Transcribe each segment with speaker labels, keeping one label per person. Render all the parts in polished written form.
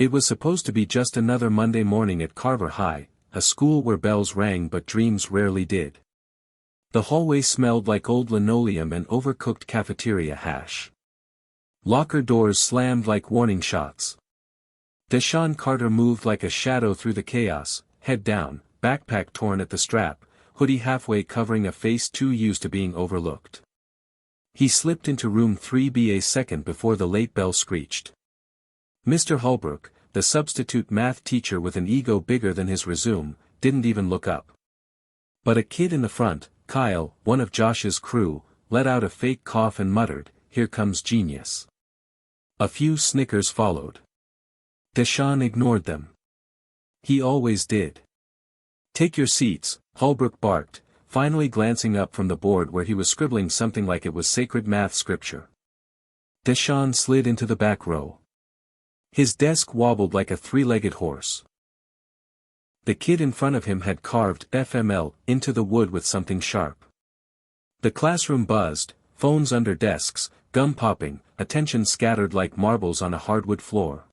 Speaker 1: It was supposed to be just another Monday morning at Carver High, a school where bells rang but dreams rarely did. The hallway smelled like old linoleum and overcooked cafeteria hash. Locker doors slammed like warning shots. Deshaun Carter moved like a shadow through the chaos, head down, backpack torn at the strap, hoodie halfway covering a face too used to being overlooked. He slipped into room 3B a second before the late bell screeched. Mr. Holbrook, the substitute math teacher with an ego bigger than his resume, didn't even look up. But a kid in the front, Kyle, one of Josh's crew, let out a fake cough and muttered, "Here comes genius." A few snickers followed. Deshaun ignored them. He always did. "Take your seats," Holbrook barked, finally glancing up from the board where he was scribbling something like it was sacred math scripture. Deshaun slid into the back row. His desk wobbled like a three-legged horse. The kid in front of him had carved FML into the wood with something sharp. The classroom buzzed, phones under desks, gum popping, attention scattered like marbles on a hardwood floor.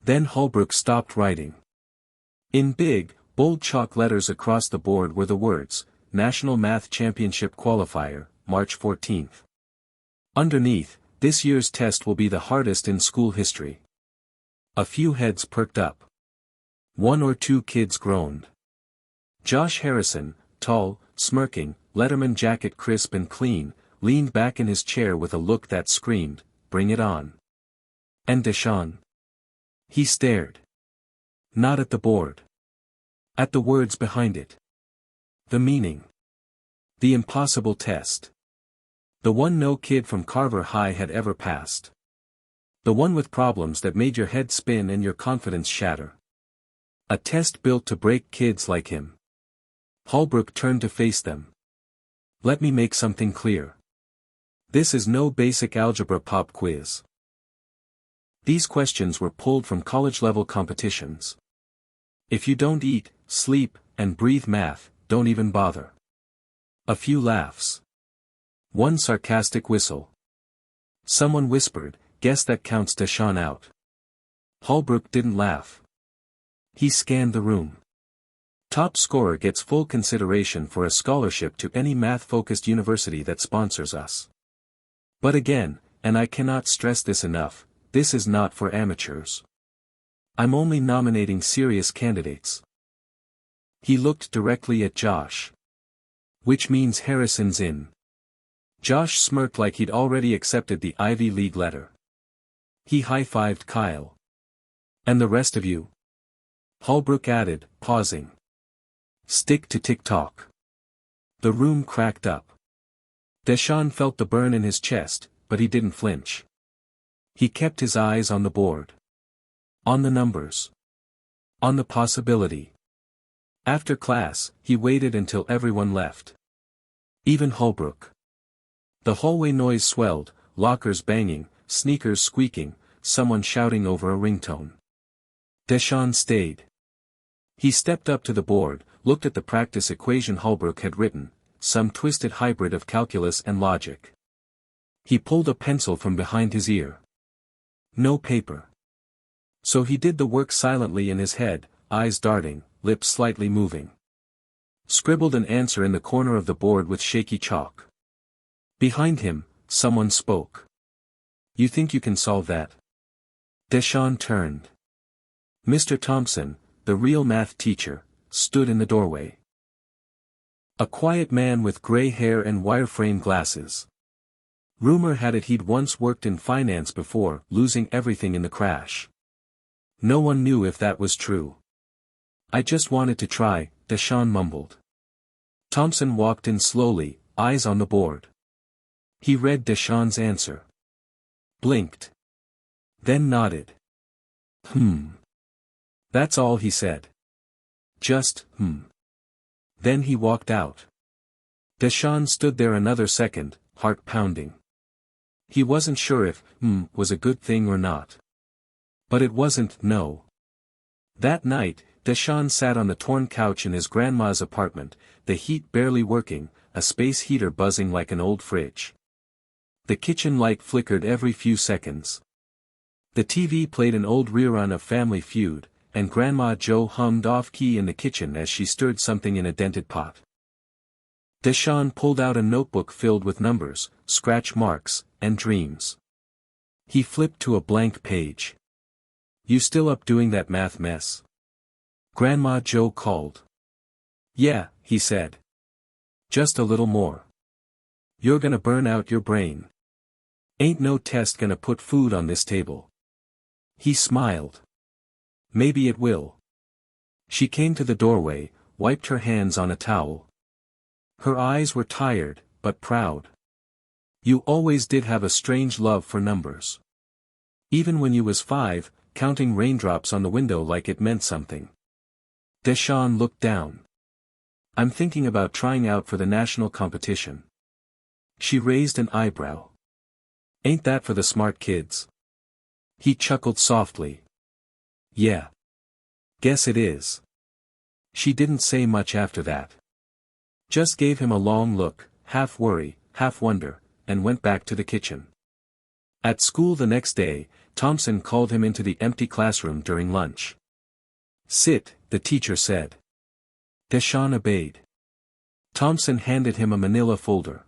Speaker 1: Then Holbrook stopped writing. In big, bold chalk letters across the board were the words, "National Math Championship Qualifier, March 14th. Underneath, "This year's test will be the hardest in school history." A few heads perked up. One or two kids groaned. Josh Harrison, tall, smirking, Letterman jacket crisp and clean, leaned back in his chair with a look that screamed, "Bring it on." And Deshaun? He stared. Not at the board. At the words behind it. The meaning. The impossible test. The one no kid from Carver High had ever passed. The one with problems that made your head spin and your confidence shatter. A test built to break kids like him. Holbrook turned to face them. "Let me make something clear. This is no basic algebra pop quiz. These questions were pulled from college-level competitions. If you don't eat, sleep, and breathe math, don't even bother." A few laughs. One sarcastic whistle. Someone whispered, "Guess that counts Deshaun out." Holbrook didn't laugh. He scanned the room. Top scorer gets full consideration for a scholarship to any math-focused university that sponsors us. But again, and I cannot stress this enough, this is not for amateurs. I'm only nominating serious candidates. He looked directly at Josh. "Which means Harrison's in." Josh smirked like he'd already accepted the Ivy League letter. He high-fived Kyle. "And the rest of you?" Holbrook added, pausing. "Stick to TikTok." The room cracked up. Deshaun felt the burn in his chest, but he didn't flinch. He kept his eyes on the board. On the numbers. On the possibility. After class, he waited until everyone left. Even Holbrook. The hallway noise swelled, lockers banging, sneakers squeaking, someone shouting over a ringtone. Deshaun stayed. He stepped up to the board, looked at the practice equation Holbrook had written, some twisted hybrid of calculus and logic. He pulled a pencil from behind his ear. No paper. So he did the work silently in his head, eyes darting, lips slightly moving. Scribbled an answer in the corner of the board with shaky chalk. Behind him, someone spoke. "You think you can solve that?" Deshaun turned. Mr. Thompson, the real math teacher, stood in the doorway. A quiet man with gray hair and wireframe glasses. Rumor had it he'd once worked in finance before losing everything in the crash. No one knew if that was true. "I just wanted to try," Deshaun mumbled. Thompson walked in slowly, eyes on the board. He read Deshaun's answer. Blinked. Then nodded. That's all he said. Just, Then he walked out. Deshaun stood there another second, heart pounding. He wasn't sure if, was a good thing or not. But it wasn't, no. That night, Deshaun sat on the torn couch in his grandma's apartment, the heat barely working, a space heater buzzing like an old fridge. The kitchen light flickered every few seconds. The TV played an old rerun of Family Feud, and Grandma Jo hummed off-key in the kitchen as she stirred something in a dented pot. Deshaun pulled out a notebook filled with numbers, scratch marks, and dreams. He flipped to a blank page. "You still up doing that math mess?" Grandma Jo called. "Yeah," he said. "Just a little more. You're gonna burn out your brain. Ain't no test gonna put food on this table." He smiled. "Maybe it will." She came to the doorway, wiped her hands on a towel. Her eyes were tired, but proud. "You always did have a strange love for numbers. Even when you was 5, counting raindrops on the window like it meant something." Deshaun looked down. "I'm thinking about trying out for the national competition." She raised an eyebrow. "Ain't that for the smart kids?" He chuckled softly. "Yeah. Guess it is." She didn't say much after that. Just gave him a long look, half worry, half wonder, and went back to the kitchen. At school the next day, Thompson called him into the empty classroom during lunch. "Sit," the teacher said. Deshaun obeyed. Thompson handed him a manila folder.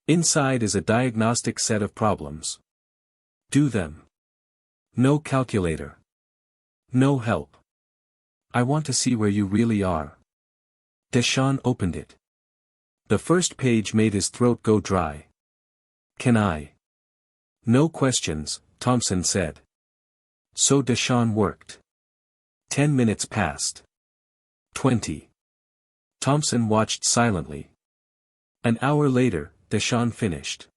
Speaker 1: "Inside is a diagnostic set of problems. Do them. No calculator. No help. I want to see where you really are." Deshaun opened it. The first page made his throat go dry. "Can I?" "No questions," Thompson said. So Deshaun worked. 10 minutes passed. 20. Thompson watched silently. An hour later, Deshaun finished.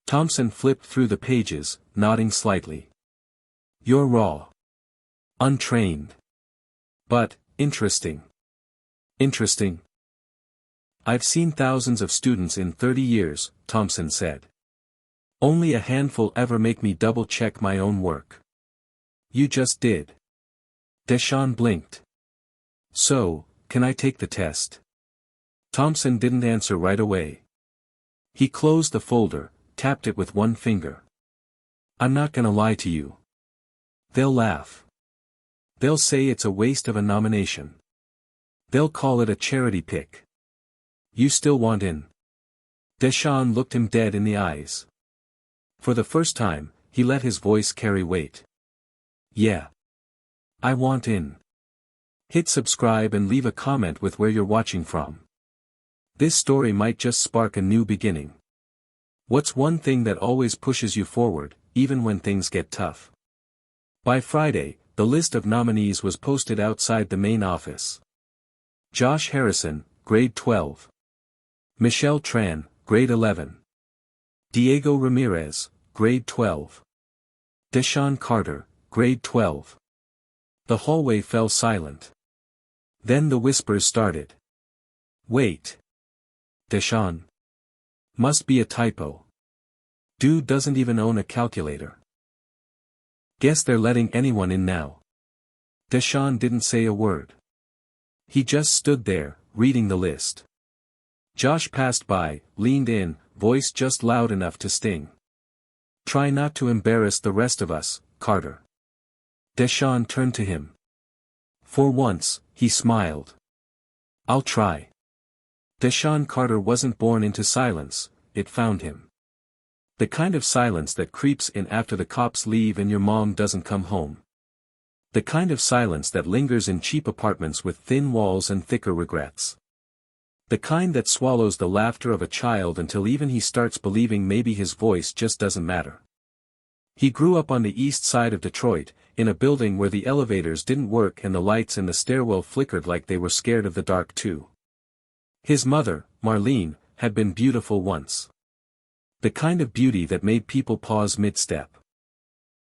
Speaker 1: Thompson flipped through the pages, nodding slightly. "You're raw. Untrained. But, interesting." "Interesting?" "I've seen thousands of students in 30 years, Thompson said. Only a handful ever make me double-check my own work. You just did." Deshaun blinked. "So, can I take the test?" Thompson didn't answer right away. He closed the folder, tapped it with one finger. "I'm not gonna lie to you. They'll laugh. They'll say it's a waste of a nomination. They'll call it a charity pick. You still want in?" Deshaun looked him dead in the eyes. For the first time, he let his voice carry weight. "Yeah. I want in." Hit subscribe and leave a comment with where you're watching from. This story might just spark a new beginning. What's one thing that always pushes you forward, even when things get tough? By Friday, the list of nominees was posted outside the main office. Josh Harrison, grade 12. Michelle Tran, grade 11. Diego Ramirez, grade 12. Deshaun Carter, grade 12. The hallway fell silent. Then the whispers started. "Wait. Deshaun. Must be a typo. Dude doesn't even own a calculator. Guess they're letting anyone in now." Deshaun didn't say a word. He just stood there, reading the list. Josh passed by, leaned in, voice just loud enough to sting. "Try not to embarrass the rest of us, Carter." Deshaun turned to him. For once, he smiled. "I'll try." Deshaun Carter wasn't born into silence, it found him. The kind of silence that creeps in after the cops leave and your mom doesn't come home. The kind of silence that lingers in cheap apartments with thin walls and thicker regrets. The kind that swallows the laughter of a child until even he starts believing maybe his voice just doesn't matter. He grew up on the east side of Detroit, in a building where the elevators didn't work and the lights in the stairwell flickered like they were scared of the dark too. His mother, Marlene, had been beautiful once. The kind of beauty that made people pause mid-step.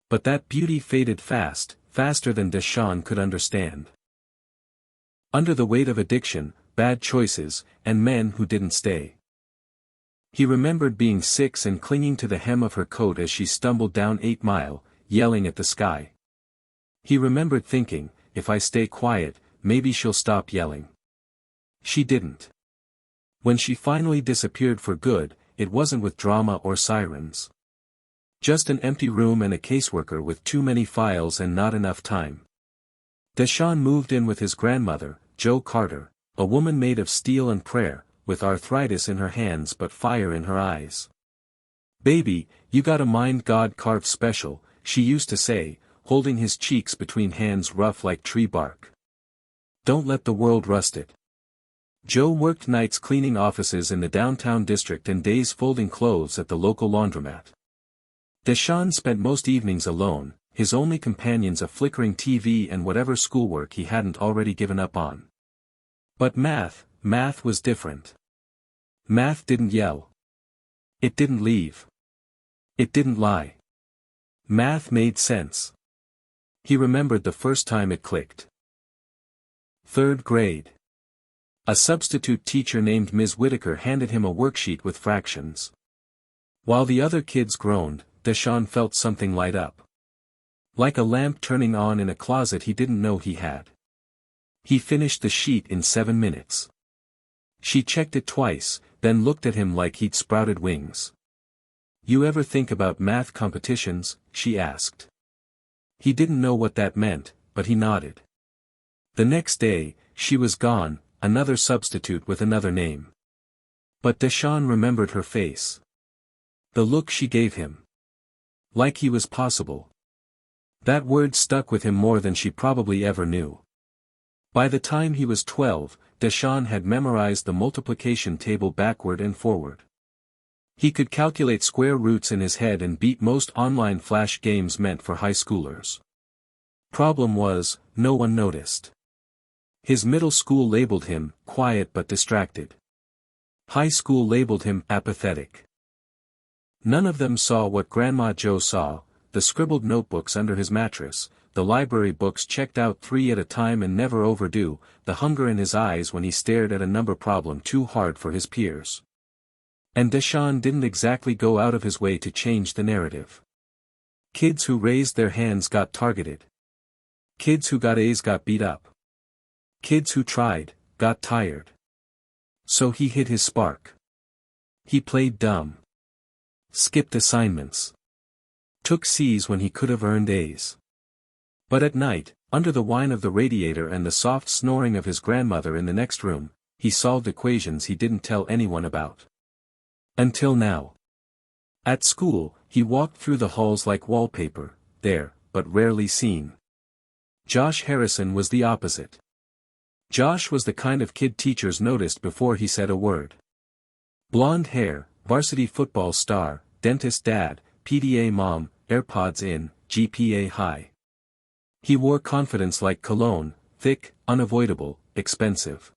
Speaker 1: But that beauty faded fast, faster than Deshaun could understand. Under the weight of addiction, bad choices, and men who didn't stay. He remembered being 6 and clinging to the hem of her coat as she stumbled down 8 Mile, yelling at the sky. He remembered thinking, if I stay quiet, maybe she'll stop yelling. She didn't. When she finally disappeared for good, it wasn't with drama or sirens. Just an empty room and a caseworker with too many files and not enough time. Deshaun moved in with his grandmother, Jo Carter, a woman made of steel and prayer, with arthritis in her hands but fire in her eyes. "Baby, you got a mind God carved special," she used to say, holding his cheeks between hands rough like tree bark. "Don't let the world rust it." Joe worked nights cleaning offices in the downtown district and days folding clothes at the local laundromat. Deshaun spent most evenings alone, his only companions a flickering TV and whatever schoolwork he hadn't already given up on. But math was different. Math didn't yell. It didn't leave. It didn't lie. Math made sense. He remembered the first time it clicked. 3rd grade. A substitute teacher named Ms. Whitaker handed him a worksheet with fractions. While the other kids groaned, Deshaun felt something light up. Like a lamp turning on in a closet he didn't know he had. He finished the sheet in 7 minutes. She checked it twice, then looked at him like he'd sprouted wings. "You ever think about math competitions?" she asked. He didn't know what that meant, but he nodded. The next day, she was gone, another substitute with another name. But Deshaun remembered her face. The look she gave him. Like he was possible. That word stuck with him more than she probably ever knew. By the time he was 12, Deshaun had memorized the multiplication table backward and forward. He could calculate square roots in his head and beat most online flash games meant for high schoolers. Problem was, no one noticed. His middle school labeled him, quiet but distracted. High school labeled him, apathetic. None of them saw what Grandma Jo saw, the scribbled notebooks under his mattress, the library books checked out 3 at a time and never overdue, the hunger in his eyes when he stared at a number problem too hard for his peers. And Deshaun didn't exactly go out of his way to change the narrative. Kids who raised their hands got targeted. Kids who got A's got beat up. Kids who tried, got tired. So he hid his spark. He played dumb. Skipped assignments. Took C's when he could have earned A's. But at night, under the whine of the radiator and the soft snoring of his grandmother in the next room, he solved equations he didn't tell anyone about. Until now. At school, he walked through the halls like wallpaper, there, but rarely seen. Josh Harrison was the opposite. Josh was the kind of kid teachers noticed before he said a word. Blonde hair, varsity football star, dentist dad, PDA mom, AirPods in, GPA high. He wore confidence like cologne, thick, unavoidable, expensive.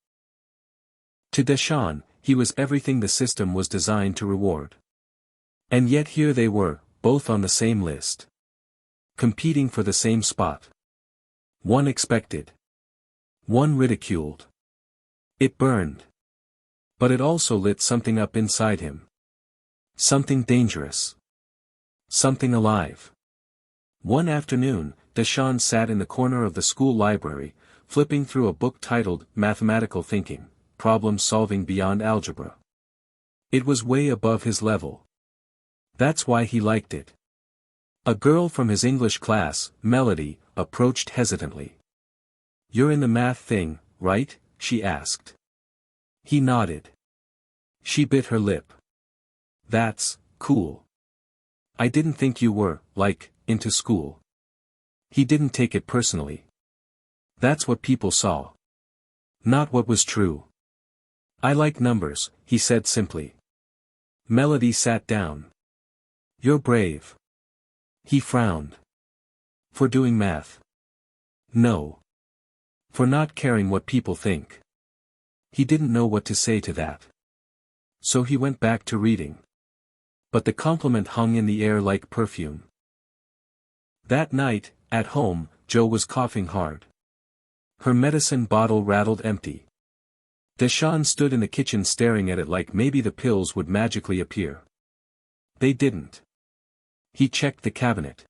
Speaker 1: To Deshaun, he was everything the system was designed to reward. And yet here they were, both on the same list. Competing for the same spot. One expected. One ridiculed. It burned. But it also lit something up inside him. Something dangerous. Something alive. One afternoon, Deshaun sat in the corner of the school library, flipping through a book titled Mathematical Thinking, Problem Solving Beyond Algebra. It was way above his level. That's why he liked it. A girl from his English class, Melody, approached hesitantly. "You're in the math thing, right?" she asked. He nodded. She bit her lip. "That's cool. I didn't think you were, like, into school." He didn't take it personally. That's what people saw. Not what was true. "I like numbers," he said simply. Melody sat down. "You're brave." He frowned. "For doing math?" "No. For not caring what people think." He didn't know what to say to that. So he went back to reading. But the compliment hung in the air like perfume. That night, at home, Jo was coughing hard. Her medicine bottle rattled empty. Deshaun stood in the kitchen staring at it like maybe the pills would magically appear. They didn't. He checked the cabinet.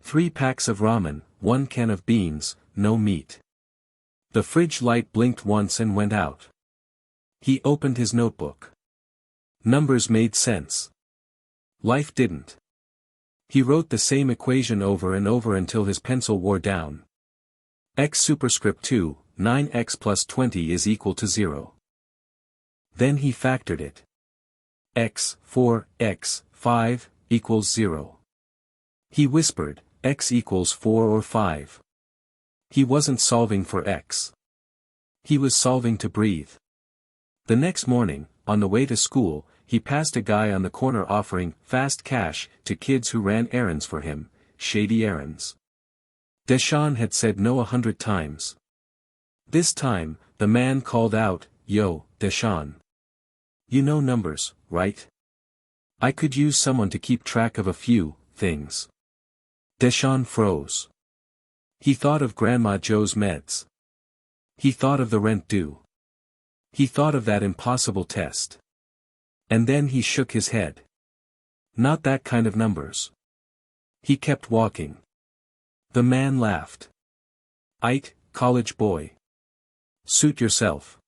Speaker 1: 3 packs of ramen, 1 can of beans, no meat. The fridge light blinked once and went out. He opened his notebook. Numbers made sense. Life didn't. He wrote the same equation over and over until his pencil wore down. X superscript 2, 9x plus 20 is equal to 0. Then he factored it. X, 4, x, 5, equals 0. He whispered, x equals 4 or 5. He wasn't solving for x. He was solving to breathe. The next morning, on the way to school, he passed a guy on the corner offering fast cash to kids who ran errands for him, shady errands. Deshaun had said no 100 times. This time, the man called out, "Yo, Deshaun. You know numbers, right? I could use someone to keep track of a few things." Deshaun froze. He thought of Grandma Joe's meds. He thought of the rent due. He thought of that impossible test. And then he shook his head. Not that kind of numbers. He kept walking. The man laughed. "Ite, college boy. Suit yourself."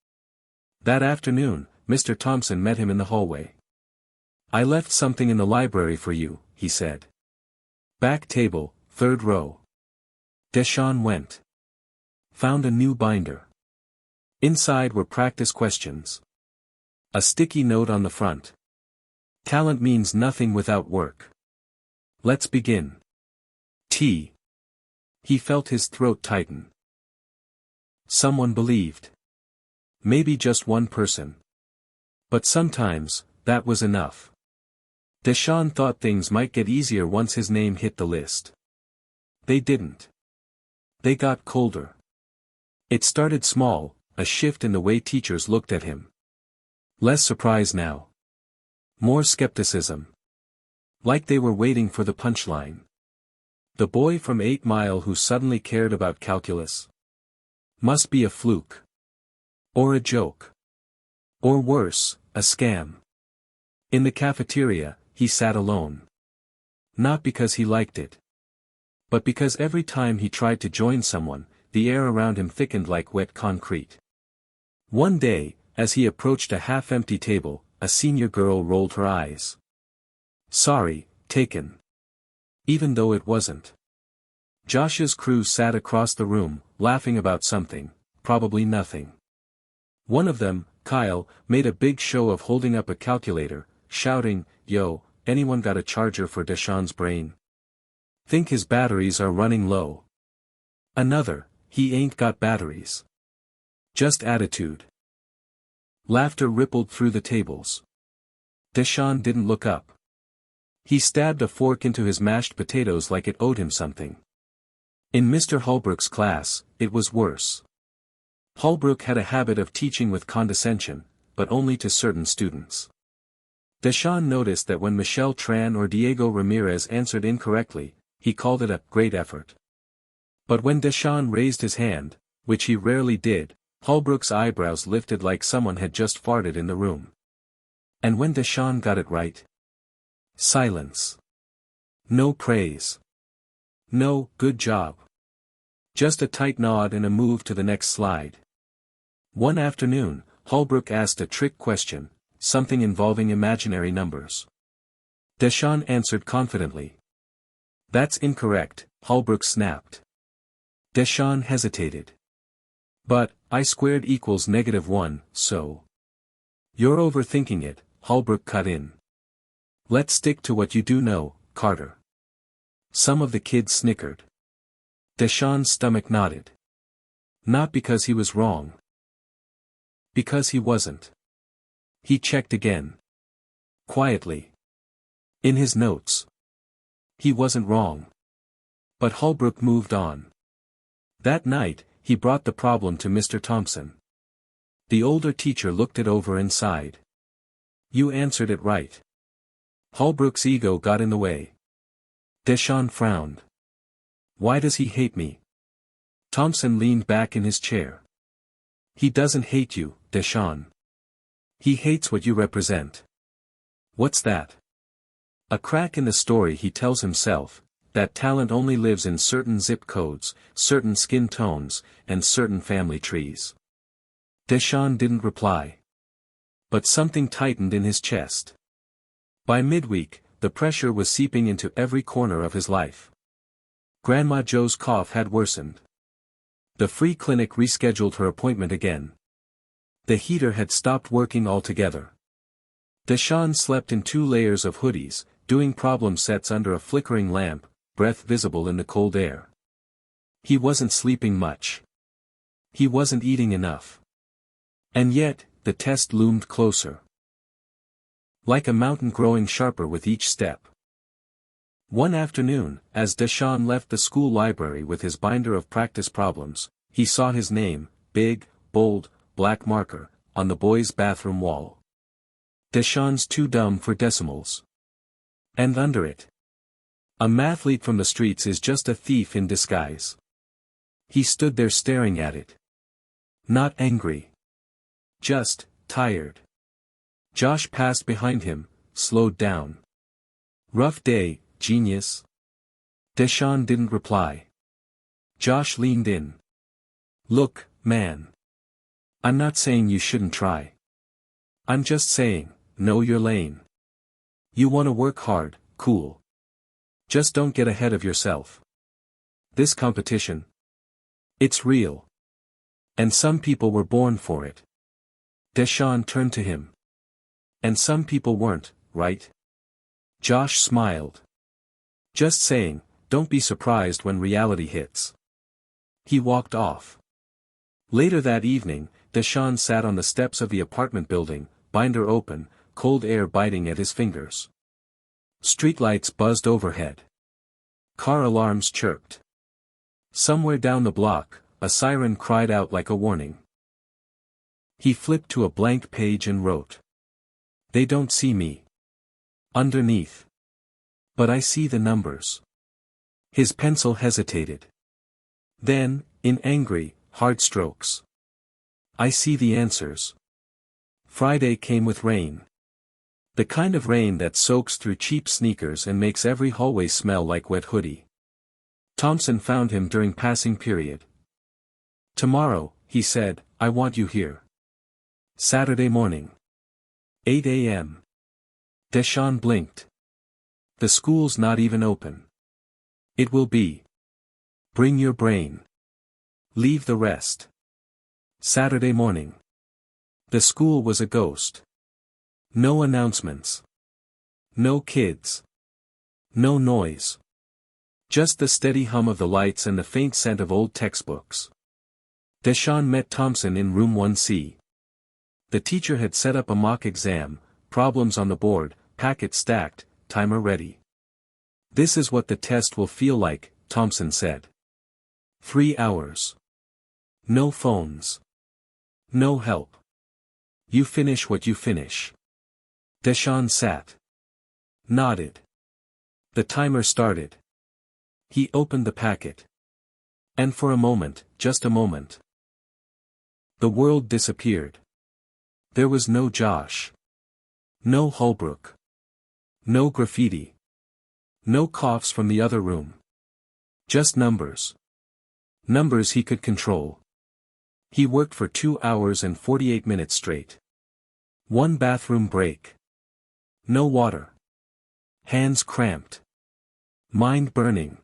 Speaker 1: That afternoon, Mr. Thompson met him in the hallway. "I left something in the library for you," he said. "Back table, third row." Deshaun went. Found a new binder. Inside were practice questions. A sticky note on the front. "Talent means nothing without work. Let's begin." T. He felt his throat tighten. Someone believed. Maybe just one person. But sometimes, that was enough. Deshaun thought things might get easier once his name hit the list. They didn't. They got colder. It started small, a shift in the way teachers looked at him. Less surprise now. More skepticism. Like they were waiting for the punchline. The boy from 8 Mile who suddenly cared about calculus. Must be a fluke. Or a joke. Or worse, a scam. In the cafeteria, he sat alone. Not because he liked it. But because every time he tried to join someone, the air around him thickened like wet concrete. One day, as he approached a half-empty table, a senior girl rolled her eyes. "Sorry, taken." Even though it wasn't. Josh's crew sat across the room, laughing about something, probably nothing. One of them, Kyle, made a big show of holding up a calculator, shouting, "Yo, anyone got a charger for Deshaun's brain? Think his batteries are running low." Another, "He ain't got batteries. Just attitude." Laughter rippled through the tables. Deshaun didn't look up. He stabbed a fork into his mashed potatoes like it owed him something. In Mr. Holbrook's class, it was worse. Holbrook had a habit of teaching with condescension, but only to certain students. Deshaun noticed that when Michelle Tran or Diego Ramirez answered incorrectly, he called it a great effort. But when Deshaun raised his hand, which he rarely did, Holbrook's eyebrows lifted like someone had just farted in the room. And when Deshaun got it right? Silence. No praise. No, "good job." Just a tight nod and a move to the next slide. One afternoon, Holbrook asked a trick question, something involving imaginary numbers. Deshaun answered confidently. "That's incorrect," Holbrook snapped. Deshaun hesitated. "But, I squared equals -1, so." "You're overthinking it," Holbrook cut in. "Let's stick to what you do know, Carter." Some of the kids snickered. Deshaun's stomach nodded. Not because he was wrong. Because he wasn't. He checked again. Quietly. In his notes. He wasn't wrong. But Holbrook moved on. That night, he brought the problem to Mr. Thompson. The older teacher looked it over and sighed. "You answered it right." Holbrook's ego got in the way. Deshaun frowned. "Why does he hate me?" Thompson leaned back in his chair. "He doesn't hate you, Deshaun. He hates what you represent." "What's that?" "A crack in the story he tells himself, that talent only lives in certain zip codes, certain skin tones, and certain family trees." Deshaun didn't reply. But something tightened in his chest. By midweek, the pressure was seeping into every corner of his life. Grandma Joe's cough had worsened. The free clinic rescheduled her appointment again. The heater had stopped working altogether. Deshaun slept in 2 layers of hoodies, doing problem sets under a flickering lamp, breath visible in the cold air. He wasn't sleeping much. He wasn't eating enough. And yet, the test loomed closer. Like a mountain growing sharper with each step. One afternoon, as Deshaun left the school library with his binder of practice problems, he saw his name, big, bold, black marker, on the boys' bathroom wall. Deshaun's too dumb for decimals. And under it. A mathlete from the streets is just a thief in disguise. He stood there staring at it. Not angry. Just, tired. Josh passed behind him, slowed down. Rough day, genius? Deshaun didn't reply. Josh leaned in. Look, man. I'm not saying you shouldn't try. I'm just saying, know your lane. You want to work hard, cool. Just don't get ahead of yourself. This competition. It's real. And some people were born for it. Deshaun turned to him. And some people weren't, right? Josh smiled. Just saying, don't be surprised when reality hits. He walked off. Later that evening, Deshaun sat on the steps of the apartment building, binder open, cold air biting at his fingers. Streetlights buzzed overhead. Car alarms chirped. Somewhere down the block, a siren cried out like a warning. He flipped to a blank page and wrote. They don't see me. Underneath. But I see the numbers. His pencil hesitated. Then, in angry, hard strokes. I see the answers. Friday came with rain. The kind of rain that soaks through cheap sneakers and makes every hallway smell like wet hoodie. Thompson found him during passing period. Tomorrow, he said, I want you here. Saturday morning. 8 a.m. Deshaun blinked. The school's not even open. It will be. Bring your brain. Leave the rest. Saturday morning. The school was a ghost. No announcements. No kids. No noise. Just the steady hum of the lights and the faint scent of old textbooks. Deshaun met Thompson in room 1C. The teacher had set up a mock exam, problems on the board, packet stacked, timer ready. This is what the test will feel like, Thompson said. 3 hours. No phones. No help. You finish what you finish. Deshaun sat. Nodded. The timer started. He opened the packet. And for a moment, just a moment. The world disappeared. There was no Josh. No Holbrook. No graffiti. No coughs from the other room. Just numbers. Numbers he could control. He worked for 2 hours and 48 minutes straight. 1 bathroom break. No water. Hands cramped. Mind burning.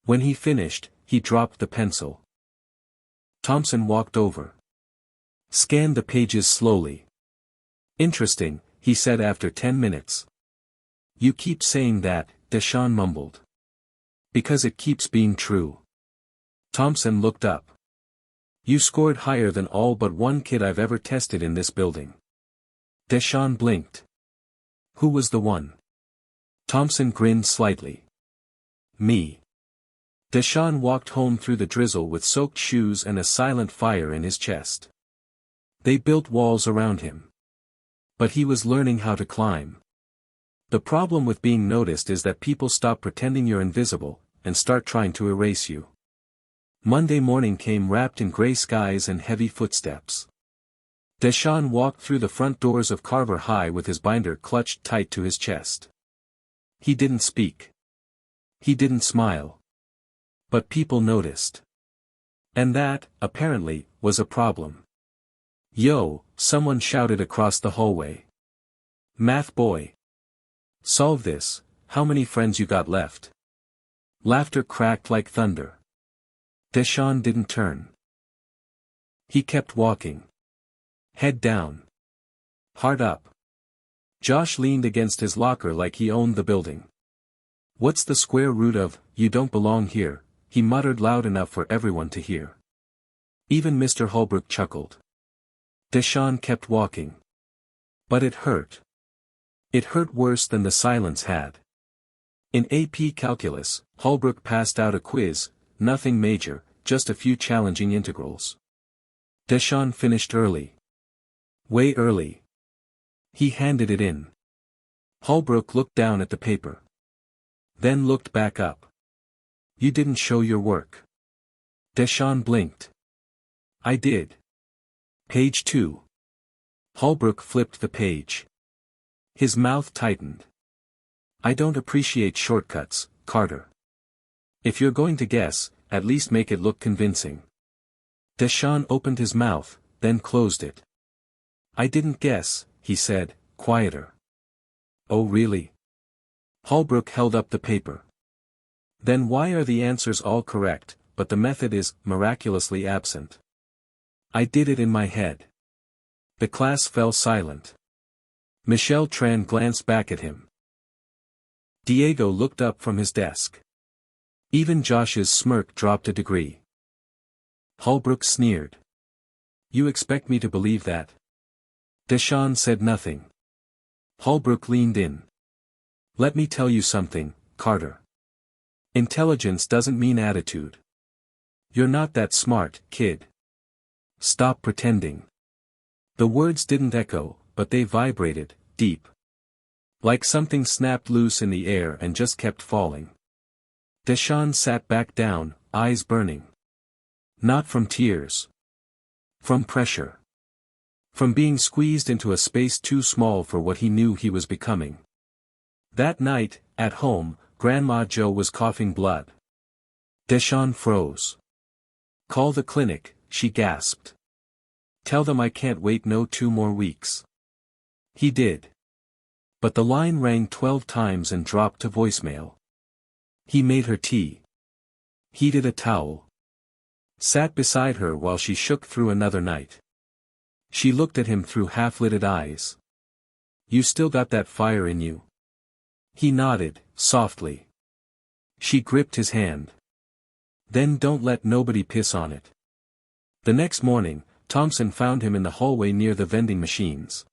Speaker 1: When he finished, he dropped the pencil. Thompson walked over. Scanned the pages slowly. Interesting, he said after 10 minutes. You keep saying that, Deshaun mumbled. Because it keeps being true. Thompson looked up. You scored higher than all but one kid I've ever tested in this building. Deshaun blinked. Who was the one? Thompson grinned slightly. Me. Deshaun walked home through the drizzle with soaked shoes and a silent fire in his chest. They built walls around him. But he was learning how to climb. The problem with being noticed is that people stop pretending you're invisible, and start trying to erase you. Monday morning came wrapped in gray skies and heavy footsteps. Deshaun walked through the front doors of Carver High with his binder clutched tight to his chest. He didn't speak. He didn't smile. But people noticed. And that, apparently, was a problem. Yo, someone shouted across the hallway. Math boy. Solve this, how many friends you got left? Laughter cracked like thunder. Deshaun didn't turn. He kept walking. Head down. Heart up. Josh leaned against his locker like he owned the building. What's the square root of, you don't belong here, he muttered loud enough for everyone to hear. Even Mr. Holbrook chuckled. Deshaun kept walking. But it hurt. It hurt worse than the silence had. In AP Calculus, Holbrook passed out a quiz, nothing major, just a few challenging integrals. Deshaun finished early. Way early. He handed it in. Holbrook looked down at the paper. Then looked back up. You didn't show your work. Deshaun blinked. I did. Page 2. Holbrook flipped the page. His mouth tightened. I don't appreciate shortcuts, Carter. If you're going to guess, at least make it look convincing. Deshaun opened his mouth, then closed it. I didn't guess, he said, quieter. Oh really? Holbrook held up the paper. Then why are the answers all correct, but the method is miraculously absent? I did it in my head. The class fell silent. Michelle Tran glanced back at him. Diego looked up from his desk. Even Josh's smirk dropped a degree. Holbrook sneered. You expect me to believe that? Deshaun said nothing. Holbrook leaned in. Let me tell you something, Carter. Intelligence doesn't mean attitude. You're not that smart, kid. Stop pretending. The words didn't echo, but they vibrated, deep. Like something snapped loose in the air and just kept falling. Deshaun sat back down, eyes burning. Not from tears. From pressure. From being squeezed into a space too small for what he knew he was becoming. That night, at home, Grandma Jo was coughing blood. Deshaun froze. Call the clinic, she gasped. Tell them I can't wait no 2 more weeks. He did. But the line rang 12 times and dropped to voicemail. He made her tea. Heated a towel. Sat beside her while she shook through another night. She looked at him through half-lidded eyes. You still got that fire in you? He nodded, softly. She gripped his hand. Then don't let nobody piss on it. The next morning, Thompson found him in the hallway near the vending machines.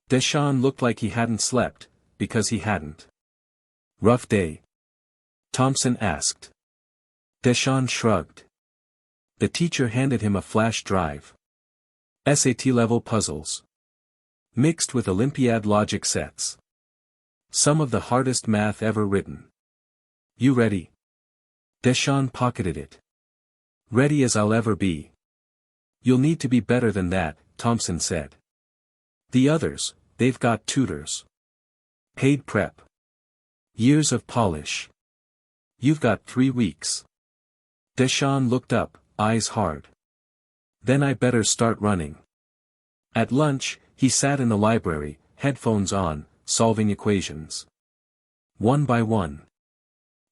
Speaker 1: Deshaun looked like he hadn't slept, because he hadn't. Rough day? Thompson asked. Deshaun shrugged. The teacher handed him a flash drive. SAT-level puzzles. Mixed with Olympiad logic sets. Some of the hardest math ever written. You ready? Deshaun pocketed it. Ready as I'll ever be. You'll need to be better than that, Thompson said. The others, they've got tutors. Paid prep. Years of polish. You've got 3 weeks. Deshaun looked up, eyes hard. Then I better start running. At lunch, he sat in the library, headphones on, solving equations. One by one.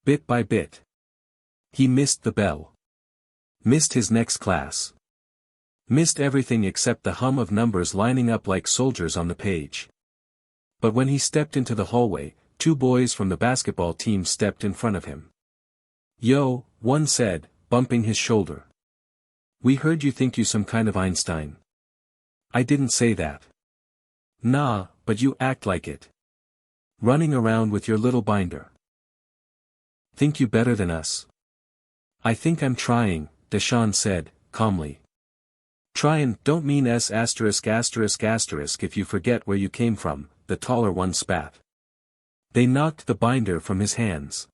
Speaker 1: Bit by bit. He missed the bell. Missed his next class. Missed everything except the hum of numbers lining up like soldiers on the page. But when he stepped into the hallway, 2 boys from the basketball team stepped in front of him. Yo, one said, bumping his shoulder. We heard you think you some kind of Einstein. I didn't say that. Nah, but you act like it. Running around with your little binder. Think you better than us? I think I'm trying, Deshaun said, calmly. Tryin' don't mean S***** if you forget where you came from, the taller one spat. They knocked the binder from his hands.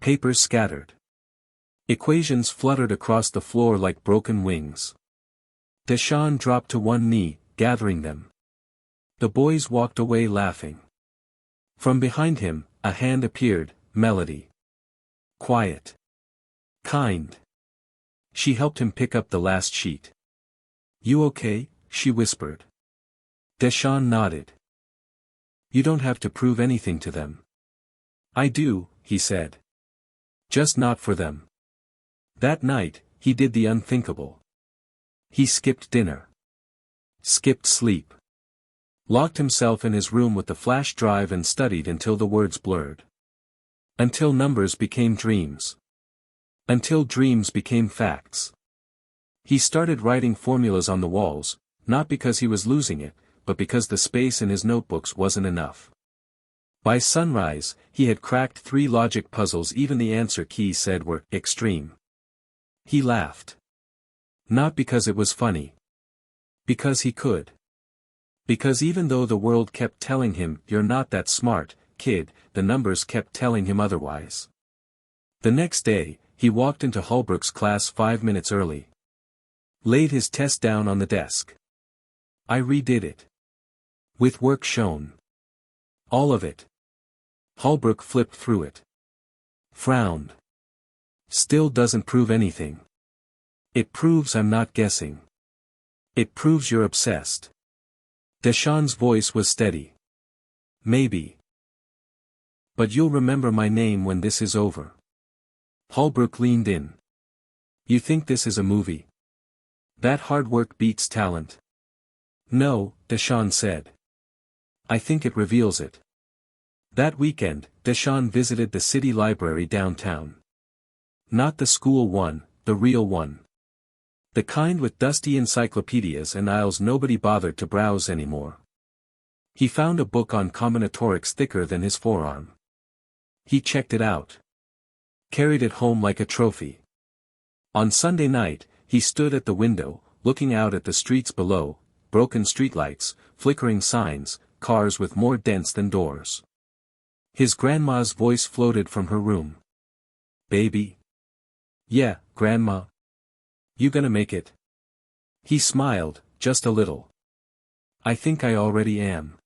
Speaker 1: Papers scattered. Equations fluttered across the floor like broken wings. Deshaun dropped to one knee, gathering them. The boys walked away laughing. From behind him, a hand appeared, Melody. Quiet. Kind. She helped him pick up the last sheet. You okay? She whispered. Deshaun nodded. You don't have to prove anything to them. I do, he said. Just not for them. That night, he did the unthinkable. He skipped dinner. Skipped sleep. Locked himself in his room with the flash drive and studied until the words blurred. Until numbers became dreams. Until dreams became facts. He started writing formulas on the walls, not because he was losing it, but because the space in his notebooks wasn't enough. By sunrise, he had cracked 3 logic puzzles even the answer keys said were extreme. He laughed. Not because it was funny. Because he could. Because even though the world kept telling him, "You're not that smart, kid," the numbers kept telling him otherwise. The next day, he walked into Holbrook's class 5 minutes early. Laid his test down on the desk. I redid it. With work shown. All of it. Holbrook flipped through it. Frowned. Still doesn't prove anything. It proves I'm not guessing. It proves you're obsessed. Deshawn's voice was steady. Maybe. But you'll remember my name when this is over. Holbrook leaned in. You think this is a movie? That hard work beats talent. No, Deshawn said. I think it reveals it. That weekend, Deshawn visited the city library downtown. Not the school one, the real one. The kind with dusty encyclopedias and aisles nobody bothered to browse anymore. He found a book on combinatorics thicker than his forearm. He checked it out. Carried it home like a trophy. On Sunday night, he stood at the window, looking out at the streets below, broken streetlights, flickering signs, cars with more dents than doors. His grandma's voice floated from her room. Baby? Yeah, Grandma. You gonna make it? He smiled, just a little. I think I already am.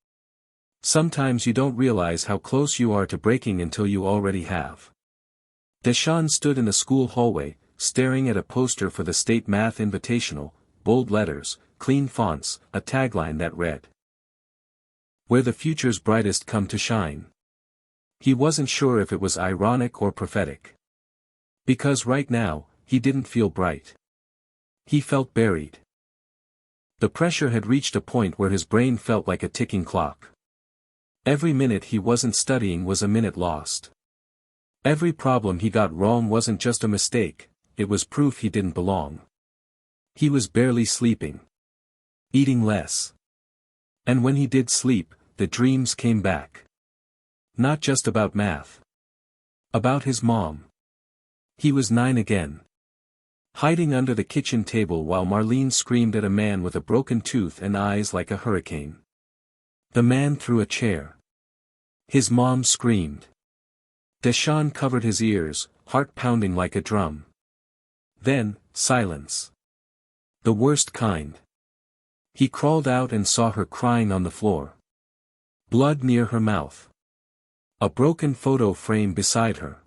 Speaker 1: Sometimes you don't realize how close you are to breaking until you already have. Deshawn stood in the school hallway, staring at a poster for the state math invitational, bold letters, clean fonts, a tagline that read, "Where the future's brightest come to shine." He wasn't sure if it was ironic or prophetic. Because right now, he didn't feel bright. He felt buried. The pressure had reached a point where his brain felt like a ticking clock. Every minute he wasn't studying was a minute lost. Every problem he got wrong wasn't just a mistake, it was proof he didn't belong. He was barely sleeping. Eating less. And when he did sleep, the dreams came back. Not just about math. About his mom. He was 9 again. Hiding under the kitchen table while Marlene screamed at a man with a broken tooth and eyes like a hurricane. The man threw a chair. His mom screamed. Deshawn covered his ears, heart pounding like a drum. Then, silence. The worst kind. He crawled out and saw her crying on the floor. Blood near her mouth. A broken photo frame beside her.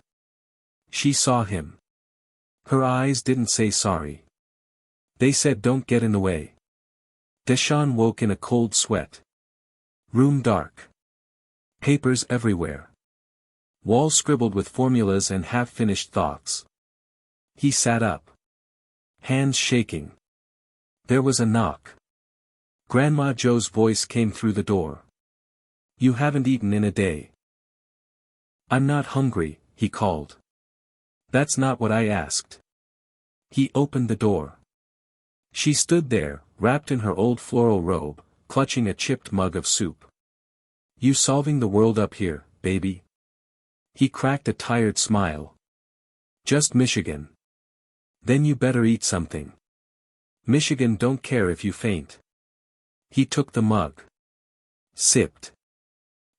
Speaker 1: She saw him. Her eyes didn't say sorry. They said don't get in the way. Deshawn woke in a cold sweat. Room dark. Papers everywhere. Walls scribbled with formulas and half-finished thoughts. He sat up. Hands shaking. There was a knock. Grandma Joe's voice came through the door. You haven't eaten in a day. I'm not hungry, he called. That's not what I asked. He opened the door. She stood there, wrapped in her old floral robe, clutching a chipped mug of soup. You solving the world up here, baby? He cracked a tired smile. Just Michigan. Then you better eat something. Michigan don't care if you faint. He took the mug. Sipped.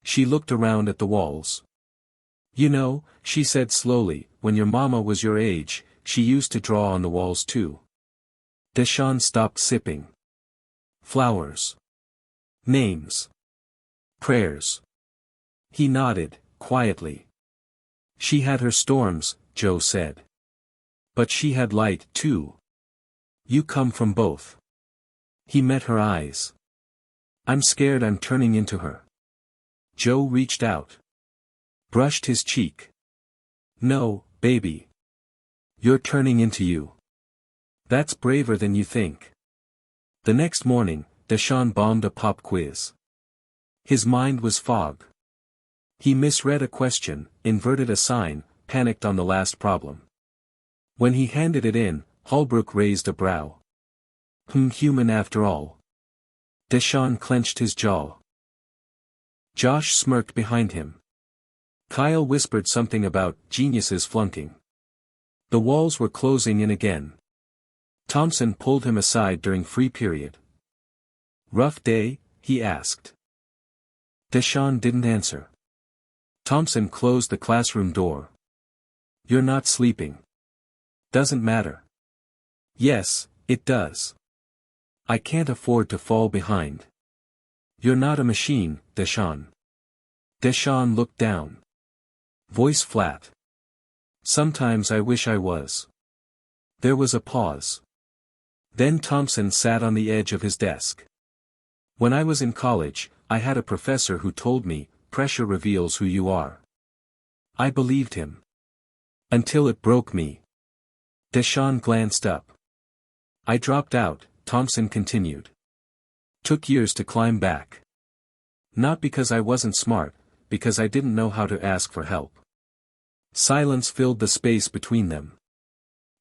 Speaker 1: She looked around at the walls. You know, she said slowly, when your mama was your age, she used to draw on the walls too. Deshawn stopped sipping. Flowers. Names. Prayers. He nodded, quietly. She had her storms, Joe said. But she had light, too. You come from both. He met her eyes. I'm scared I'm turning into her. Joe reached out. Brushed his cheek. No, baby. You're turning into you. That's braver than you think. The next morning, Deshaun bombed a pop quiz. His mind was fog. He misread a question, inverted a sign, panicked on the last problem. When he handed it in, Holbrook raised a brow. Human after all. Deshaun clenched his jaw. Josh smirked behind him. Kyle whispered something about geniuses flunking. The walls were closing in again. Thompson pulled him aside during free period. Rough day? He asked. Deshaun didn't answer. Thompson closed the classroom door. You're not sleeping. Doesn't matter. Yes, it does. I can't afford to fall behind. You're not a machine, Deshaun. Deshaun looked down. Voice flat. Sometimes I wish I was. There was a pause. Then Thompson sat on the edge of his desk. When I was in college, I had a professor who told me, pressure reveals who you are. I believed him. Until it broke me. Deshaun glanced up. I dropped out, Thompson continued. Took years to climb back. Not because I wasn't smart, because I didn't know how to ask for help. Silence filled the space between them.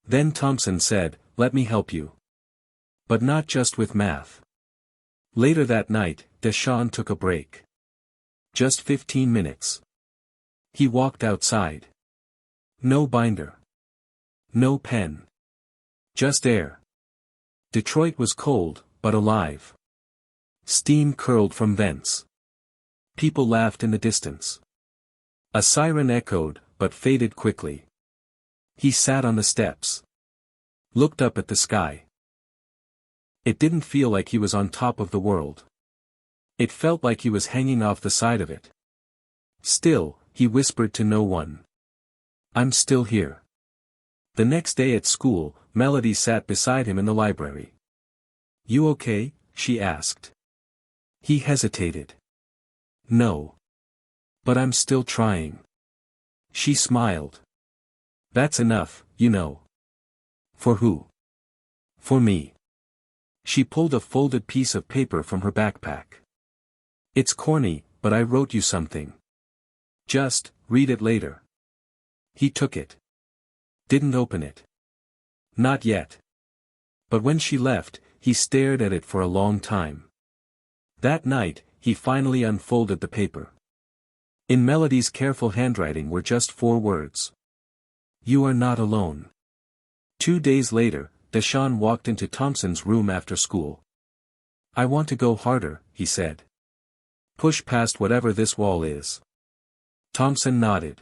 Speaker 1: Then Thompson said, let me help you. But not just with math. Later that night, Deshaun took a break. Just 15 minutes. He walked outside. No binder. No pen. Just air. Detroit was cold, but alive. Steam curled from vents. People laughed in the distance. A siren echoed, but faded quickly. He sat on the steps. Looked up at the sky. It didn't feel like he was on top of the world. It felt like he was hanging off the side of it. Still, he whispered to no one. I'm still here. The next day at school, Melody sat beside him in the library. You okay? She asked. He hesitated. No. But I'm still trying. She smiled. That's enough, you know. For who? For me. She pulled a folded piece of paper from her backpack. It's corny, but I wrote you something. Just, read it later. He took it. Didn't open it. Not yet. But when she left, he stared at it for a long time. That night, he finally unfolded the paper. In Melody's careful handwriting were just 4 words. You are not alone. 2 days later, Deshaun walked into Thompson's room after school. I want to go harder, he said. Push past whatever this wall is. Thompson nodded.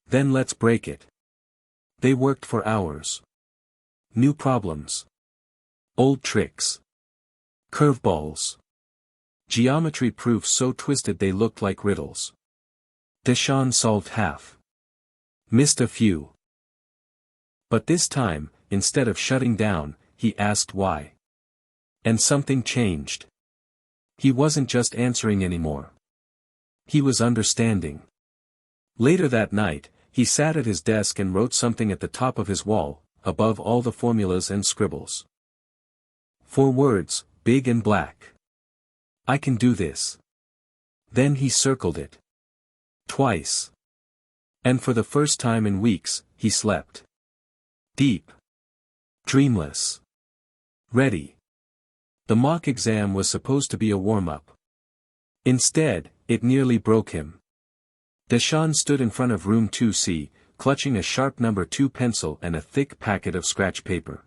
Speaker 1: Then let's break it. They worked for hours. New problems. Old tricks. Curveballs. Geometry proofs so twisted they looked like riddles. Deshaun solved half. Missed a few. But this time, instead of shutting down, he asked why. And something changed. He wasn't just answering anymore. He was understanding. Later that night, he sat at his desk and wrote something at the top of his wall, above all the formulas and scribbles. 4 words, big and black. I can do this. Then he circled it. Twice. And for the first time in weeks, he slept. Deep. Dreamless. Ready. The mock exam was supposed to be a warm-up. Instead, it nearly broke him. Deshaun stood in front of room 2C, clutching a sharp number 2 pencil and a thick packet of scratch paper.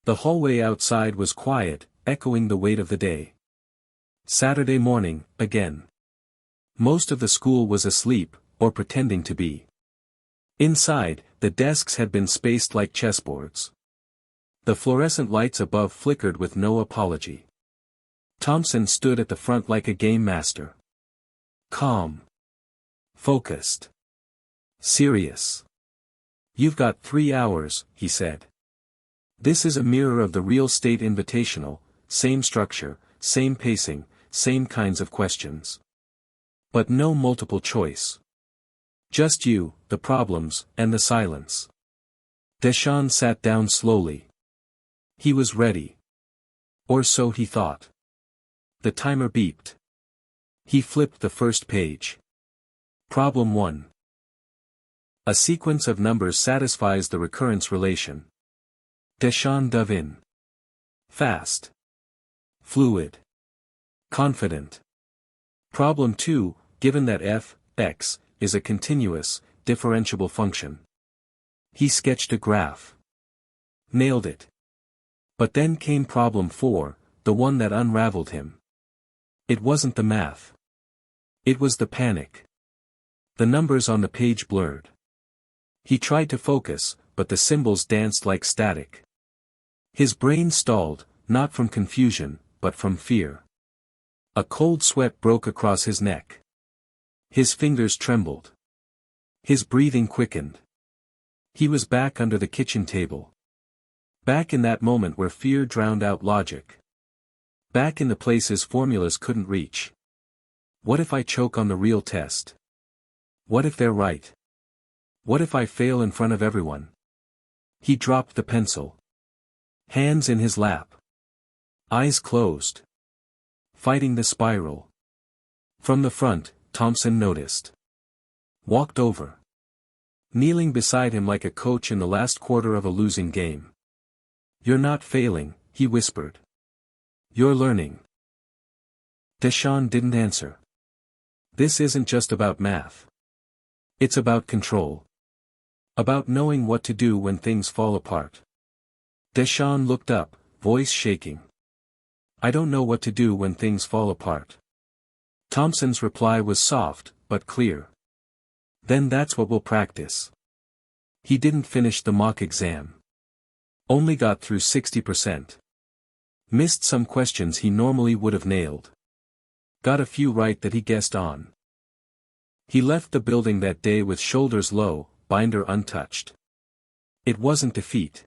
Speaker 1: The hallway outside was quiet, echoing the weight of the day. Saturday morning, again. Most of the school was asleep, or pretending to be. Inside, the desks had been spaced like chessboards. The fluorescent lights above flickered with no apology. Thompson stood at the front like a game master. Calm. Focused. Serious. You've got 3 hours, he said. This is a mirror of the real estate invitational, same structure, same pacing, same kinds of questions. But no multiple choice. Just you, the problems, and the silence. Deshaun sat down slowly. He was ready. Or so he thought. The timer beeped. He flipped the first page. Problem 1. A sequence of numbers satisfies the recurrence relation. Deshaun dove in. Fast. Fluid. Confident. Problem 2, given that f, x, is a continuous, differentiable function. He sketched a graph. Nailed it. But then came problem 4, the one that unraveled him. It wasn't the math. It was the panic. The numbers on the page blurred. He tried to focus, but the symbols danced like static. His brain stalled, not from confusion, but from fear. A cold sweat broke across his neck. His fingers trembled. His breathing quickened. He was back under the kitchen table. Back in that moment where fear drowned out logic. Back in the places formulas couldn't reach. What if I choke on the real test? What if they're right? What if I fail in front of everyone? He dropped the pencil. Hands in his lap. Eyes closed. Fighting the spiral. From the front, Thompson noticed. Walked over. Kneeling beside him like a coach in the last quarter of a losing game. You're not failing, he whispered. You're learning. Deshaun didn't answer. This isn't just about math. It's about control. About knowing what to do when things fall apart. Deshaun looked up, voice shaking. I don't know what to do when things fall apart. Thompson's reply was soft, but clear. Then that's what we'll practice. He didn't finish the mock exam. Only got through 60%. Missed some questions he normally would have nailed. Got a few right that he guessed on. He left the building that day with shoulders low, binder untouched. It wasn't defeat.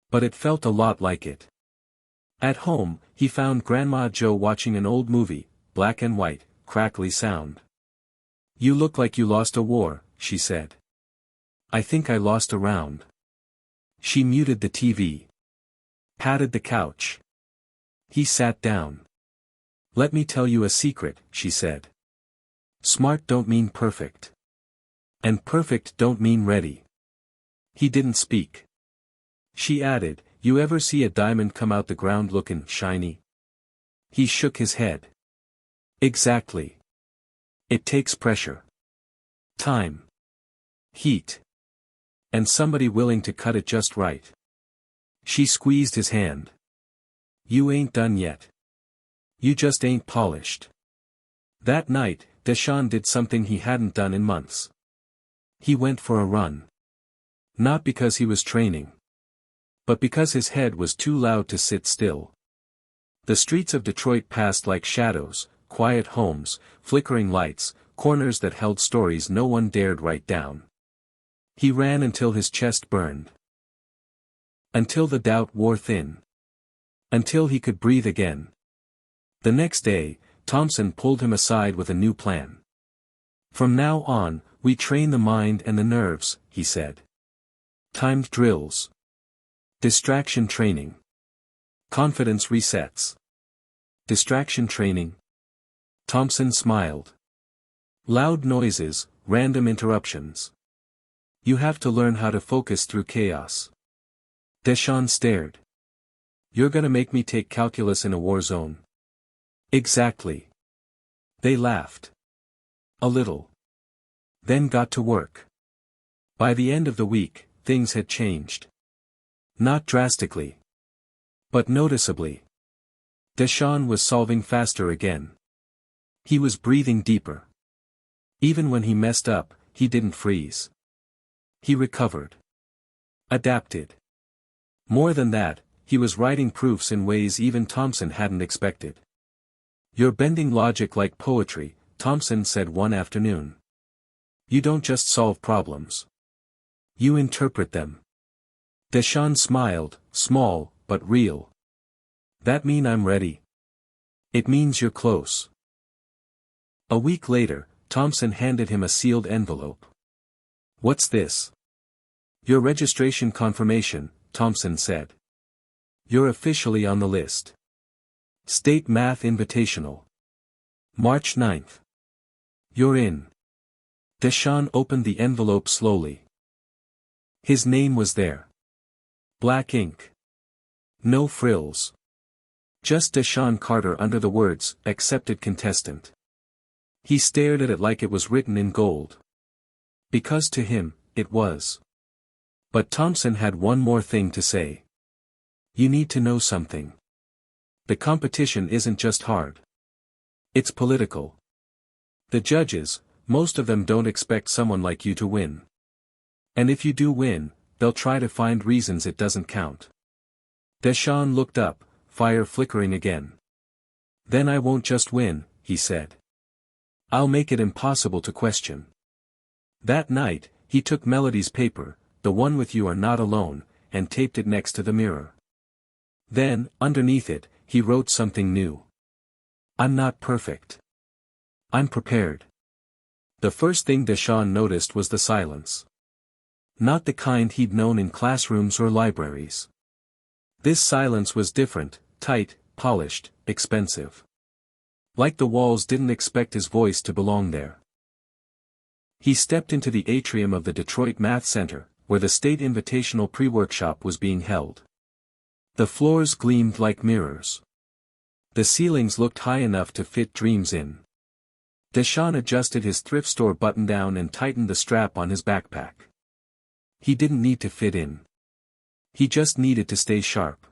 Speaker 1: But it felt a lot like it. At home, he found Grandma Jo watching an old movie, black and white, crackly sound. You look like you lost a war, she said. I think I lost a round. She muted the TV. Patted the couch. He sat down. Let me tell you a secret, she said. Smart don't mean perfect. And perfect don't mean ready. He didn't speak. She added, you ever see a diamond come out the ground lookin' shiny? He shook his head. Exactly. It takes pressure. Time. Heat. And somebody willing to cut it just right. She squeezed his hand. You ain't done yet. You just ain't polished. That night, Deshaun did something he hadn't done in months. He went for a run. Not because he was training. But because his head was too loud to sit still. The streets of Detroit passed like shadows, quiet homes, flickering lights, corners that held stories no one dared write down. He ran until his chest burned. Until the doubt wore thin. Until he could breathe again. The next day, Thompson pulled him aside with a new plan. From now on, we train the mind and the nerves, he said. Timed drills. Distraction training. Confidence resets. Distraction training. Thompson smiled. Loud noises, random interruptions. You have to learn how to focus through chaos. Deshaun stared. You're gonna make me take calculus in a war zone. Exactly. They laughed. A little. Then got to work. By the end of the week, things had changed. Not drastically. But noticeably. Deshaun was solving faster again. He was breathing deeper. Even when he messed up, he didn't freeze. He recovered. Adapted. More than that, he was writing proofs in ways even Thompson hadn't expected. You're bending logic like poetry, Thompson said one afternoon. You don't just solve problems. You interpret them. Deshaun smiled, small, but real. That mean I'm ready? It means you're close. A week later, Thompson handed him a sealed envelope. "What's this?" "Your registration confirmation," Thompson said. "You're officially on the list. State Math Invitational. March 9th. You're in." Deshaun opened the envelope slowly. His name was there. Black ink. No frills. Just Deshaun Carter under the words, "Accepted contestant." He stared at it like it was written in gold. Because to him, it was. But Thompson had one more thing to say. "You need to know something. The competition isn't just hard. It's political. The judges, most of them don't expect someone like you to win. And if you do win, they'll try to find reasons it doesn't count." Deshaun looked up, fire flickering again. "Then I won't just win," he said. "I'll make it impossible to question." That night, he took Melody's paper, the one with "You are not alone," and taped it next to the mirror. Then, underneath it, he wrote something new. "I'm not perfect. I'm prepared." The first thing Deshaun noticed was the silence. Not the kind he'd known in classrooms or libraries. This silence was different, tight, polished, expensive. Like the walls didn't expect his voice to belong there. He stepped into the atrium of the Detroit Math Center, where the state invitational pre-workshop was being held. The floors gleamed like mirrors. The ceilings looked high enough to fit dreams in. Deshaun adjusted his thrift store button-down and tightened the strap on his backpack. He didn't need to fit in. He just needed to stay sharp.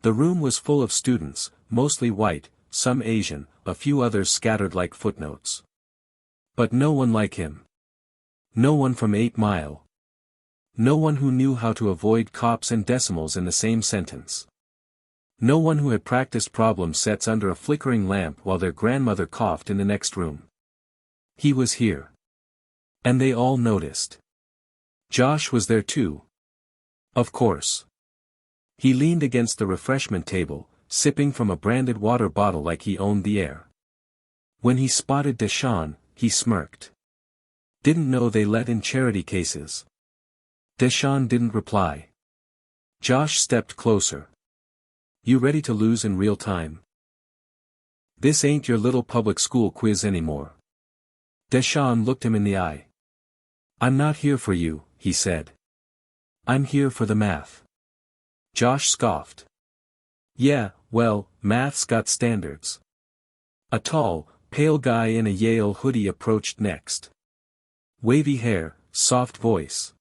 Speaker 1: The room was full of students, mostly white, some Asian, a few others scattered like footnotes. But no one like him. No one from 8 Mile. No one who knew how to avoid cops and decimals in the same sentence. No one who had practiced problem sets under a flickering lamp while their grandmother coughed in the next room. He was here. And they all noticed. Josh was there too. Of course. He leaned against the refreshment table, sipping from a branded water bottle like he owned the air. When he spotted Deshaun, he smirked. Didn't know they let in charity cases. Deshaun didn't reply. Josh stepped closer. "You ready to lose in real time? This ain't your little public school quiz anymore." Deshaun looked him in the eye. "I'm not here for you," he said. "I'm here for the math." Josh scoffed. "Yeah, well, math's got standards." A tall, pale guy in a Yale hoodie approached next. Wavy hair, soft voice.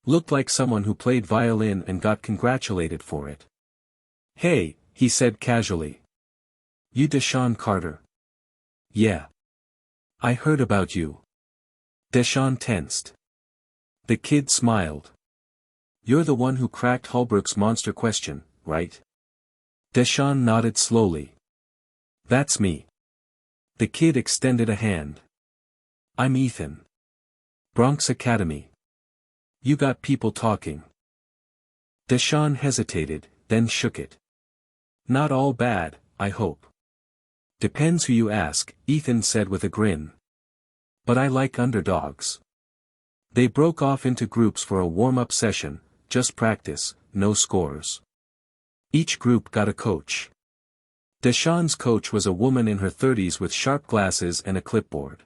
Speaker 1: Looked like someone who played violin and got congratulated for it. "Hey," he said casually. "You Deshaun Carter?" "Yeah. I heard about you." Deshaun tensed. The kid smiled. "You're the one who cracked Holbrook's monster question, right?" Deshaun nodded slowly. "That's me." The kid extended a hand. "I'm Ethan. Bronx Academy. You got people talking." Deshaun hesitated, then shook it. "Not all bad, I hope." "Depends who you ask," Ethan said with a grin. "But I like underdogs." They broke off into groups for a warm-up session, just practice, no scores. Each group got a coach. Deshaun's coach was a woman in her 30s with sharp glasses and a clipboard.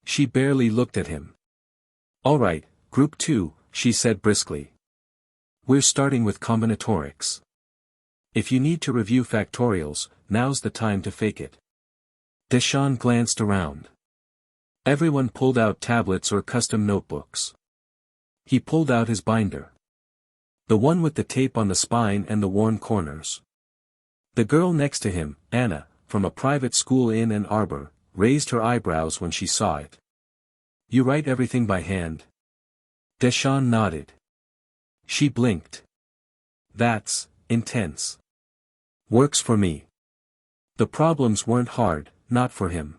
Speaker 1: She barely looked at him. "All right, Group 2, she said briskly. "We're starting with combinatorics. If you need to review factorials, now's the time to fake it." Deshaun glanced around. Everyone pulled out tablets or custom notebooks. He pulled out his binder. The one with the tape on the spine and the worn corners. The girl next to him, Anna, from a private school in Ann Arbor, raised her eyebrows when she saw it. "You write everything by hand?" Deshaun nodded. She blinked. "That's intense. Works for me." The problems weren't hard, not for him.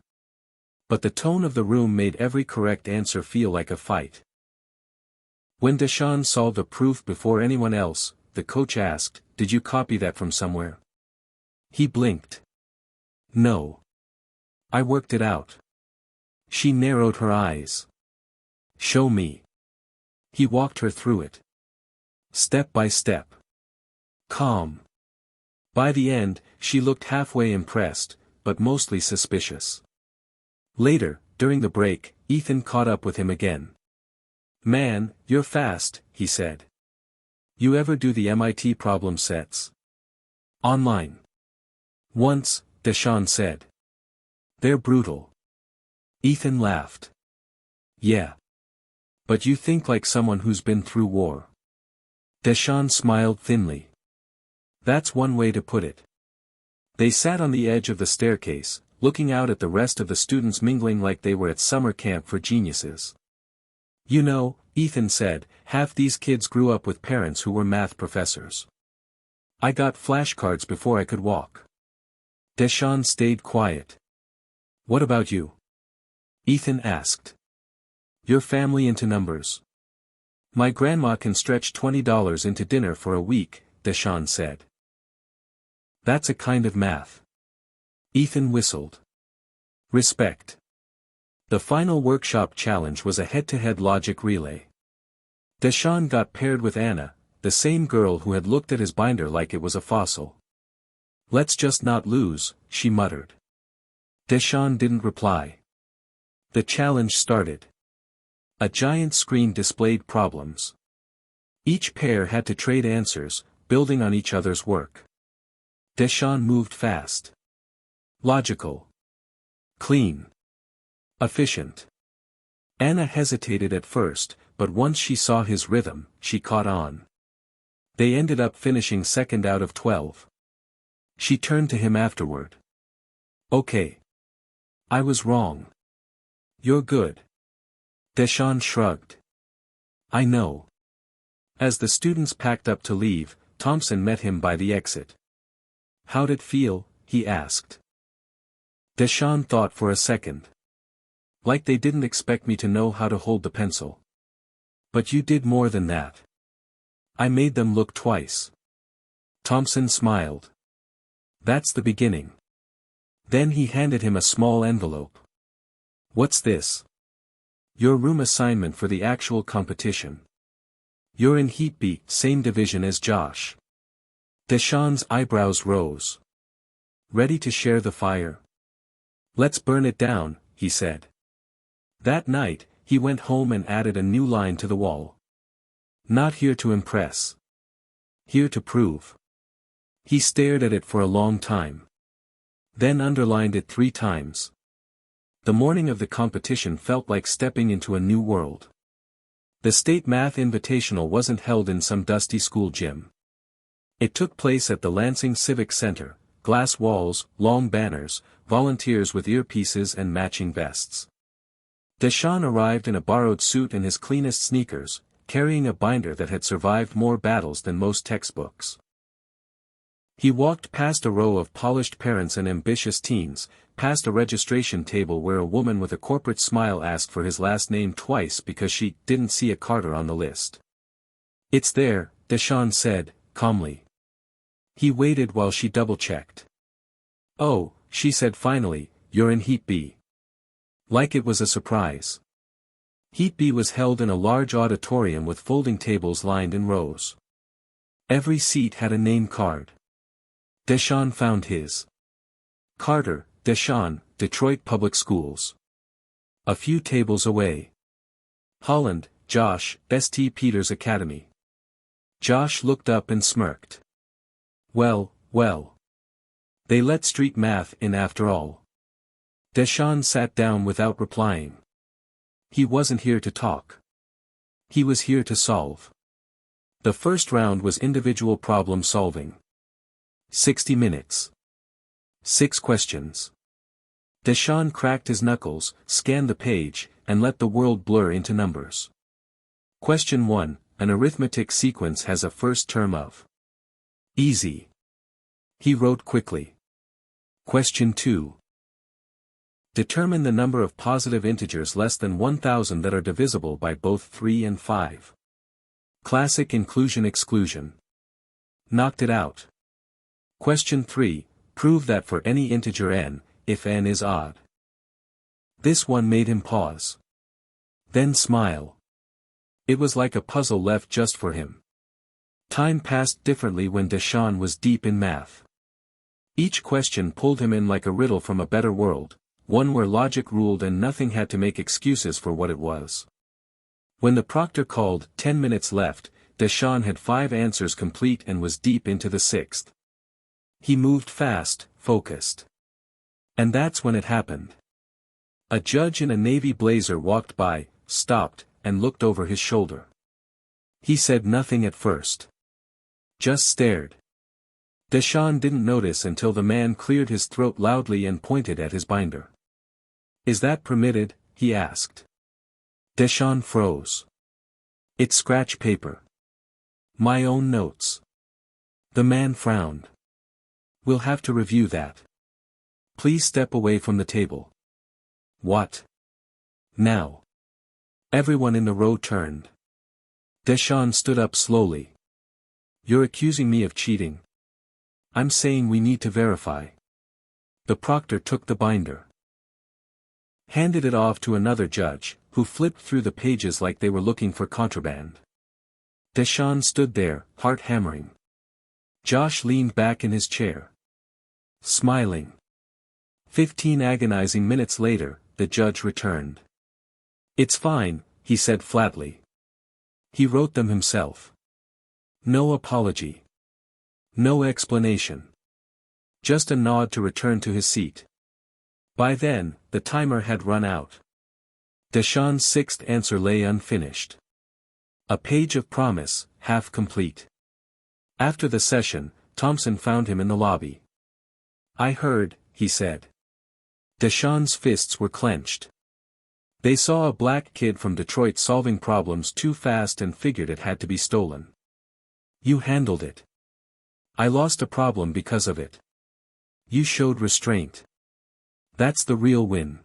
Speaker 1: But the tone of the room made every correct answer feel like a fight. When Deshaun solved a proof before anyone else, the coach asked, "Did you copy that from somewhere?" He blinked. "No. I worked it out. She narrowed her eyes. Show me. He walked her through it. Step by step. Calm. By the end, she looked halfway impressed, but mostly suspicious. Later, during the break, Ethan caught up with him again. Man, you're fast, he said. You ever do the MIT problem sets? Online. Once, Deshaun said. They're brutal. Ethan laughed. Yeah. But you think like someone who's been through war. Deshaun smiled thinly. That's one way to put it. They sat on the edge of the staircase, looking out at the rest of the students mingling like they were at summer camp for geniuses. You know, Ethan said, half these kids grew up with parents who were math professors. I got flashcards before I could walk. Deshaun stayed quiet. What about you? Ethan asked. Your family into numbers? My grandma can stretch $20 into dinner for a week, Deshaun said. That's a kind of math. Ethan whistled. Respect. The final workshop challenge was a head-to-head logic relay. Deshaun got paired with Anna, the same girl who had looked at his binder like it was a fossil. Let's just not lose, she muttered. Deshaun didn't reply. The challenge started. A giant screen displayed problems. Each pair had to trade answers, building on each other's work. Deshaun moved fast. Logical. Clean. Efficient. Anna hesitated at first, but once she saw his rhythm, she caught on. They ended up finishing second out of 12. She turned to him afterward. Okay. I was wrong. You're good. Deshaun shrugged. I know. As the students packed up to leave, Thompson met him by the exit. How'd it feel? He asked. Deshaun thought for a second. Like they didn't expect me to know how to hold the pencil. But you did more than that. I made them look twice. Thompson smiled. That's the beginning. Then he handed him a small envelope. What's this? Your room assignment for the actual competition. You're in Heat B, same division as Josh. Deshaun's eyebrows rose. Ready to share the fire? Let's burn it down, he said. That night, he went home and added a new line to the wall. Not here to impress. Here to prove. He stared at it for a long time. Then underlined it 3 times. The morning of the competition felt like stepping into a new world. The state math invitational wasn't held in some dusty school gym. It took place at the Lansing Civic Center, glass walls, long banners, volunteers with earpieces and matching vests. Deshaun arrived in a borrowed suit and his cleanest sneakers, carrying a binder that had survived more battles than most textbooks. He walked past a row of polished parents and ambitious teens, past a registration table where a woman with a corporate smile asked for his last name twice because she didn't see a Carter on the list. It's there, Deshaun said, calmly. He waited while she double-checked. Oh, she said finally, you're in Heat B. Like it was a surprise. Heat B was held in a large auditorium with folding tables lined in rows. Every seat had a name card. Deshaun found his. Carter, Deshaun, Detroit Public Schools. A few tables away. Holland, Josh, St. Peter's Academy. Josh looked up and smirked. Well, well. They let street math in after all. Deshaun sat down without replying. He wasn't here to talk. He was here to solve. The first round was individual problem solving. 60 minutes. 6 questions. Deshaun cracked his knuckles, scanned the page, and let the world blur into numbers. Question 1, an arithmetic sequence has a first term of. Easy. He wrote quickly. Question 2. Determine the number of positive integers less than 1000 that are divisible by both 3 and 5. Classic inclusion-exclusion. Knocked it out. Question 3, prove that for any integer n, if n is odd. This one made him pause. Then smile. It was like a puzzle left just for him. Time passed differently when Deshaun was deep in math. Each question pulled him in like a riddle from a better world, one where logic ruled and nothing had to make excuses for what it was. When the proctor called 10 minutes left, Deshaun had 5 answers complete and was deep into the 6th. He moved fast, focused. And that's when it happened. A judge in a navy blazer walked by, stopped, and looked over his shoulder. He said nothing at first. Just stared. Deshaun didn't notice until the man cleared his throat loudly and pointed at his binder. "Is that permitted?" he asked. Deshaun froze. "It's scratch paper. My own notes." The man frowned. "We'll have to review that. Please step away from the table." "What? Now?" Everyone in the row turned. Deshaun stood up slowly. "You're accusing me of cheating?" "I'm saying we need to verify." The proctor took the binder. Handed it off to another judge, who flipped through the pages like they were looking for contraband. Deshaun stood there, heart hammering. Josh leaned back in his chair, smiling. 15 agonizing minutes later, the judge returned. "It's fine," he said flatly. He wrote them himself. No apology. No explanation. Just a nod to return to his seat. By then, the timer had run out. Deshaun's 6th answer lay unfinished. A page of promise, half complete. After the session, Thompson found him in the lobby. "I heard," he said. Deshaun's fists were clenched. They saw a black kid from Detroit solving problems too fast and figured it had to be stolen. "You handled it. I lost a problem because of it. You showed restraint. That's the real win."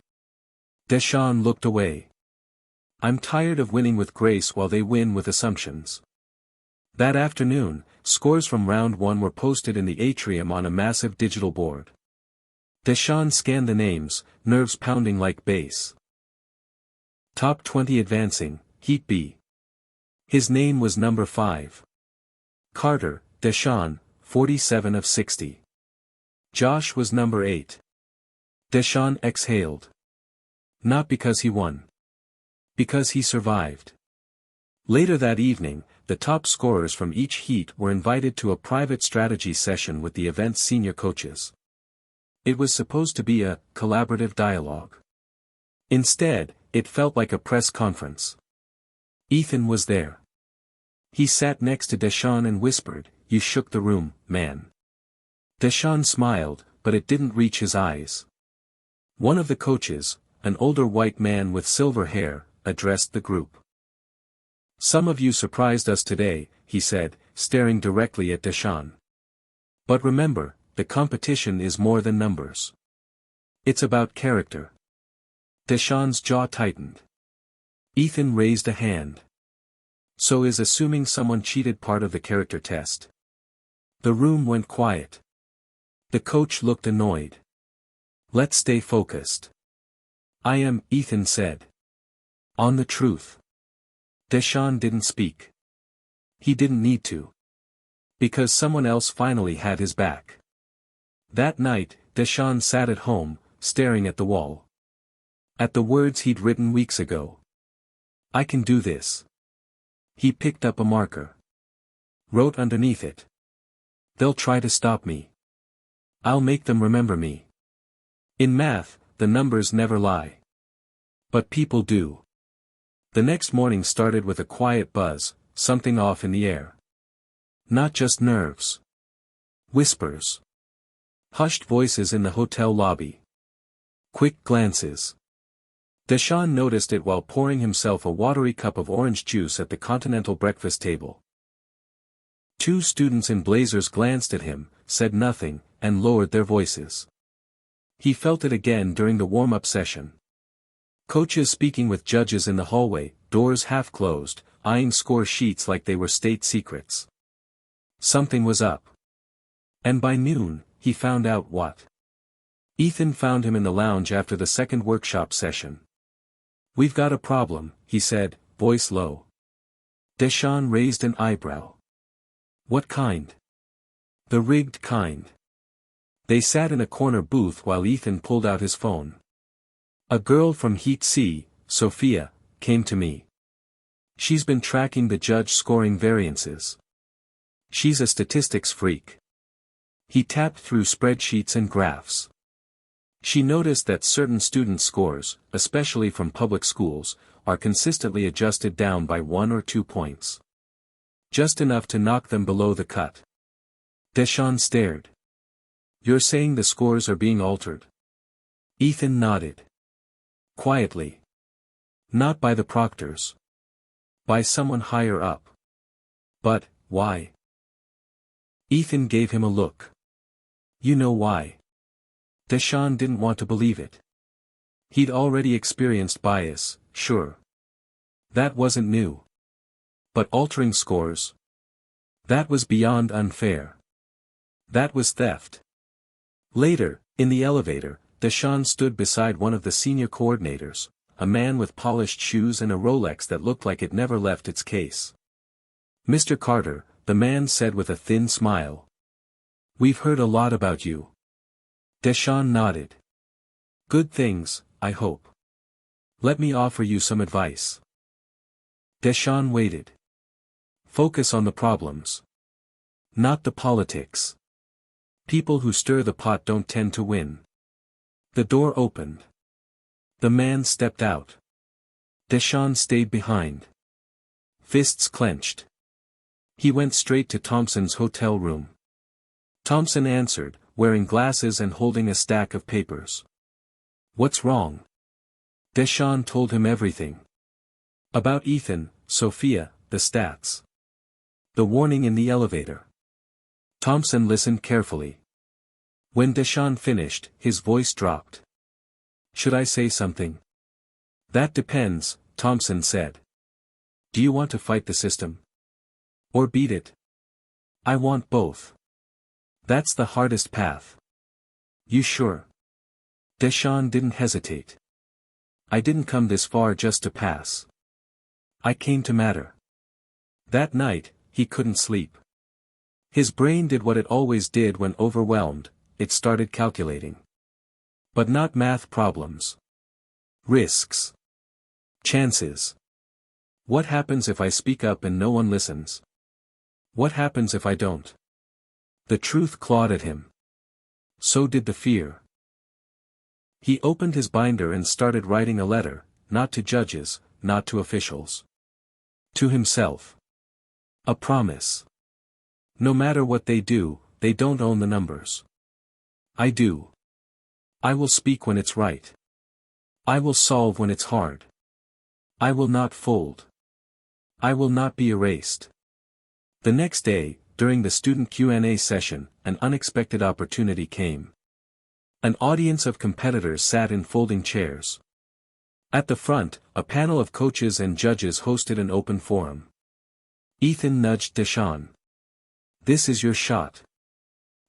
Speaker 1: Deshaun looked away. "I'm tired of winning with grace while they win with assumptions." That afternoon, scores from round 1 were posted in the atrium on a massive digital board. Deshaun scanned the names, nerves pounding like bass. Top 20 advancing, Heat B. His name was number 5. Carter, Deshaun, 47 of 60. Josh was number 8. Deshaun exhaled. Not because he won. Because he survived. Later that evening, the top scorers from each heat were invited to a private strategy session with the event's senior coaches. It was supposed to be a collaborative dialogue. Instead, it felt like a press conference. Ethan was there. He sat next to Deshaun and whispered, "You shook the room, man." Deshaun smiled, but it didn't reach his eyes. One of the coaches, an older white man with silver hair, addressed the group. "Some of you surprised us today," he said, staring directly at Deshaun. "But remember, the competition is more than numbers. It's about character." Deshaun's jaw tightened. Ethan raised a hand. "So is assuming someone cheated part of the character test?" The room went quiet. The coach looked annoyed. "Let's stay focused." "I am," Ethan said. "On the truth." Deshaun didn't speak. He didn't need to. Because someone else finally had his back. That night, Deshaun sat at home, staring at the wall. At the words he'd written weeks ago. "I can do this." He picked up a marker. Wrote underneath it. "They'll try to stop me. I'll make them remember me." In math, the numbers never lie. But people do. The next morning started with a quiet buzz, something off in the air. Not just nerves. Whispers. Hushed voices in the hotel lobby. Quick glances. Deshaun noticed it while pouring himself a watery cup of orange juice at the continental breakfast table. 2 students in blazers glanced at him, said nothing, and lowered their voices. He felt it again during the warm-up session. Coaches speaking with judges in the hallway, doors half closed, eyeing score sheets like they were state secrets. Something was up. And by noon, he found out what. Ethan found him in the lounge after the second workshop session. "We've got a problem," he said, voice low. Deshaun raised an eyebrow. "What kind?" "The rigged kind." They sat in a corner booth while Ethan pulled out his phone. "A girl from Heat C, Sophia, came to me. She's been tracking the judge scoring variances. She's a statistics freak." He tapped through spreadsheets and graphs. She noticed that certain student scores, especially from public schools, are consistently adjusted down by 1 or 2 points. Just enough to knock them below the cut. Deshaun stared. "You're saying the scores are being altered?" Ethan nodded. Quietly. "Not by the proctors. By someone higher up." "But, why?" Ethan gave him a look. "You know why." Deshaun didn't want to believe it. He'd already experienced bias, sure. That wasn't new. But altering scores? That was beyond unfair. That was theft. Later, in the elevator, Deshaun stood beside one of the senior coordinators, a man with polished shoes and a Rolex that looked like it never left its case. "Mr. Carter," the man said with a thin smile. "We've heard a lot about you." Deshaun nodded. "Good things, I hope. Let me offer you some advice." Deshaun waited. "Focus on the problems. Not the politics. People who stir the pot don't tend to win." The door opened. The man stepped out. Deshaun stayed behind. Fists clenched. He went straight to Thompson's hotel room. Thompson answered, wearing glasses and holding a stack of papers. "What's wrong?" Deshaun told him everything. About Ethan, Sophia, the stats. The warning in the elevator. Thompson listened carefully. When Deshaun finished, his voice dropped. "Should I say something?" "That depends," Thompson said. "Do you want to fight the system? Or beat it?" "I want both. That's the hardest path." "You sure?" Deshaun didn't hesitate. "I didn't come this far just to pass. I came to matter." That night, he couldn't sleep. His brain did what it always did when overwhelmed, it started calculating. But not math problems. Risks. Chances. What happens if I speak up and no one listens? What happens if I don't? The truth clawed at him. So did the fear. He opened his binder and started writing a letter, not to judges, not to officials. To himself. A promise. No matter what they do, they don't own the numbers. I do. I will speak when it's right. I will solve when it's hard. I will not fold. I will not be erased. The next day, during the student Q&A session, an unexpected opportunity came. An audience of competitors sat in folding chairs. At the front, a panel of coaches and judges hosted an open forum. Ethan nudged Deshaun. "This is your shot."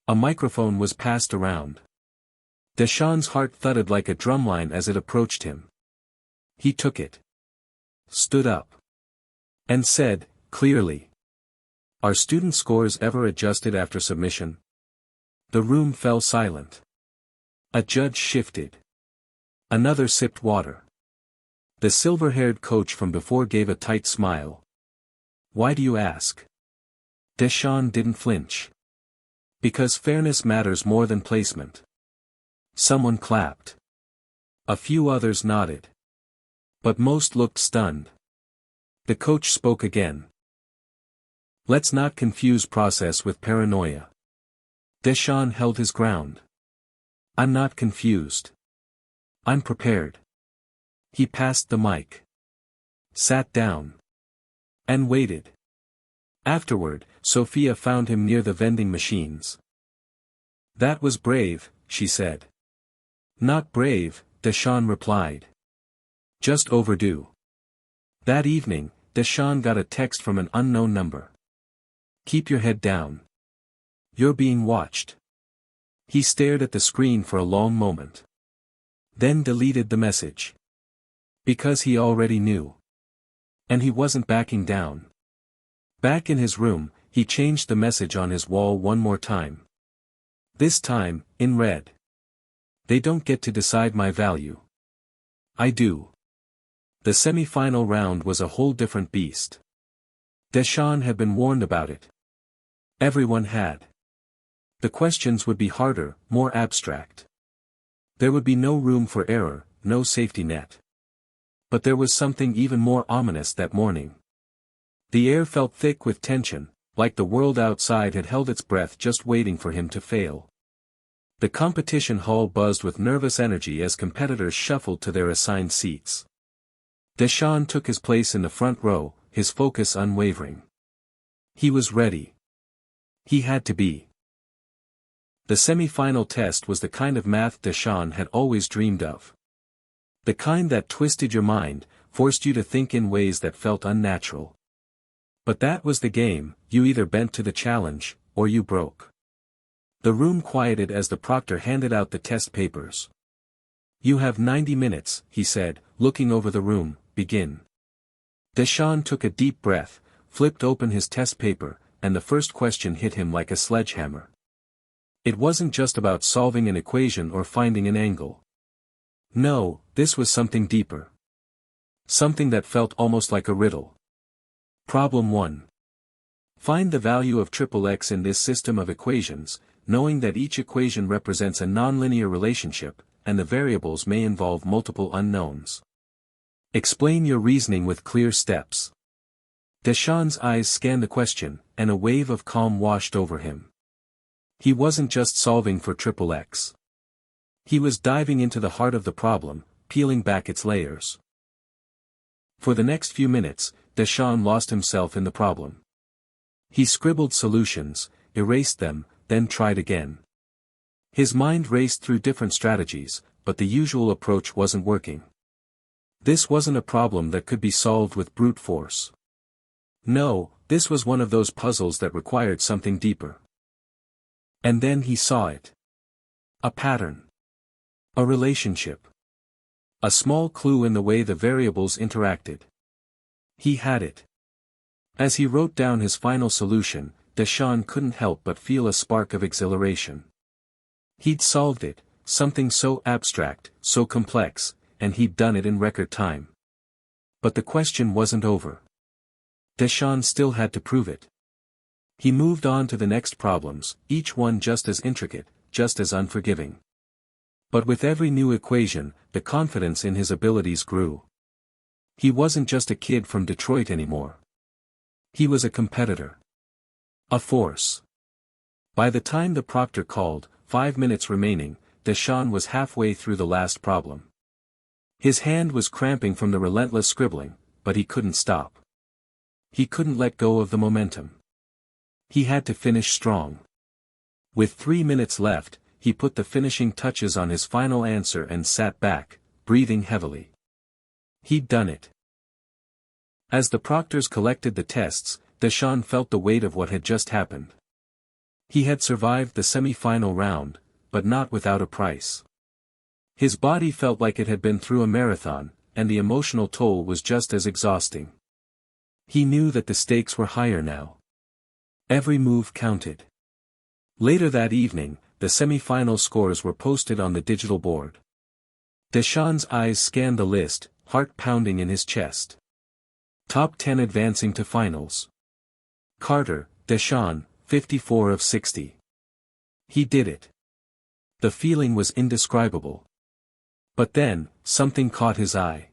Speaker 1: A microphone was passed around. Deshaun's heart thudded like a drumline as it approached him. He took it. Stood up. And said, clearly. "Are student scores ever adjusted after submission?" The room fell silent. A judge shifted. Another sipped water. The silver-haired coach from before gave a tight smile. "Why do you ask?" Deshaun didn't flinch. "Because fairness matters more than placement." Someone clapped. A few others nodded. But most looked stunned. The coach spoke again. "Let's not confuse process with paranoia." Deshaun held his ground. "I'm not confused. I'm prepared." He passed the mic. Sat down. And waited. Afterward, Sophia found him near the vending machines. "That was brave," she said. "Not brave," Deshaun replied. "Just overdue." That evening, Deshaun got a text from an unknown number. "Keep your head down. You're being watched." He stared at the screen for a long moment. Then deleted the message. Because he already knew. And he wasn't backing down. Back in his room, he changed the message on his wall one more time. This time, in red. They don't get to decide my value. I do. The semi-final round was a whole different beast. Deshaun had been warned about it. Everyone had. The questions would be harder, more abstract. There would be no room for error, no safety net. But there was something even more ominous that morning. The air felt thick with tension, like the world outside had held its breath just waiting for him to fail. The competition hall buzzed with nervous energy as competitors shuffled to their assigned seats. Deshaun took his place in the front row, his focus unwavering. He was ready. He had to be. The semi-final test was the kind of math Deshaun had always dreamed of. The kind that twisted your mind, forced you to think in ways that felt unnatural. But that was the game, you either bent to the challenge, or you broke. The room quieted as the proctor handed out the test papers. You have 90 minutes, he said, looking over the room, begin. Deshaun took a deep breath, flipped open his test paper, and the first question hit him like a sledgehammer. It wasn't just about solving an equation or finding an angle. No, this was something deeper. Something that felt almost like a riddle. Problem 1. Find the value of XXX in this system of equations, knowing that each equation represents a nonlinear relationship, and the variables may involve multiple unknowns. Explain your reasoning with clear steps. Deshaun's eyes scanned the question, and a wave of calm washed over him. He wasn't just solving for XXX. He was diving into the heart of the problem, peeling back its layers. For the next few minutes, Deshaun lost himself in the problem. He scribbled solutions, erased them, then tried again. His mind raced through different strategies, but the usual approach wasn't working. This wasn't a problem that could be solved with brute force. No, this was one of those puzzles that required something deeper. And then he saw it. A pattern. A relationship. A small clue in the way the variables interacted. He had it. As he wrote down his final solution, Deshaun couldn't help but feel a spark of exhilaration. He'd solved it, something so abstract, so complex, and he'd done it in record time. But the question wasn't over. Deshaun still had to prove it. He moved on to the next problems, each one just as intricate, just as unforgiving. But with every new equation, the confidence in his abilities grew. He wasn't just a kid from Detroit anymore. He was a competitor. A force. By the time the proctor called, 5 minutes remaining, Deshaun was halfway through the last problem. His hand was cramping from the relentless scribbling, but he couldn't stop. He couldn't let go of the momentum. He had to finish strong. With 3 minutes left, he put the finishing touches on his final answer and sat back, breathing heavily. He'd done it. As the proctors collected the tests, Deshaun felt the weight of what had just happened. He had survived the semi-final round, but not without a price. His body felt like it had been through a marathon, and the emotional toll was just as exhausting. He knew that the stakes were higher now. Every move counted. Later that evening, the semi-final scores were posted on the digital board. Deshaun's eyes scanned the list, heart pounding in his chest. Top 10 advancing to finals. Carter, Deshaun, 54 of 60. He did it. The feeling was indescribable. But then, something caught his eye.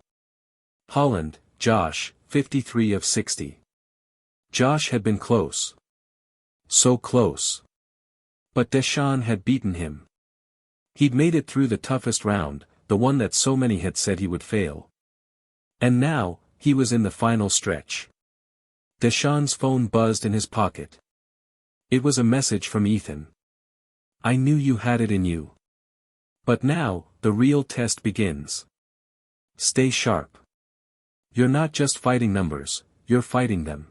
Speaker 1: Holland, Josh, 53 of 60. Josh had been close. So close. But Deshaun had beaten him. He'd made it through the toughest round, the one that so many had said he would fail. And now, he was in the final stretch. Deshaun's phone buzzed in his pocket. It was a message from Ethan. I knew you had it in you. But now, the real test begins. Stay sharp. You're not just fighting numbers, you're fighting them.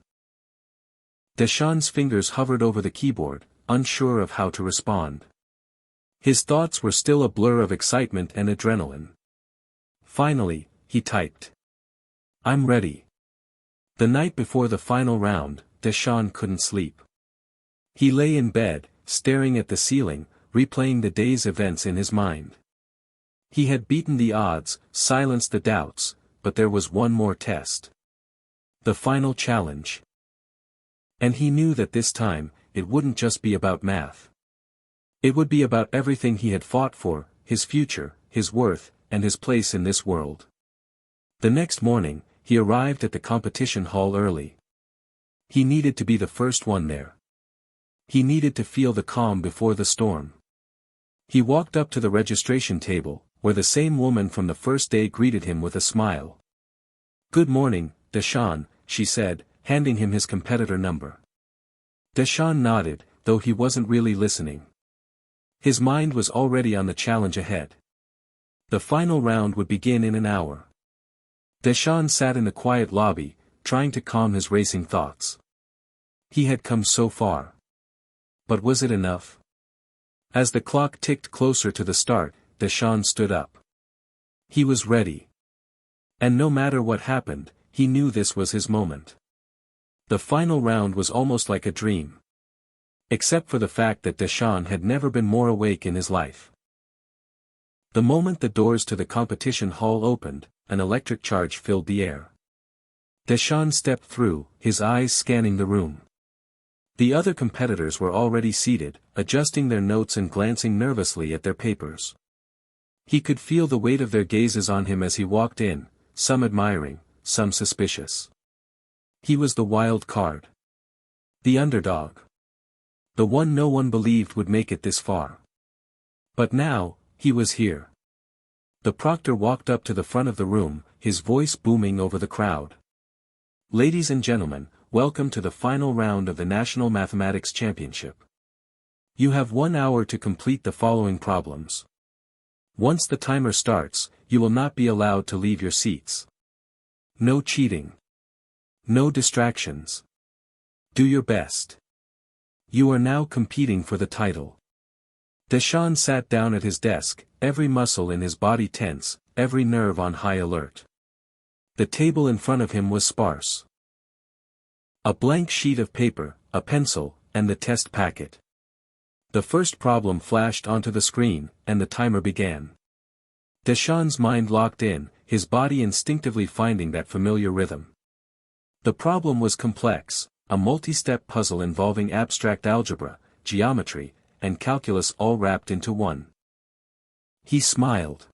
Speaker 1: Deshaun's fingers hovered over the keyboard, unsure of how to respond. His thoughts were still a blur of excitement and adrenaline. Finally, he typed. "I'm ready." The night before the final round, Deshaun couldn't sleep. He lay in bed, staring at the ceiling, replaying the day's events in his mind. He had beaten the odds, silenced the doubts, but there was one more test. The final challenge. And he knew that this time, it wouldn't just be about math. It would be about everything he had fought for, his future, his worth, and his place in this world. The next morning, he arrived at the competition hall early. He needed to be the first one there. He needed to feel the calm before the storm. He walked up to the registration table, where the same woman from the first day greeted him with a smile. "Good morning, Deshaun," she said, handing him his competitor number. Deshaun nodded, though he wasn't really listening. His mind was already on the challenge ahead. The final round would begin in an hour. Deshaun sat in the quiet lobby, trying to calm his racing thoughts. He had come so far. But was it enough? As the clock ticked closer to the start, Deshaun stood up. He was ready. And no matter what happened, he knew this was his moment. The final round was almost like a dream. Except for the fact that Deshaun had never been more awake in his life. The moment the doors to the competition hall opened, an electric charge filled the air. Deshaun stepped through, his eyes scanning the room. The other competitors were already seated, adjusting their notes and glancing nervously at their papers. He could feel the weight of their gazes on him as he walked in, some admiring, some suspicious. He was the wild card. The underdog. The one no one believed would make it this far. But now, he was here. The proctor walked up to the front of the room, his voice booming over the crowd. "Ladies and gentlemen, welcome to the final round of the National Mathematics Championship. You have 1 hour to complete the following problems. Once the timer starts, you will not be allowed to leave your seats. No cheating. No distractions. Do your best. You are now competing for the title." Deshaun sat down at his desk, every muscle in his body tense, every nerve on high alert. The table in front of him was sparse. A blank sheet of paper, a pencil, and the test packet. The first problem flashed onto the screen, and the timer began. Deshaun's mind locked in, his body instinctively finding that familiar rhythm. The problem was complex, a multi-step puzzle involving abstract algebra, geometry, and calculus all wrapped into one. He smiled.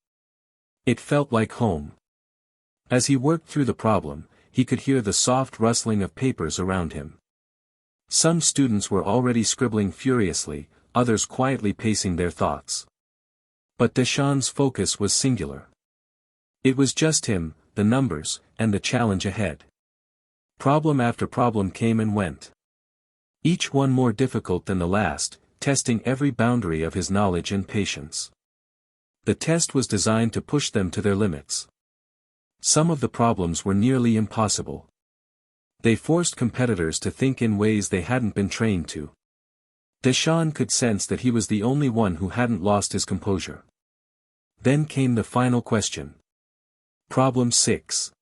Speaker 1: It felt like home. As he worked through the problem, he could hear the soft rustling of papers around him. Some students were already scribbling furiously, others quietly pacing their thoughts. But Deshaun's focus was singular. It was just him, the numbers, and the challenge ahead. Problem after problem came and went. Each one more difficult than the last, testing every boundary of his knowledge and patience. The test was designed to push them to their limits. Some of the problems were nearly impossible. They forced competitors to think in ways they hadn't been trained to. Deshaun could sense that he was the only one who hadn't lost his composure. Then came the final question. Problem 6.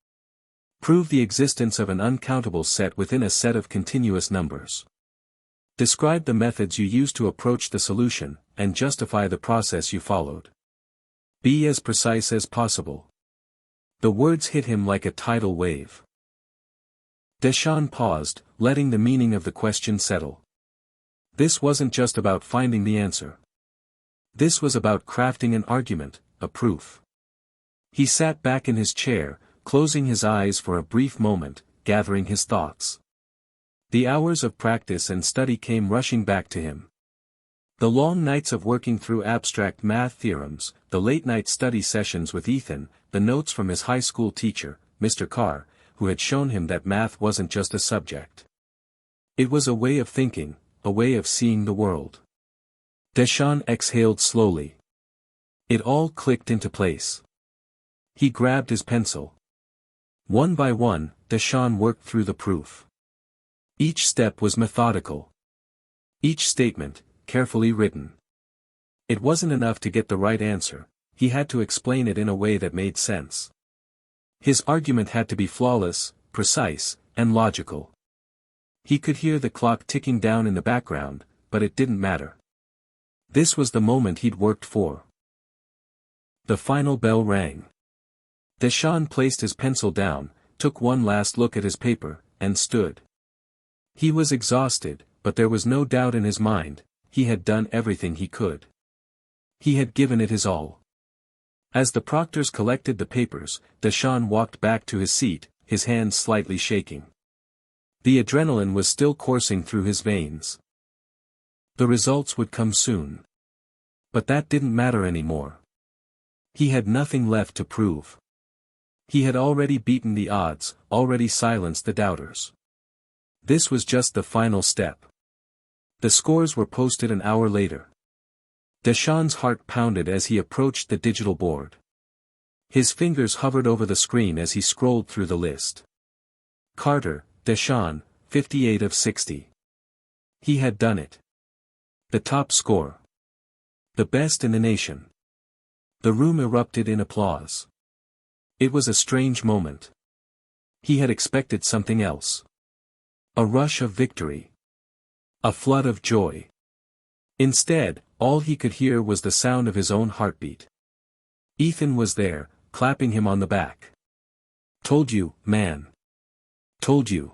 Speaker 1: Prove the existence of an uncountable set within a set of continuous numbers. Describe the methods you used to approach the solution, and justify the process you followed. Be as precise as possible. The words hit him like a tidal wave. Deshaun paused, letting the meaning of the question settle. This wasn't just about finding the answer. This was about crafting an argument, a proof. He sat back in his chair, closing his eyes for a brief moment, gathering his thoughts. The hours of practice and study came rushing back to him. The long nights of working through abstract math theorems, the late-night study sessions with Ethan, the notes from his high school teacher, Mr. Carr, who had shown him that math wasn't just a subject. It was a way of thinking, a way of seeing the world. Deshaun exhaled slowly. It all clicked into place. He grabbed his pencil. One by one, Deshaun worked through the proof. Each step was methodical. Each statement, carefully written. It wasn't enough to get the right answer, he had to explain it in a way that made sense. His argument had to be flawless, precise, and logical. He could hear the clock ticking down in the background, but it didn't matter. This was the moment he'd worked for. The final bell rang. Deshaun placed his pencil down, took one last look at his paper, and stood. He was exhausted, but there was no doubt in his mind, he had done everything he could. He had given it his all. As the proctors collected the papers, Deshaun walked back to his seat, his hands slightly shaking. The adrenaline was still coursing through his veins. The results would come soon. But that didn't matter anymore. He had nothing left to prove. He had already beaten the odds, already silenced the doubters. This was just the final step. The scores were posted an hour later. Deshaun's heart pounded as he approached the digital board. His fingers hovered over the screen as he scrolled through the list. Carter, Deshaun, 58 of 60. He had done it. The top score. The best in the nation. The room erupted in applause. It was a strange moment. He had expected something else. A rush of victory. A flood of joy. Instead, all he could hear was the sound of his own heartbeat. Ethan was there, clapping him on the back. "Told you, man. Told you."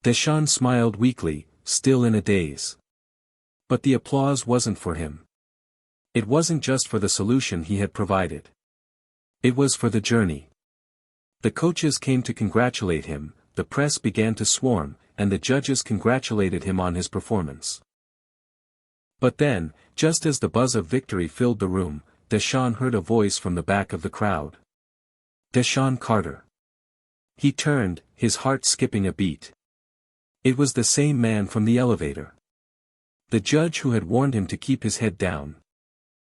Speaker 1: Deshaun smiled weakly, still in a daze. But the applause wasn't for him. It wasn't just for the solution he had provided. It was for the journey. The coaches came to congratulate him, the press began to swarm, and the judges congratulated him on his performance. But then, just as the buzz of victory filled the room, Deshaun heard a voice from the back of the crowd. "Deshaun Carter." He turned, his heart skipping a beat. It was the same man from the elevator. The judge who had warned him to keep his head down.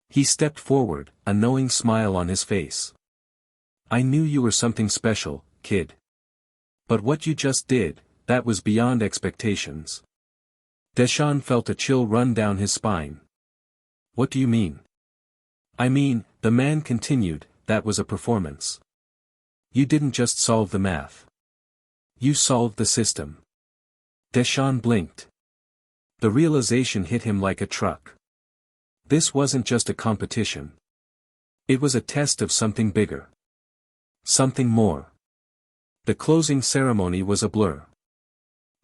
Speaker 1: He stepped forward, a knowing smile on his face. "I knew you were something special, kid. But what you just did, that was beyond expectations." Deshaun felt a chill run down his spine. "What do you mean?" "I mean," the man continued, "that was a performance. You didn't just solve the math. You solved the system." Deshaun blinked. The realization hit him like a truck. This wasn't just a competition. It was a test of something bigger. Something more. The closing ceremony was a blur.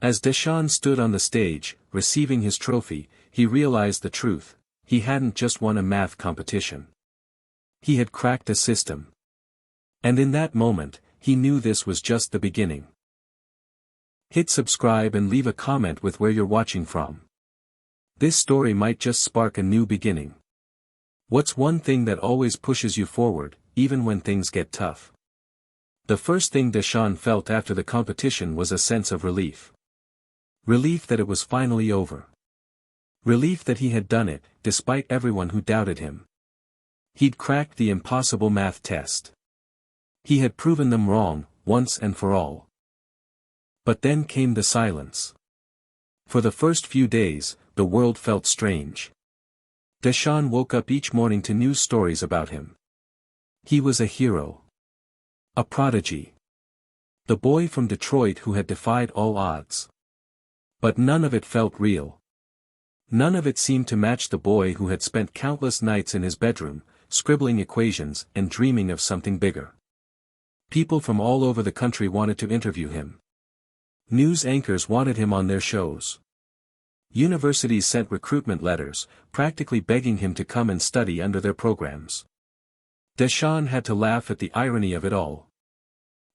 Speaker 1: As Deshaun stood on the stage, receiving his trophy, he realized the truth: he hadn't just won a math competition. He had cracked a system. And in that moment, he knew this was just the beginning. Hit subscribe and leave a comment with where you're watching from. This story might just spark a new beginning. What's one thing that always pushes you forward, even when things get tough? The first thing Deshaun felt after the competition was a sense of relief. Relief that it was finally over. Relief that he had done it, despite everyone who doubted him. He'd cracked the impossible math test. He had proven them wrong, once and for all. But then came the silence. For the first few days, the world felt strange. Deshaun woke up each morning to news stories about him. He was a hero. A prodigy. The boy from Detroit who had defied all odds. But none of it felt real. None of it seemed to match the boy who had spent countless nights in his bedroom, scribbling equations and dreaming of something bigger. People from all over the country wanted to interview him. News anchors wanted him on their shows. Universities sent recruitment letters, practically begging him to come and study under their programs. Deshaun had to laugh at the irony of it all.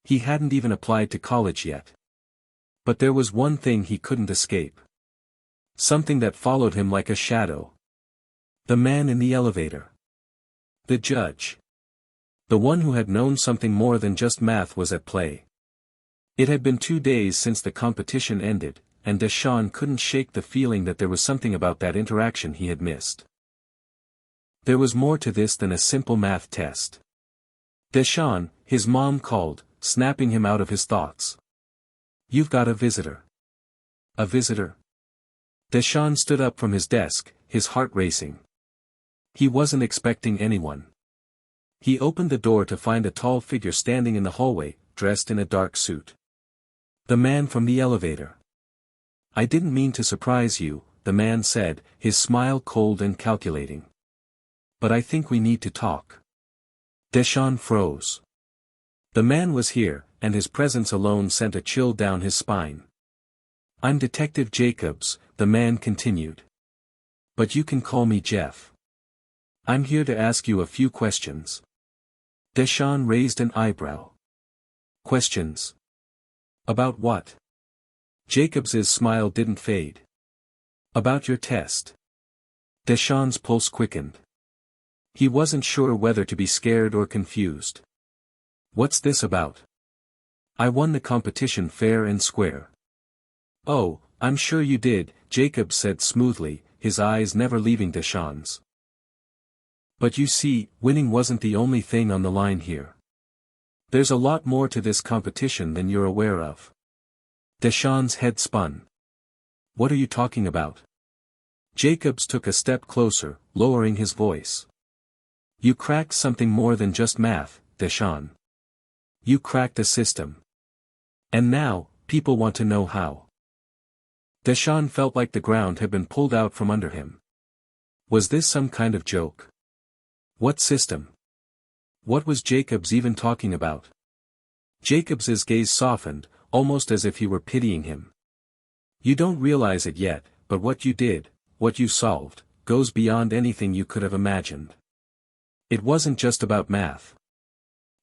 Speaker 1: He hadn't even applied to college yet. But there was one thing he couldn't escape. Something that followed him like a shadow. The man in the elevator. The judge. The one who had known something more than just math was at play. It had been 2 days since the competition ended, and Deshaun couldn't shake the feeling that there was something about that interaction he had missed. There was more to this than a simple math test. "Deshaun," his mom called, snapping him out of his thoughts. "You've got a visitor." "A visitor?" Deshaun stood up from his desk, his heart racing. He wasn't expecting anyone. He opened the door to find a tall figure standing in the hallway, dressed in a dark suit. The man from the elevator. "I didn't mean to surprise you," the man said, his smile cold and calculating. "But I think we need to talk." Deshaun froze. The man was here, and his presence alone sent a chill down his spine. "I'm Detective Jacobs," the man continued. "But you can call me Jeff. I'm here to ask you a few questions." Deshaun raised an eyebrow. "Questions? About what?" Jacobs's smile didn't fade. "About your test." Deshaun's pulse quickened. He wasn't sure whether to be scared or confused. "What's this about?" "I won the competition fair and square." "Oh, I'm sure you did," Jacobs said smoothly, his eyes never leaving Deshaun's. "But you see, winning wasn't the only thing on the line here. There's a lot more to this competition than you're aware of." Deshaun's head spun. "What are you talking about?" Jacobs took a step closer, lowering his voice. "You cracked something more than just math, Deshaun. You cracked a system. And now, people want to know how." Deshaun felt like the ground had been pulled out from under him. Was this some kind of joke? What system? What was Jacobs even talking about? Jacobs's gaze softened, almost as if he were pitying him. "You don't realize it yet, but what you did, what you solved, goes beyond anything you could have imagined. It wasn't just about math.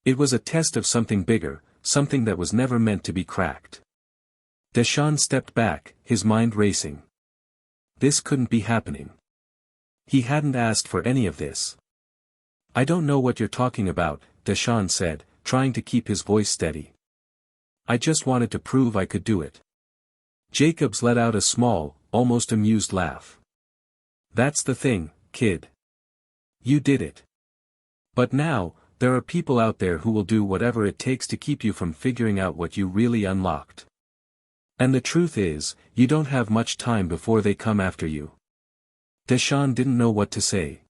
Speaker 1: It was a test of something bigger, something that was never meant to be cracked." Deshaun stepped back, his mind racing. This couldn't be happening. He hadn't asked for any of this. "I don't know what you're talking about," Deshaun said, trying to keep his voice steady. "I just wanted to prove I could do it." Jacobs let out a small, almost amused laugh. "That's the thing, kid. You did it. But now, there are people out there who will do whatever it takes to keep you from figuring out what you really unlocked. And the truth is, you don't have much time before they come after you." Deshaun didn't know what to say.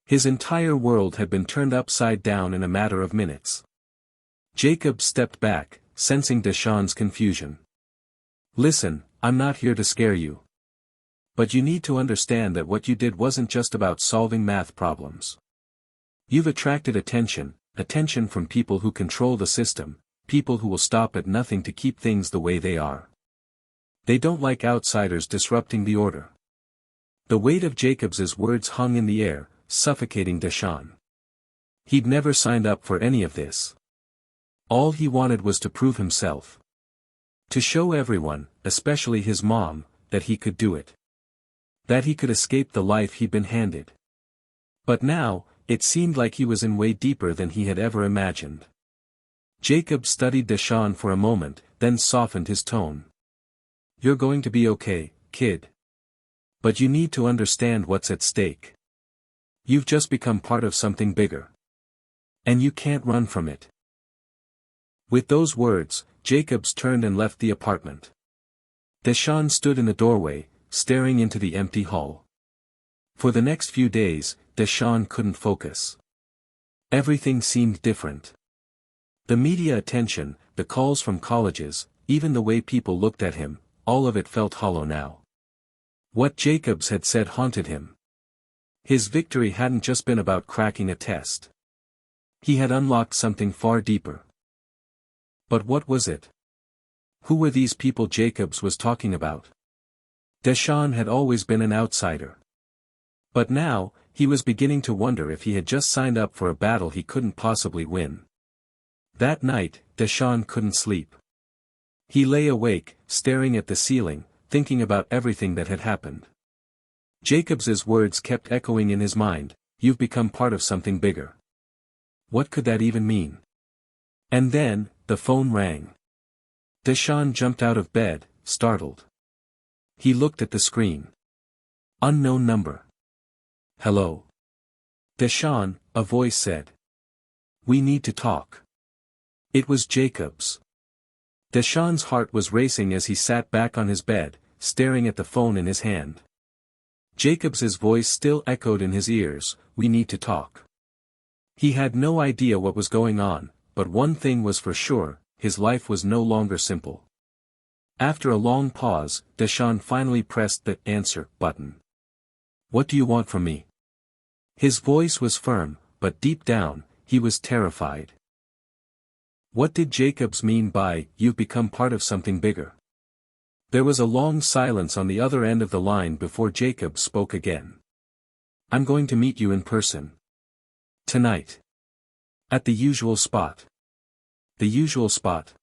Speaker 1: His entire world had been turned upside down in a matter of minutes. Jacobs stepped back, sensing Deshaun's confusion. "Listen, I'm not here to scare you. But you need to understand that what you did wasn't just about solving math problems. You've attracted attention from people who control the system, people who will stop at nothing to keep things the way they are. They don't like outsiders disrupting the order." The weight of Jacobs's words hung in the air, suffocating Deshaun. He'd never signed up for any of this. All he wanted was to prove himself. To show everyone, especially his mom, that he could do it. That he could escape the life he'd been handed. But now, it seemed like he was in way deeper than he had ever imagined. Jacob studied Deshaun for a moment, then softened his tone. "You're going to be okay, kid. But you need to understand what's at stake. You've just become part of something bigger. And you can't run from it." With those words, Jacobs turned and left the apartment. Deshaun stood in the doorway, staring into the empty hall. For the next few days, Deshaun couldn't focus. Everything seemed different. The media attention, the calls from colleges, even the way people looked at him, all of it felt hollow now. What Jacobs had said haunted him. His victory hadn't just been about cracking a test. He had unlocked something far deeper. But what was it? Who were these people Jacobs was talking about? Deshaun had always been an outsider. But now, he was beginning to wonder if he had just signed up for a battle he couldn't possibly win. That night, Deshaun couldn't sleep. He lay awake, staring at the ceiling, thinking about everything that had happened. Jacobs's words kept echoing in his mind, "You've become part of something bigger." What could that even mean? And then, the phone rang. Deshaun jumped out of bed, startled. He looked at the screen. Unknown number. "Hello. Deshaun," a voice said. "We need to talk." It was Jacobs. Deshaun's heart was racing as he sat back on his bed, staring at the phone in his hand. Jacobs's voice still echoed in his ears, "We need to talk." He had no idea what was going on, but one thing was for sure, his life was no longer simple. After a long pause, Deshaun finally pressed the "answer" button. "What do you want from me?" His voice was firm, but deep down, he was terrified. What did Jacobs mean by, "You've become part of something bigger"? There was a long silence on the other end of the line before Jacobs spoke again. "I'm going to meet you in person. Tonight. At the usual spot." "The usual spot?"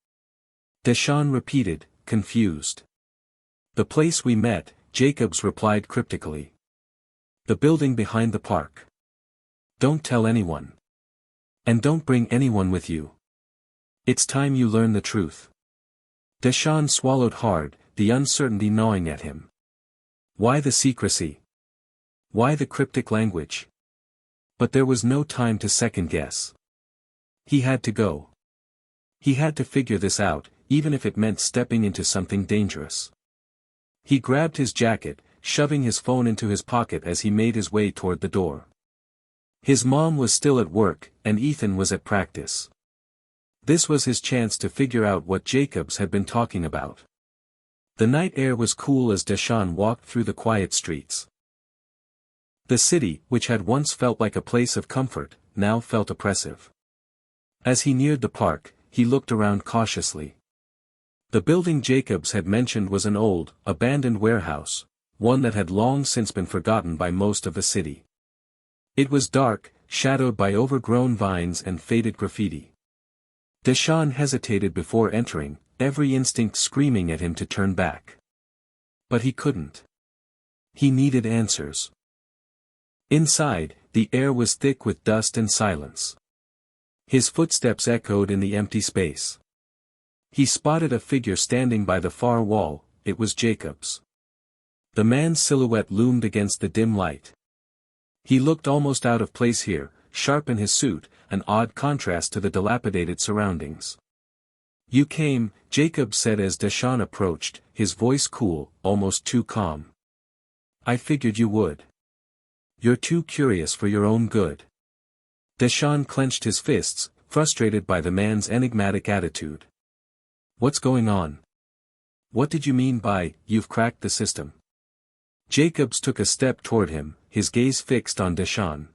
Speaker 1: Deshaun repeated, confused. "The place we met," Jacobs replied cryptically. "The building behind the park. Don't tell anyone. And don't bring anyone with you. It's time you learn the truth." Deshaun swallowed hard, the uncertainty gnawing at him. Why the secrecy? Why the cryptic language? But there was no time to second-guess. He had to go. He had to figure this out, even if it meant stepping into something dangerous. He grabbed his jacket, shoving his phone into his pocket as he made his way toward the door. His mom was still at work, and Ethan was at practice. This was his chance to figure out what Jacobs had been talking about. The night air was cool as Deshaun walked through the quiet streets. The city, which had once felt like a place of comfort, now felt oppressive. As he neared the park, he looked around cautiously. The building Jacobs had mentioned was an old, abandoned warehouse, one that had long since been forgotten by most of the city. It was dark, shadowed by overgrown vines and faded graffiti. Deshaun hesitated before entering, every instinct screaming at him to turn back. But he couldn't. He needed answers. Inside, the air was thick with dust and silence. His footsteps echoed in the empty space. He spotted a figure standing by the far wall. It was Jacobs. The man's silhouette loomed against the dim light. He looked almost out of place here, sharp in his suit, an odd contrast to the dilapidated surroundings. "You came," Jacobs said as Deshaun approached, his voice cool, almost too calm. "I figured you would. You're too curious for your own good." Deshaun clenched his fists, frustrated by the man's enigmatic attitude. "What's going on? What did you mean by, 'You've cracked the system'?" Jacobs took a step toward him, his gaze fixed on Deshaun.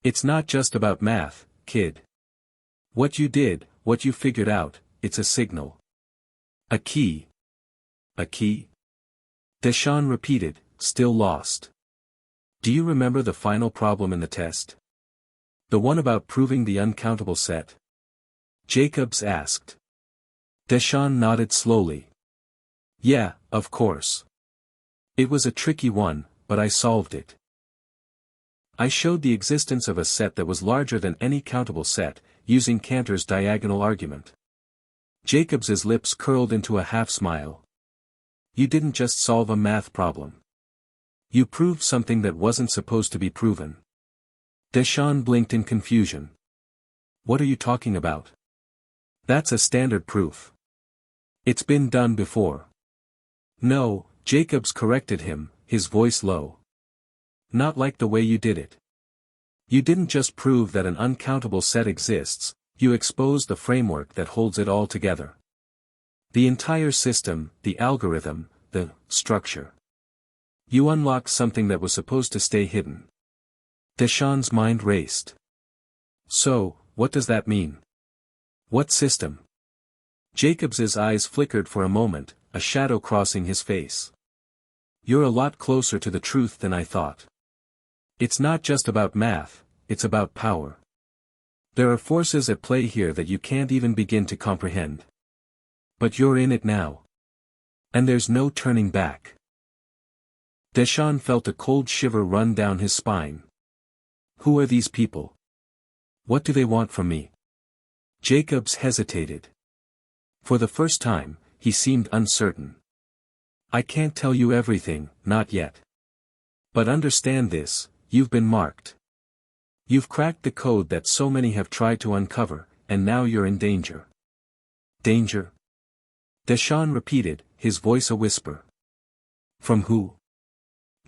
Speaker 1: "It's not just about math, kid. What you did, what you figured out, it's a signal. A key." "A key?" Deshaun repeated, still lost. "Do you remember the final problem in the test? The one about proving the uncountable set?" Jacobs asked. Deshaun nodded slowly. "Yeah, of course. It was a tricky one, but I solved it. I showed the existence of a set that was larger than any countable set, using Cantor's diagonal argument." Jacobs's lips curled into a half-smile. "You didn't just solve a math problem. You proved something that wasn't supposed to be proven." Deshaun blinked in confusion. "What are you talking about?" "That's a standard proof. It's been done before." "No," Jacobs corrected him, his voice low. "Not like the way you did it. You didn't just prove that an uncountable set exists, you exposed the framework that holds it all together. The entire system, the algorithm, the structure. You unlocked something that was supposed to stay hidden." Deshaun's mind raced. "So, what does that mean? What system?" Jacobs's eyes flickered for a moment, a shadow crossing his face. "You're a lot closer to the truth than I thought. It's not just about math, it's about power. There are forces at play here that you can't even begin to comprehend. But you're in it now. And there's no turning back." Deshaun felt a cold shiver run down his spine. "Who are these people? What do they want from me?" Jacobs hesitated. For the first time, he seemed uncertain. "I can't tell you everything, not yet. But understand this, you've been marked. You've cracked the code that so many have tried to uncover, and now you're in danger." "Danger?" Deshaun repeated, his voice a whisper. "From who?"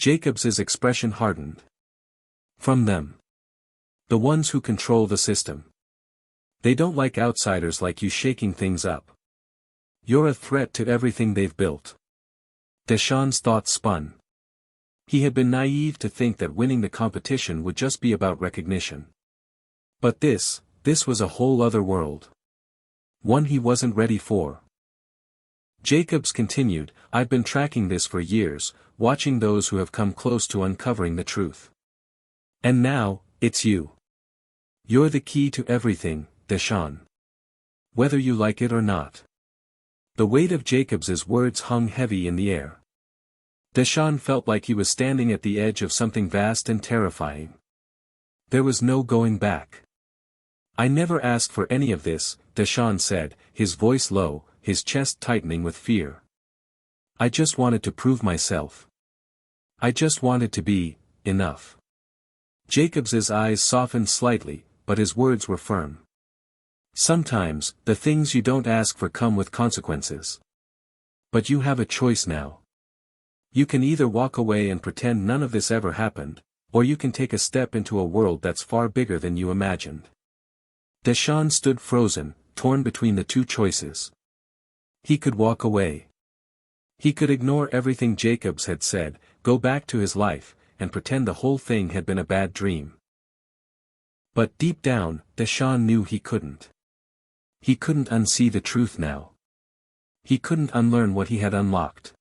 Speaker 1: Jacobs's expression hardened. From them. The ones who control the system. They don't like outsiders like you shaking things up. You're a threat to everything they've built. Deshawn's thoughts spun. He had been naive to think that winning the competition would just be about recognition. But this was a whole other world. One he wasn't ready for. Jacobs continued, I've been tracking this for years, watching those who have come close to uncovering the truth. And now, it's you. You're the key to everything, Deshawn. Whether you like it or not. The weight of Jacobs's words hung heavy in the air. Deshawn felt like he was standing at the edge of something vast and terrifying. There was no going back. I never asked for any of this, Deshawn said, his voice low, his chest tightening with fear. I just wanted to prove myself. I just wanted to be enough. Jacobs's eyes softened slightly, but his words were firm. Sometimes, the things you don't ask for come with consequences. But you have a choice now. You can either walk away and pretend none of this ever happened, or you can take a step into a world that's far bigger than you imagined. Deshawn stood frozen, torn between the two choices. He could walk away. He could ignore everything Jacobs had said, go back to his life, and pretend the whole thing had been a bad dream. But deep down, Deshawn knew he couldn't. He couldn't unsee the truth now. He couldn't unlearn what he had unlocked.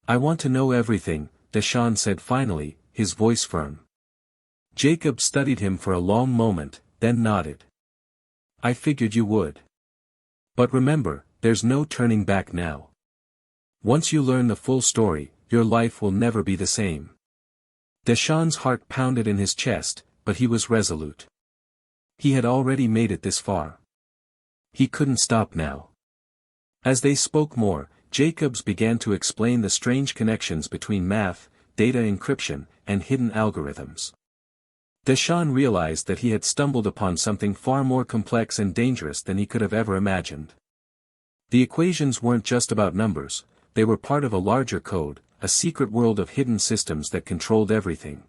Speaker 1: I want to know everything, Deshawn said finally, his voice firm. Jacob studied him for a long moment, then nodded. I figured you would. But remember, there's no turning back now. Once you learn the full story, your life will never be the same. Deshawn's heart pounded in his chest, but he was resolute. He had already made it this far. He couldn't stop now. As they spoke more, Jacobs began to explain the strange connections between math, data encryption, and hidden algorithms. Deshawn realized that he had stumbled upon something far more complex and dangerous than he could have ever imagined. The equations weren't just about numbers, they were part of a larger code, a secret world of hidden systems that controlled everything.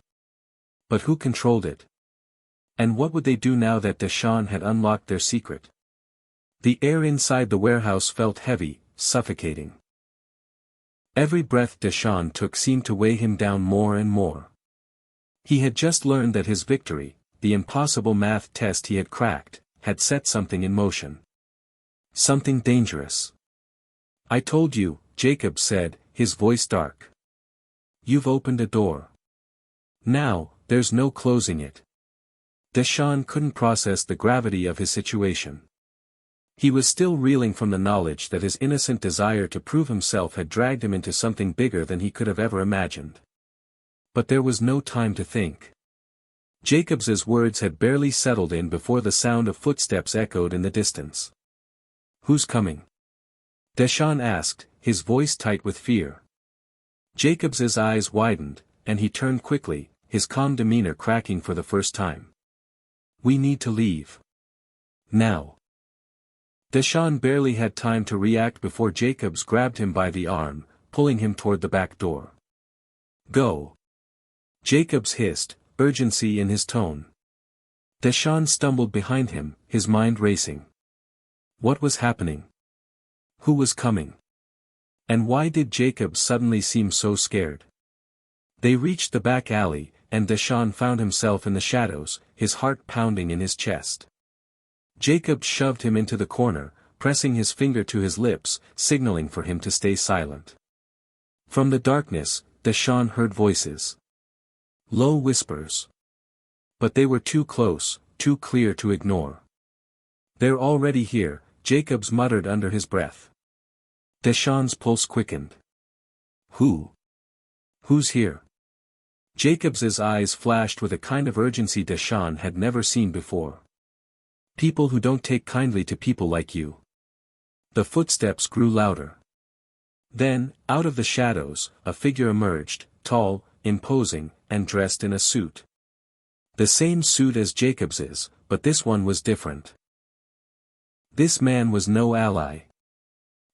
Speaker 1: But who controlled it? And what would they do now that Deshawn had unlocked their secret? The air inside the warehouse felt heavy, suffocating. Every breath Deshawn took seemed to weigh him down more and more. He had just learned that his victory, the impossible math test he had cracked, had set something in motion. Something dangerous. I told you, Jacob said, his voice dark. You've opened a door. Now, there's no closing it. Deshawn couldn't process the gravity of his situation. He was still reeling from the knowledge that his innocent desire to prove himself had dragged him into something bigger than he could have ever imagined. But there was no time to think. Jacobs's words had barely settled in before the sound of footsteps echoed in the distance. Who's coming? Deshawn asked, his voice tight with fear. Jacobs's eyes widened, and he turned quickly, his calm demeanor cracking for the first time. We need to leave. Now. Deshawn barely had time to react before Jacobs grabbed him by the arm, pulling him toward the back door. Go. Jacobs hissed, urgency in his tone. Deshawn stumbled behind him, his mind racing. What was happening? Who was coming? And why did Jacobs suddenly seem so scared? They reached the back alley, and Deshawn found himself in the shadows, his heart pounding in his chest. Jacob shoved him into the corner, pressing his finger to his lips, signaling for him to stay silent. From the darkness, Deshawn heard voices. Low whispers. But they were too close, too clear to ignore. They're already here, Jacobs muttered under his breath. Deshawn's pulse quickened. Who? Who's here? Jacobs's eyes flashed with a kind of urgency Deshawn had never seen before. People who don't take kindly to people like you. The footsteps grew louder. Then, out of the shadows, a figure emerged, tall, imposing, and dressed in a suit. The same suit as Jacobs's, but this one was different. This man was no ally.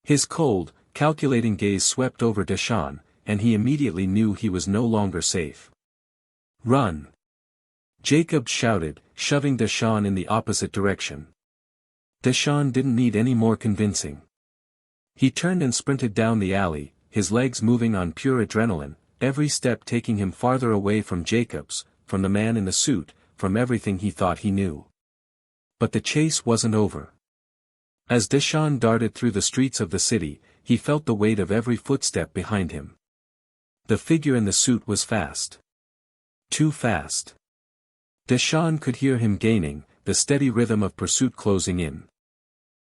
Speaker 1: His cold, calculating gaze swept over Deshawn, and he immediately knew he was no longer safe. "Run!" Jacob shouted, shoving Deshaun in the opposite direction. Deshaun didn't need any more convincing. He turned and sprinted down the alley, his legs moving on pure adrenaline, every step taking him farther away from Jacobs, from the man in the suit, from everything he thought he knew. But the chase wasn't over. As Deshaun darted through the streets of the city, he felt the weight of every footstep behind him. The figure in the suit was fast. Too fast. Deshaun could hear him gaining, the steady rhythm of pursuit closing in.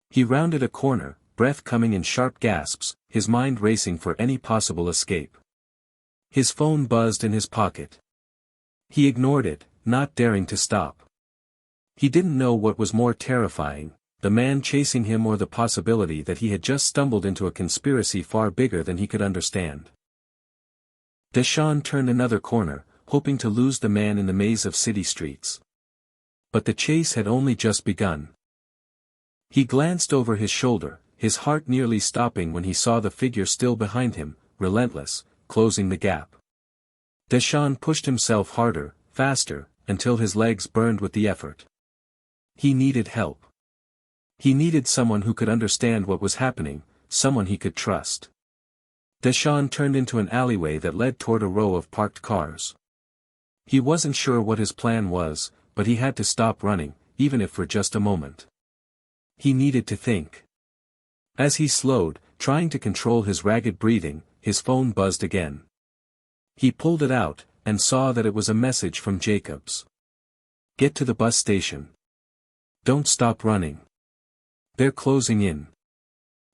Speaker 1: He rounded a corner, breath coming in sharp gasps, his mind racing for any possible escape. His phone buzzed in his pocket. He ignored it, not daring to stop. He didn't know what was more terrifying, the man chasing him or the possibility that he had just stumbled into a conspiracy far bigger than he could understand. Deshaun turned another corner, hoping to lose the man in the maze of city streets. But the chase had only just begun. He glanced over his shoulder, his heart nearly stopping when he saw the figure still behind him, relentless, closing the gap. Deshaun pushed himself harder, faster, until his legs burned with the effort. He needed help. He needed someone who could understand what was happening, someone he could trust. Deshaun turned into an alleyway that led toward a row of parked cars. He wasn't sure what his plan was, but he had to stop running, even if for just a moment. He needed to think. As he slowed, trying to control his ragged breathing, his phone buzzed again. He pulled it out, and saw that it was a message from Jacobs. "Get to the bus station. Don't stop running. They're closing in.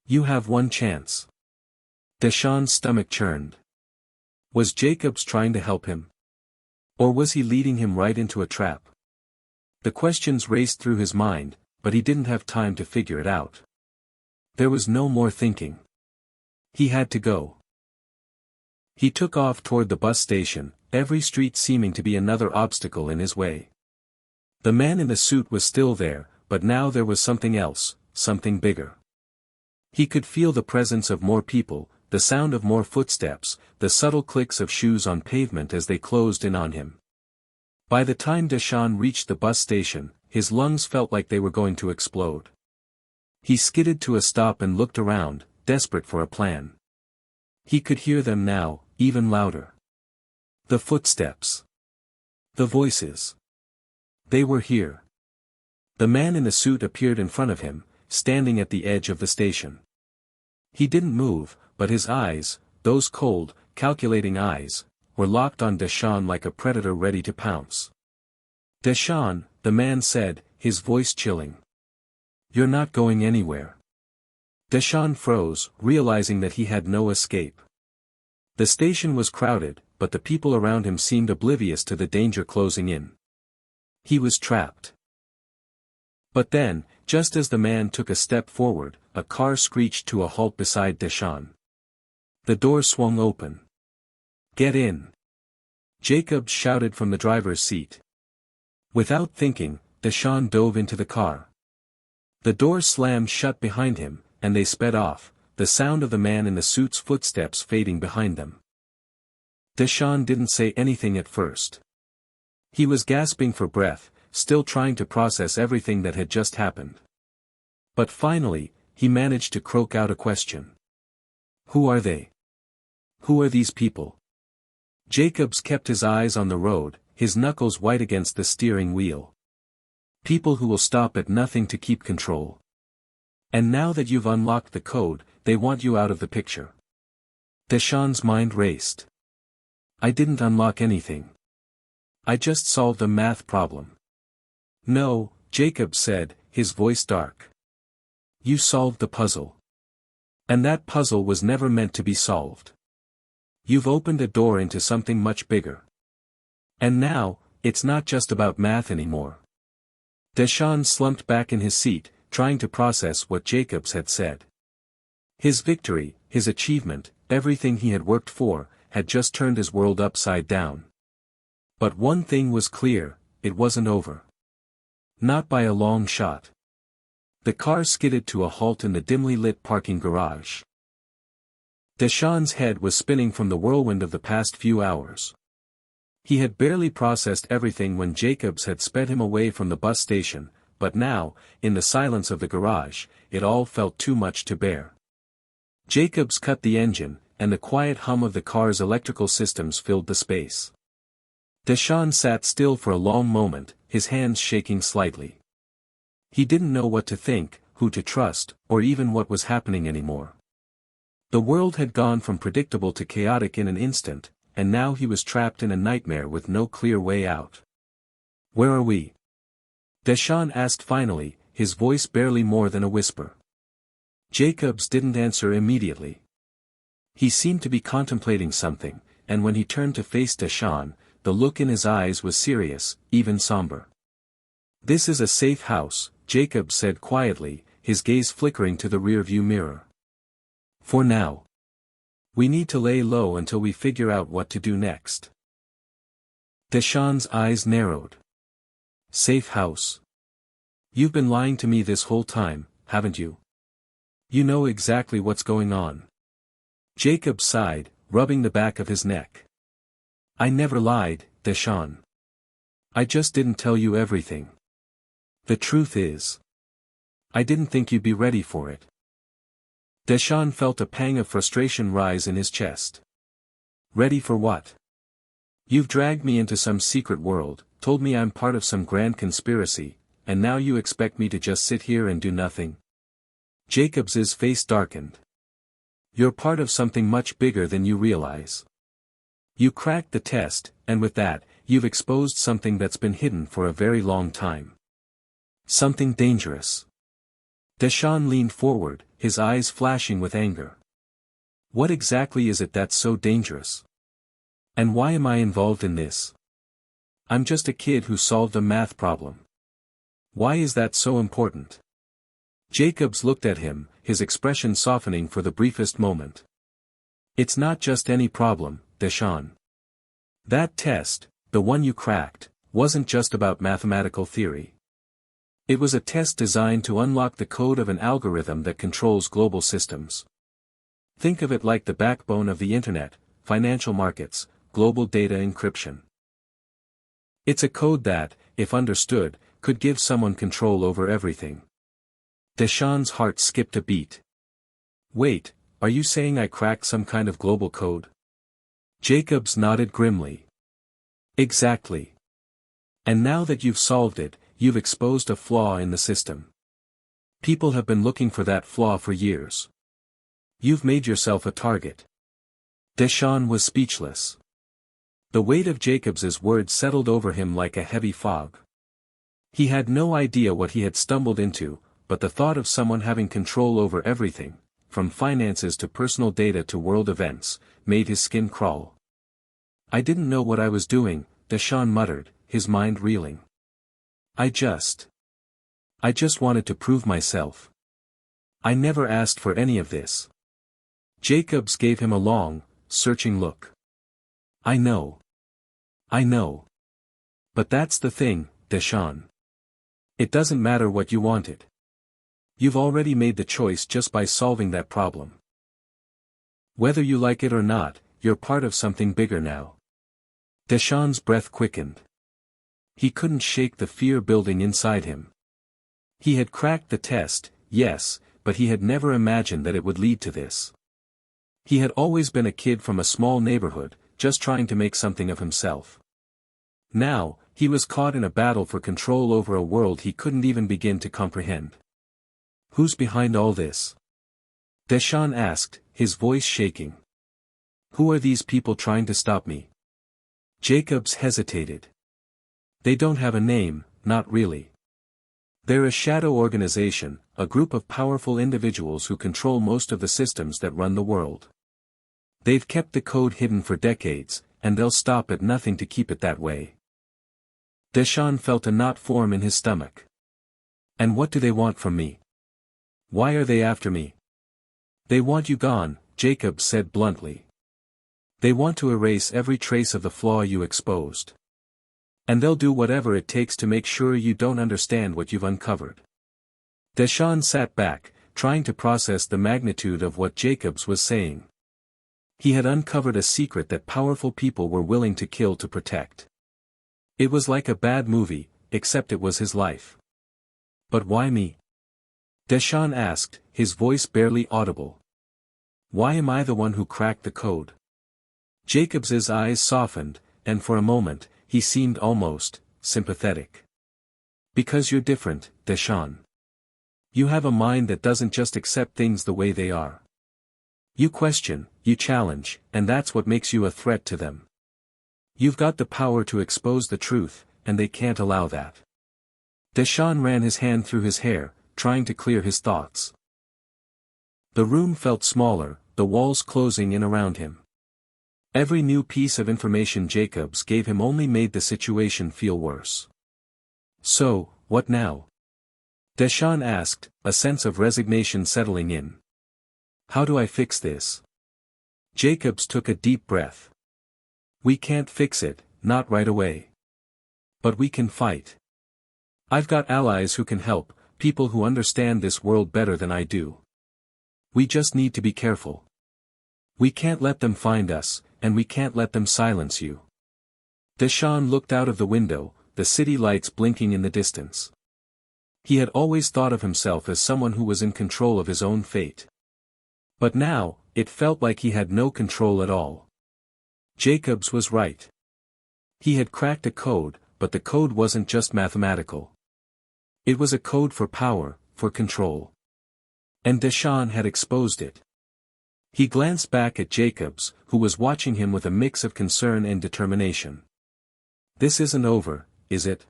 Speaker 1: You have one chance." Deshaun's stomach churned. Was Jacobs trying to help him? Or was he leading him right into a trap? The questions raced through his mind, but he didn't have time to figure it out. There was no more thinking. He had to go. He took off toward the bus station, every street seeming to be another obstacle in his way. The man in the suit was still there, but now there was something else, something bigger. He could feel the presence of more people, the sound of more footsteps, the subtle clicks of shoes on pavement as they closed in on him. By the time Deshaun reached the bus station, his lungs felt like they were going to explode. He skidded to a stop and looked around, desperate for a plan. He could hear them now, even louder. The footsteps. The voices. They were here. The man in the suit appeared in front of him, standing at the edge of the station. He didn't move, but his eyes, those cold, calculating eyes, were locked on Deshaun like a predator ready to pounce. "Deshaun," the man said, his voice chilling. "You're not going anywhere." Deshaun froze, realizing that he had no escape. The station was crowded, but the people around him seemed oblivious to the danger closing in. He was trapped. But then, just as the man took a step forward, a car screeched to a halt beside Deshaun. The door swung open. "Get in!" Jacob shouted from the driver's seat. Without thinking, Deshaun dove into the car. The door slammed shut behind him, and they sped off, the sound of the man in the suit's footsteps fading behind them. Deshaun didn't say anything at first. He was gasping for breath, still trying to process everything that had just happened. But finally, he managed to croak out a question. "Who are they? Who are these people?" Jacobs kept his eyes on the road, his knuckles white against the steering wheel. "People who will stop at nothing to keep control. And now that you've unlocked the code, they want you out of the picture." Deshaun's mind raced. "I didn't unlock anything. I just solved a math problem." "No," Jacobs said, his voice dark. "You solved the puzzle. And that puzzle was never meant to be solved. You've opened a door into something much bigger. And now, it's not just about math anymore." Deshaun slumped back in his seat, trying to process what Jacobs had said. His victory, his achievement, everything he had worked for, had just turned his world upside down. But one thing was clear, it wasn't over. Not by a long shot. The car skidded to a halt in the dimly lit parking garage. Deshawn's head was spinning from the whirlwind of the past few hours. He had barely processed everything when Jacobs had sped him away from the bus station, but now, in the silence of the garage, it all felt too much to bear. Jacobs cut the engine, and the quiet hum of the car's electrical systems filled the space. Deshawn sat still for a long moment, his hands shaking slightly. He didn't know what to think, who to trust, or even what was happening anymore. The world had gone from predictable to chaotic in an instant, and now he was trapped in a nightmare with no clear way out. "Where are we?" Deshawn asked finally, his voice barely more than a whisper. Jacobs didn't answer immediately. He seemed to be contemplating something, and when he turned to face Deshawn, the look in his eyes was serious, even somber. "This is a safe house," Jacobs said quietly, his gaze flickering to the rearview mirror. "For now. We need to lay low until we figure out what to do next." Deshawn's eyes narrowed. "Safe house? You've been lying to me this whole time, haven't you? You know exactly what's going on." Jacob sighed, rubbing the back of his neck. "I never lied, Deshawn. I just didn't tell you everything. The truth is, I didn't think you'd be ready for it." Deshawn felt a pang of frustration rise in his chest. "Ready for what? You've dragged me into some secret world, told me I'm part of some grand conspiracy, and now you expect me to just sit here and do nothing?" Jacobs's face darkened. "You're part of something much bigger than you realize. You cracked the test, and with that, you've exposed something that's been hidden for a very long time. Something dangerous." Deshawn leaned forward, his eyes flashing with anger. "What exactly is it that's so dangerous? And why am I involved in this? I'm just a kid who solved a math problem. Why is that so important?" Jacobs looked at him, his expression softening for the briefest moment. "It's not just any problem, Deshawn. That test, the one you cracked, wasn't just about mathematical theory. It was a test designed to unlock the code of an algorithm that controls global systems. Think of it like the backbone of the internet, financial markets, global data encryption. It's a code that, if understood, could give someone control over everything." Deshawn's heart skipped a beat. "Wait, are you saying I cracked some kind of global code?" Jacobs nodded grimly. "Exactly. And now that you've solved it, you've exposed a flaw in the system. People have been looking for that flaw for years. You've made yourself a target." Deshawn was speechless. The weight of Jacobs's words settled over him like a heavy fog. He had no idea what he had stumbled into, but the thought of someone having control over everything, from finances to personal data to world events, made his skin crawl. "I didn't know what I was doing," Deshawn muttered, his mind reeling. I just wanted to prove myself. I never asked for any of this." Jacobs gave him a long, searching look. I know. But that's the thing, Deshawn. It doesn't matter what you wanted. You've already made the choice just by solving that problem. Whether you like it or not, you're part of something bigger now." Deshawn's breath quickened. He couldn't shake the fear building inside him. He had cracked the test, yes, but he had never imagined that it would lead to this. He had always been a kid from a small neighborhood, just trying to make something of himself. Now, he was caught in a battle for control over a world he couldn't even begin to comprehend. "Who's behind all this?" Deshawn asked, his voice shaking. "Who are these people trying to stop me?" Jacobs hesitated. "They don't have a name, not really. They're a shadow organization, a group of powerful individuals who control most of the systems that run the world. They've kept the code hidden for decades, and they'll stop at nothing to keep it that way." Deshawn felt a knot form in his stomach. "And what do they want from me? Why are they after me?" "They want you gone," Jacobs said bluntly. "They want to erase every trace of the flaw you exposed. And they'll do whatever it takes to make sure you don't understand what you've uncovered." Deshawn sat back, trying to process the magnitude of what Jacobs was saying. He had uncovered a secret that powerful people were willing to kill to protect. It was like a bad movie, except it was his life. But why me? Deshaun asked, his voice barely audible. Why am I the one who cracked the code? Jacobs's eyes softened, and for a moment, he seemed almost sympathetic. Because you're different, Deshaun. You have a mind that doesn't just accept things the way they are. You question, you challenge, and that's what makes you a threat to them. You've got the power to expose the truth, and they can't allow that. Deshaun ran his hand through his hair, trying to clear his thoughts. The room felt smaller, the walls closing in around him. Every new piece of information Jacobs gave him only made the situation feel worse. So, what now? Deshaun asked, a sense of resignation settling in. How do I fix this? Jacobs took a deep breath. We can't fix it, not right away. But we can fight. I've got allies who can help, people who understand this world better than I do. We just need to be careful. We can't let them find us, and we can't let them silence you. Deshaun looked out of the window, the city lights blinking in the distance. He had always thought of himself as someone who was in control of his own fate. But now, it felt like he had no control at all. Jacobs was right. He had cracked a code, but the code wasn't just mathematical. It was a code for power, for control. And Deshaun had exposed it. He glanced back at Jacobs, who was watching him with a mix of concern and determination. This isn't over, is it?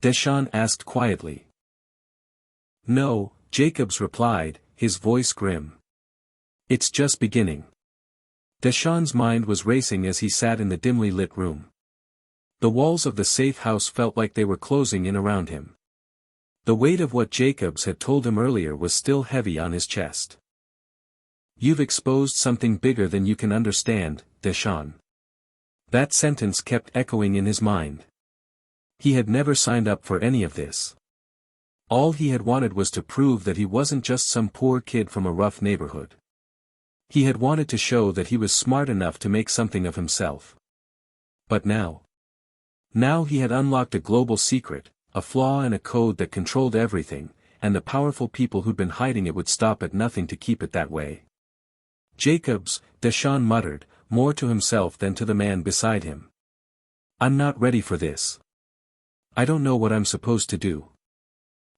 Speaker 1: Deshaun asked quietly. No, Jacobs replied, his voice grim. It's just beginning. Deshaun's mind was racing as he sat in the dimly lit room. The walls of the safe house felt like they were closing in around him. The weight of what Jacobs had told him earlier was still heavy on his chest. You've exposed something bigger than you can understand, Deshaun. That sentence kept echoing in his mind. He had never signed up for any of this. All he had wanted was to prove that he wasn't just some poor kid from a rough neighborhood. He had wanted to show that he was smart enough to make something of himself. But now? Now he had unlocked a global secret, a flaw in a code that controlled everything, and the powerful people who'd been hiding it would stop at nothing to keep it that way. Jacobs, Deshaun muttered, more to himself than to the man beside him. I'm not ready for this. I don't know what I'm supposed to do.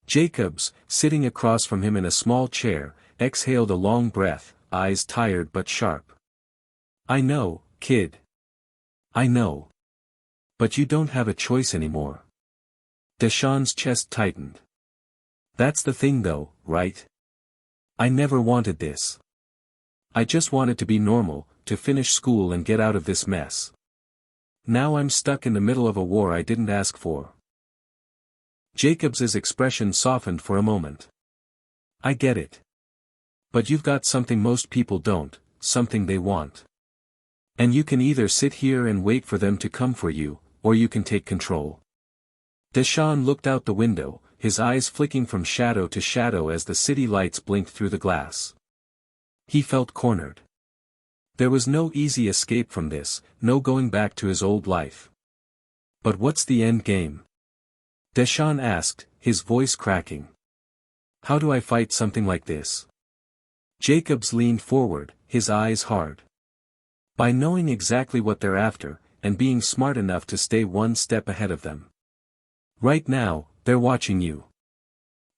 Speaker 1: Jacobs, sitting across from him in a small chair, exhaled a long breath, eyes tired but sharp. I know, kid. I know. But you don't have a choice anymore. Deshaun's chest tightened. That's the thing though, right? I never wanted this. I just wanted to be normal, to finish school and get out of this mess. Now I'm stuck in the middle of a war I didn't ask for. Jacobs's expression softened for a moment. I get it. But you've got something most people don't, something they want. And you can either sit here and wait for them to come for you, or you can take control. Deshaun looked out the window, his eyes flicking from shadow to shadow as the city lights blinked through the glass. He felt cornered. There was no easy escape from this, no going back to his old life. But what's the end game? Deshaun asked, his voice cracking. How do I fight something like this? Jacobs leaned forward, his eyes hard. By knowing exactly what they're after, and being smart enough to stay one step ahead of them. Right now, they're watching you.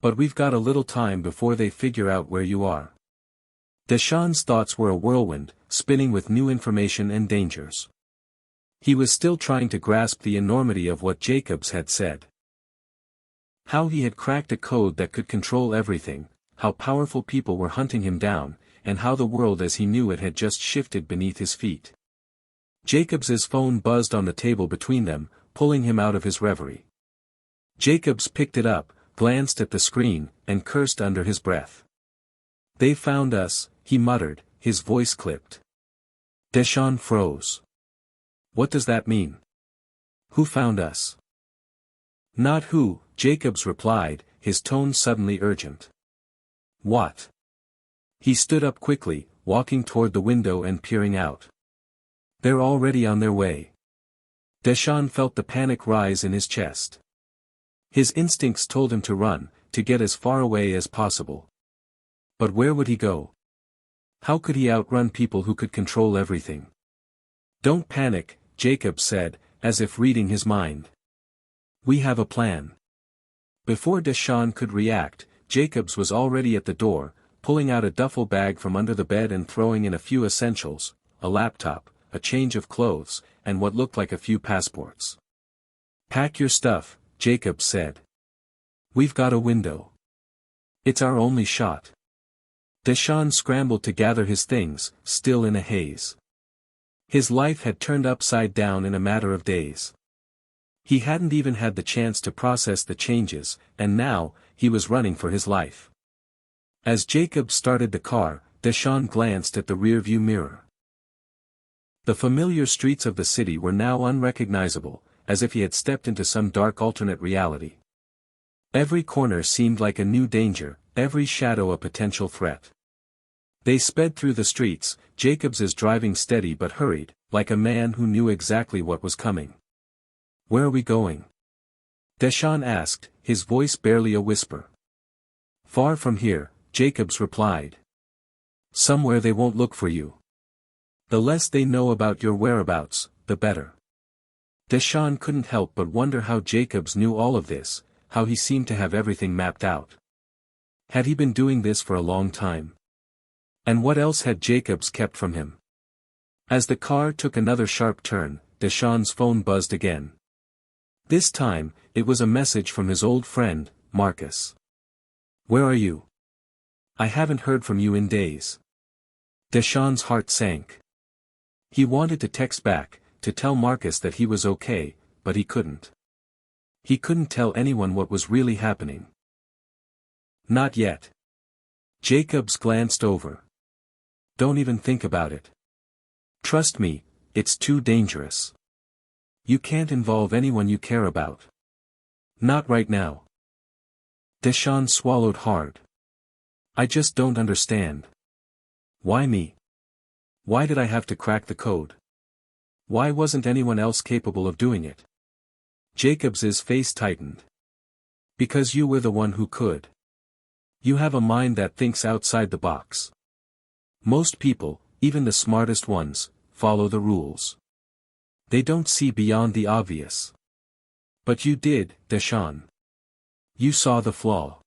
Speaker 1: But we've got a little time before they figure out where you are. Deshaun's thoughts were a whirlwind, spinning with new information and dangers. He was still trying to grasp the enormity of what Jacobs had said. How he had cracked a code that could control everything, how powerful people were hunting him down, and how the world as he knew it had just shifted beneath his feet. Jacobs's phone buzzed on the table between them, pulling him out of his reverie. Jacobs picked it up, glanced at the screen, and cursed under his breath. They found us, he muttered, his voice clipped. Deshaun froze. What does that mean? Who found us? Not who, Jacobs replied, his tone suddenly urgent. What? He stood up quickly, walking toward the window and peering out. They're already on their way. Deshaun felt the panic rise in his chest. His instincts told him to run, to get as far away as possible. But where would he go? How could he outrun people who could control everything? Don't panic, Jacob said, as if reading his mind. We have a plan. Before Deshaun could react, Jacobs was already at the door, pulling out a duffel bag from under the bed and throwing in a few essentials, a laptop, a change of clothes, and what looked like a few passports. Pack your stuff, Jacob said. We've got a window. It's our only shot. Deshaun scrambled to gather his things, still in a haze. His life had turned upside down in a matter of days. He hadn't even had the chance to process the changes, and now, he was running for his life. As Jacob started the car, Deshaun glanced at the rearview mirror. The familiar streets of the city were now unrecognizable, as if he had stepped into some dark alternate reality. Every corner seemed like a new danger, every shadow a potential threat. They sped through the streets, Jacobs driving steady but hurried, like a man who knew exactly what was coming. Where are we going? Deshaun asked, his voice barely a whisper. Far from here, Jacobs replied. Somewhere they won't look for you. The less they know about your whereabouts, the better. Deshaun couldn't help but wonder how Jacobs knew all of this, how he seemed to have everything mapped out. Had he been doing this for a long time? And what else had Jacobs kept from him? As the car took another sharp turn, Deshaun's phone buzzed again. This time, it was a message from his old friend, Marcus. Where are you? I haven't heard from you in days. Deshaun's heart sank. He wanted to text back, to tell Marcus that he was okay, but he couldn't. He couldn't tell anyone what was really happening. Not yet. Jacobs glanced over. Don't even think about it. Trust me, it's too dangerous. You can't involve anyone you care about. Not right now. Deshaun swallowed hard. I just don't understand. Why me? Why did I have to crack the code? Why wasn't anyone else capable of doing it? Jacobs's face tightened. Because you were the one who could. You have a mind that thinks outside the box. Most people, even the smartest ones, follow the rules. They don't see beyond the obvious. But you did, Deshaun. You saw the flaw.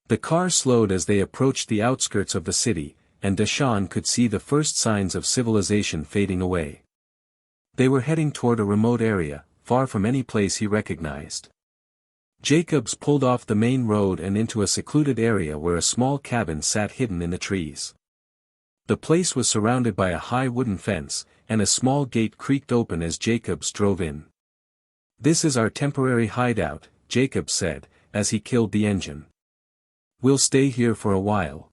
Speaker 1: The car slowed as they approached the outskirts of the city, and Deshaun could see the first signs of civilization fading away. They were heading toward a remote area, far from any place he recognized. Jacobs pulled off the main road and into a secluded area where a small cabin sat hidden in the trees. The place was surrounded by a high wooden fence, and a small gate creaked open as Jacobs drove in. This is our temporary hideout, Jacobs said, as he killed the engine. We'll stay here for a while.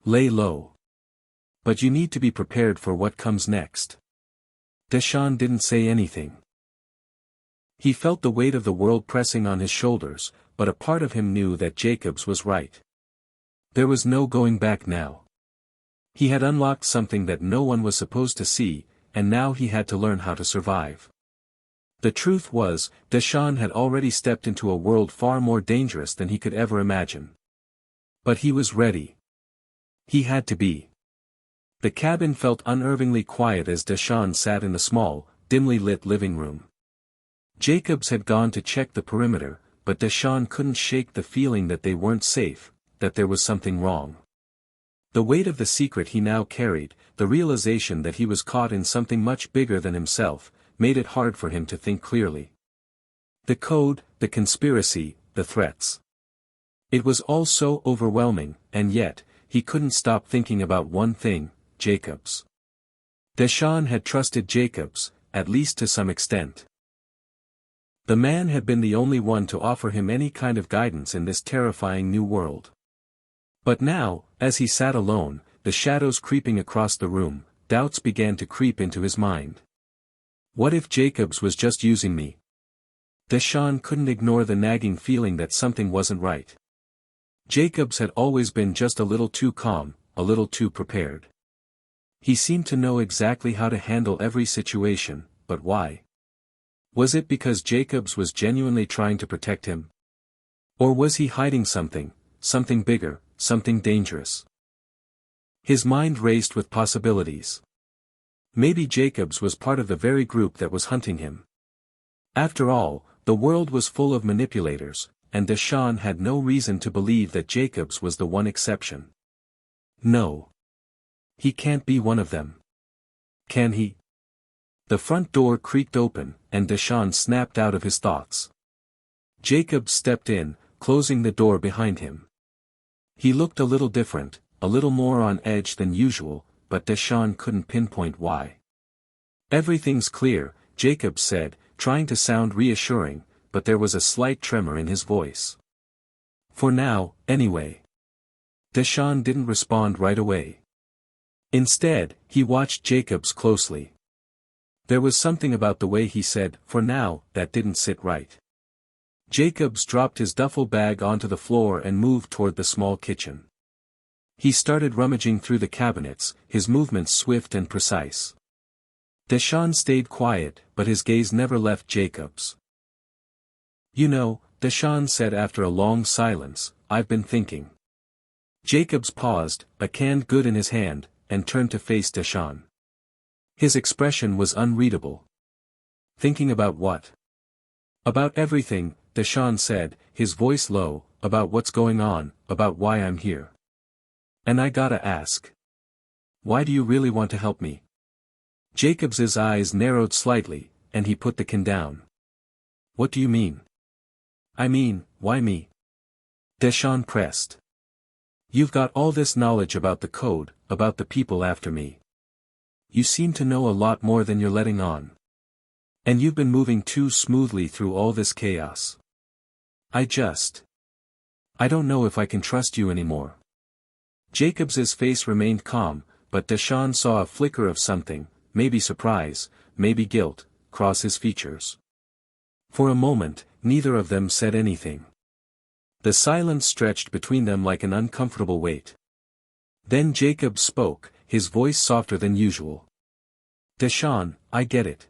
Speaker 1: Lay low. But you need to be prepared for what comes next. Deshaun didn't say anything. He felt the weight of the world pressing on his shoulders, but a part of him knew that Jacobs was right. There was no going back now. He had unlocked something that no one was supposed to see, and now he had to learn how to survive. The truth was, Deshaun had already stepped into a world far more dangerous than he could ever imagine. But he was ready. He had to be. The cabin felt unnervingly quiet as Deshaun sat in the small, dimly lit living room. Jacobs had gone to check the perimeter, but Deshaun couldn't shake the feeling that they weren't safe, that there was something wrong. The weight of the secret he now carried, the realization that he was caught in something much bigger than himself, made it hard for him to think clearly. The code, the conspiracy, the threats. It was all so overwhelming, and yet, he couldn't stop thinking about one thing, Jacobs. Deshaun had trusted Jacobs, at least to some extent. The man had been the only one to offer him any kind of guidance in this terrifying new world. But now, as he sat alone, the shadows creeping across the room, doubts began to creep into his mind. What if Jacobs was just using me? Deshaun couldn't ignore the nagging feeling that something wasn't right. Jacobs had always been just a little too calm, a little too prepared. He seemed to know exactly how to handle every situation, but why? Was it because Jacobs was genuinely trying to protect him? Or was he hiding something bigger, something dangerous? His mind raced with possibilities. Maybe Jacobs was part of the very group that was hunting him. After all, the world was full of manipulators, and Deshaun had no reason to believe that Jacobs was the one exception. No. He can't be one of them. Can he? The front door creaked open, and Deshaun snapped out of his thoughts. Jacobs stepped in, closing the door behind him. He looked a little different, a little more on edge than usual, but Deshaun couldn't pinpoint why. "Everything's clear," Jacobs said, trying to sound reassuring, but there was a slight tremor in his voice. "For now, anyway." Deshaun didn't respond right away. Instead, he watched Jacobs closely. There was something about the way he said, "for now," that didn't sit right. Jacobs dropped his duffel bag onto the floor and moved toward the small kitchen. He started rummaging through the cabinets, his movements swift and precise. Deshaun stayed quiet, but his gaze never left Jacobs. "You know," Deshaun said after a long silence, "I've been thinking." Jacobs paused, a canned good in his hand, and turned to face Deshaun. His expression was unreadable. "Thinking about what?" "About everything," Deshaun said, his voice low, "about what's going on, about why I'm here. And I gotta ask. Why do you really want to help me?" Jacobs's eyes narrowed slightly, and he put the can down. "What do you mean?" "I mean, why me?" Deshaun pressed. "You've got all this knowledge about the code, about the people after me. You seem to know a lot more than you're letting on. And you've been moving too smoothly through all this chaos. I don't know if I can trust you anymore." Jacobs's face remained calm, but Deshaun saw a flicker of something, maybe surprise, maybe guilt, cross his features. For a moment, neither of them said anything. The silence stretched between them like an uncomfortable weight. Then Jacobs spoke, his voice softer than usual. "Deshaun, I get it.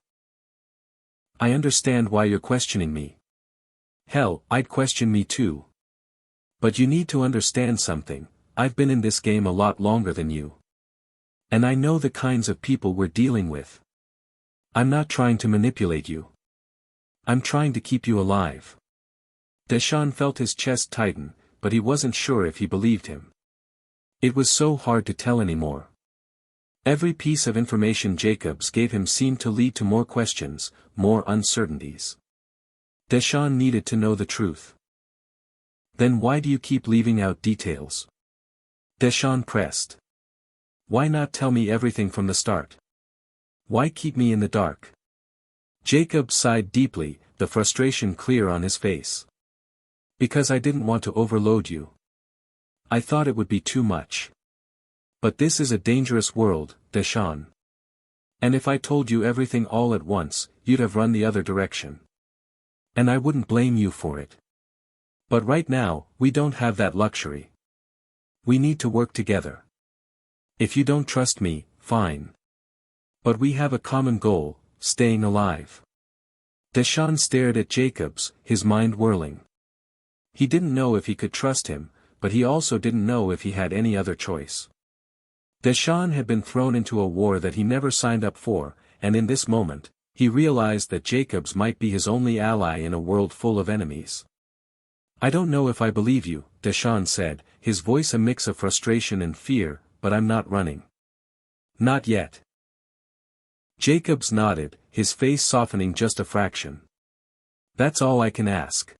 Speaker 1: I understand why you're questioning me. Hell, I'd question me too. But you need to understand something, I've been in this game a lot longer than you. And I know the kinds of people we're dealing with. I'm not trying to manipulate you. I'm trying to keep you alive." Deshaun felt his chest tighten, but he wasn't sure if he believed him. It was so hard to tell anymore. Every piece of information Jacobs gave him seemed to lead to more questions, more uncertainties. Deshaun needed to know the truth. "Then why do you keep leaving out details?" Deshaun pressed. "Why not tell me everything from the start? Why keep me in the dark?" Jacobs sighed deeply, the frustration clear on his face. "Because I didn't want to overload you. I thought it would be too much. But this is a dangerous world, Deshaun. And if I told you everything all at once, you'd have run the other direction. And I wouldn't blame you for it. But right now, we don't have that luxury. We need to work together. If you don't trust me, fine. But we have a common goal, staying alive." Deshaun stared at Jacobs, his mind whirling. He didn't know if he could trust him, but he also didn't know if he had any other choice. Deshaun had been thrown into a war that he never signed up for, and in this moment, he realized that Jacobs might be his only ally in a world full of enemies. "I don't know if I believe you," Deshaun said, his voice a mix of frustration and fear, "but I'm not running. Not yet." Jacobs nodded, his face softening just a fraction. "That's all I can ask."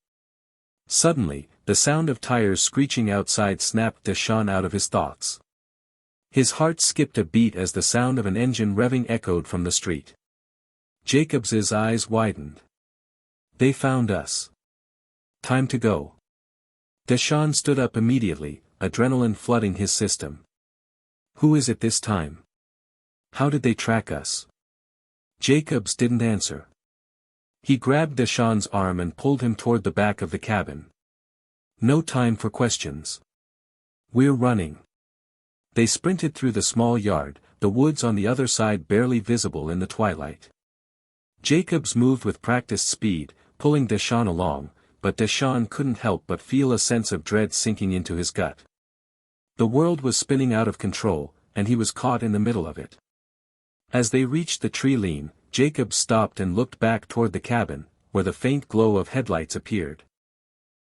Speaker 1: Suddenly, the sound of tires screeching outside snapped Deshaun out of his thoughts. His heart skipped a beat as the sound of an engine revving echoed from the street. Jacobs's eyes widened. "They found us. Time to go." Deshaun stood up immediately, adrenaline flooding his system. "Who is it this time? How did they track us?" Jacobs didn't answer. He grabbed Deshaun's arm and pulled him toward the back of the cabin. "No time for questions. We're running." They sprinted through the small yard, the woods on the other side barely visible in the twilight. Jacobs moved with practiced speed, pulling Deshaun along, but Deshaun couldn't help but feel a sense of dread sinking into his gut. The world was spinning out of control, and he was caught in the middle of it. As they reached the tree line, Jacobs stopped and looked back toward the cabin, where the faint glow of headlights appeared.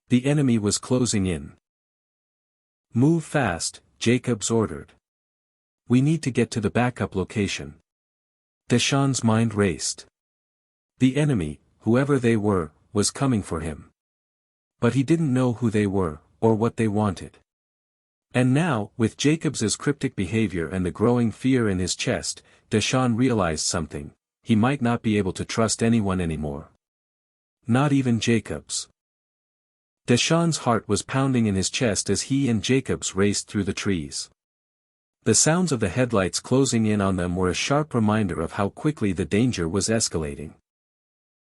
Speaker 1: The enemy was closing in. "Move fast," Jacobs ordered. "We need to get to the backup location." Deshaun's mind raced. The enemy, whoever they were, was coming for him. But he didn't know who they were, or what they wanted. And now, with Jacobs's cryptic behavior and the growing fear in his chest, Deshaun realized something: he might not be able to trust anyone anymore. Not even Jacobs. Deshaun's heart was pounding in his chest as he and Jacobs raced through the trees. The sounds of the headlights closing in on them were a sharp reminder of how quickly the danger was escalating.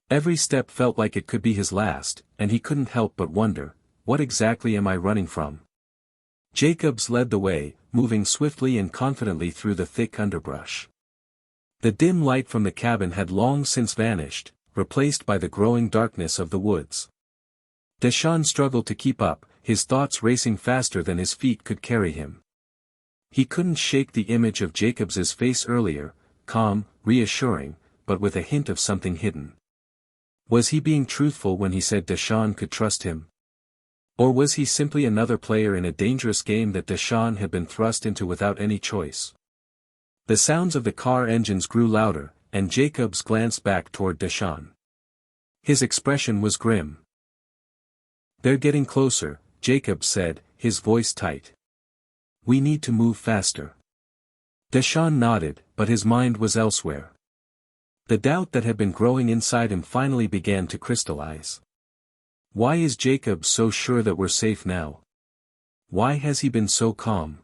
Speaker 1: Every step felt like it could be his last, and he couldn't help but wonder, what exactly am I running from? Jacobs led the way, moving swiftly and confidently through the thick underbrush. The dim light from the cabin had long since vanished, replaced by the growing darkness of the woods. Deshaun struggled to keep up, his thoughts racing faster than his feet could carry him. He couldn't shake the image of Jacobs's face earlier, calm, reassuring, but with a hint of something hidden. Was he being truthful when he said Deshaun could trust him? Or was he simply another player in a dangerous game that Deshaun had been thrust into without any choice? The sounds of the car engines grew louder, and Jacobs glanced back toward Deshaun. His expression was grim. "They're getting closer," Jacobs said, his voice tight. "We need to move faster." Deshaun nodded, but his mind was elsewhere. The doubt that had been growing inside him finally began to crystallize. Why is Jacobs so sure that we're safe now? Why has he been so calm?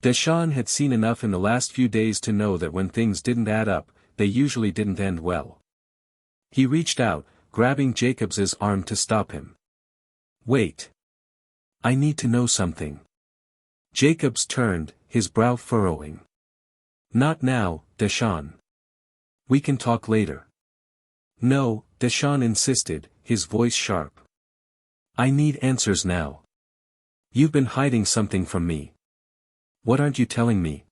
Speaker 1: Deshaun had seen enough in the last few days to know that when things didn't add up, they usually didn't end well. He reached out, grabbing Jacobs's arm to stop him. "Wait. I need to know something." Jacobs turned, his brow furrowing. "Not now, Deshaun. We can talk later." "No," Deshaun insisted, his voice sharp. "I need answers now. You've been hiding something from me. What aren't you telling me?"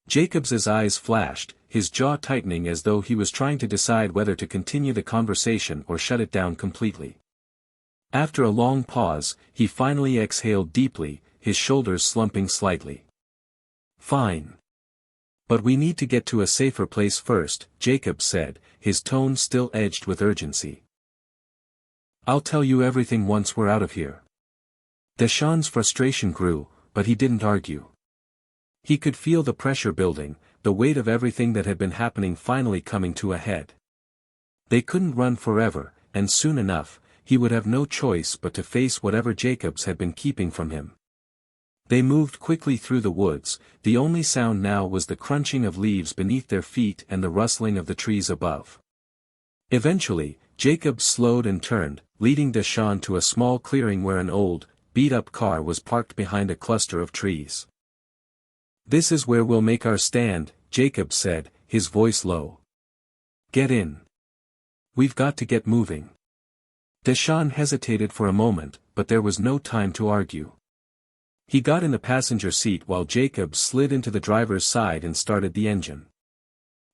Speaker 1: Jacobs's eyes flashed, his jaw tightening as though he was trying to decide whether to continue the conversation or shut it down completely. After a long pause, he finally exhaled deeply, his shoulders slumping slightly. "Fine. But we need to get to a safer place first," Jacobs said, his tone still edged with urgency. "I'll tell you everything once we're out of here." Deshaun's frustration grew, but he didn't argue. He could feel the pressure building, the weight of everything that had been happening finally coming to a head. They couldn't run forever, and soon enough, he would have no choice but to face whatever Jacobs had been keeping from him. They moved quickly through the woods, the only sound now was the crunching of leaves beneath their feet and the rustling of the trees above. Eventually, Jacobs slowed and turned, leading Deshaun to a small clearing where an old, beat-up car was parked behind a cluster of trees. "This is where we'll make our stand," Jacobs said, his voice low. "Get in. We've got to get moving." Deshaun hesitated for a moment, but there was no time to argue. He got in the passenger seat while Jacobs slid into the driver's side and started the engine.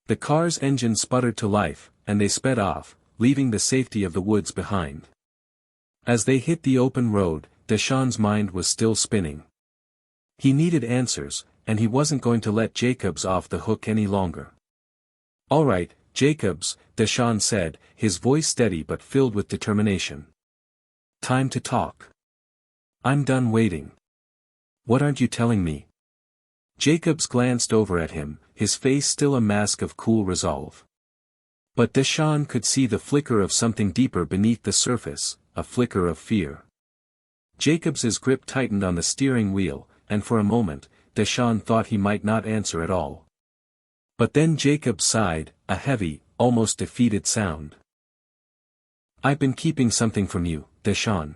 Speaker 1: The car's engine sputtered to life, and they sped off, leaving the safety of the woods behind. As they hit the open road, Deshaun's mind was still spinning. He needed answers, and he wasn't going to let Jacobs off the hook any longer. "All right, Jacobs," Deshaun said, his voice steady but filled with determination. "Time to talk. I'm done waiting. What aren't you telling me?" Jacobs glanced over at him, his face still a mask of cool resolve. But Deshaun could see the flicker of something deeper beneath the surface, a flicker of fear. Jacobs's grip tightened on the steering wheel, and for a moment, Deshaun thought he might not answer at all. But then Jacobs sighed, a heavy, almost defeated sound. "I've been keeping something from you, Deshaun.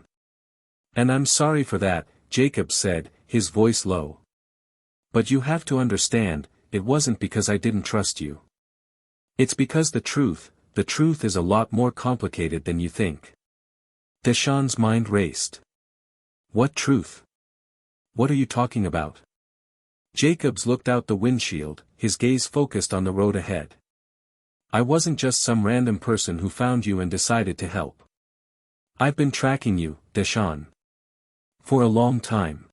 Speaker 1: And I'm sorry for that," Jacobs said, his voice low. "But you have to understand, it wasn't because I didn't trust you. It's because the truth is a lot more complicated than you think. Deshawn's mind raced. What truth? What are you talking about? Jacobs looked out the windshield, his gaze focused on the road ahead. I wasn't just some random person who found you and decided to help. I've been tracking you, Deshawn. For a long time.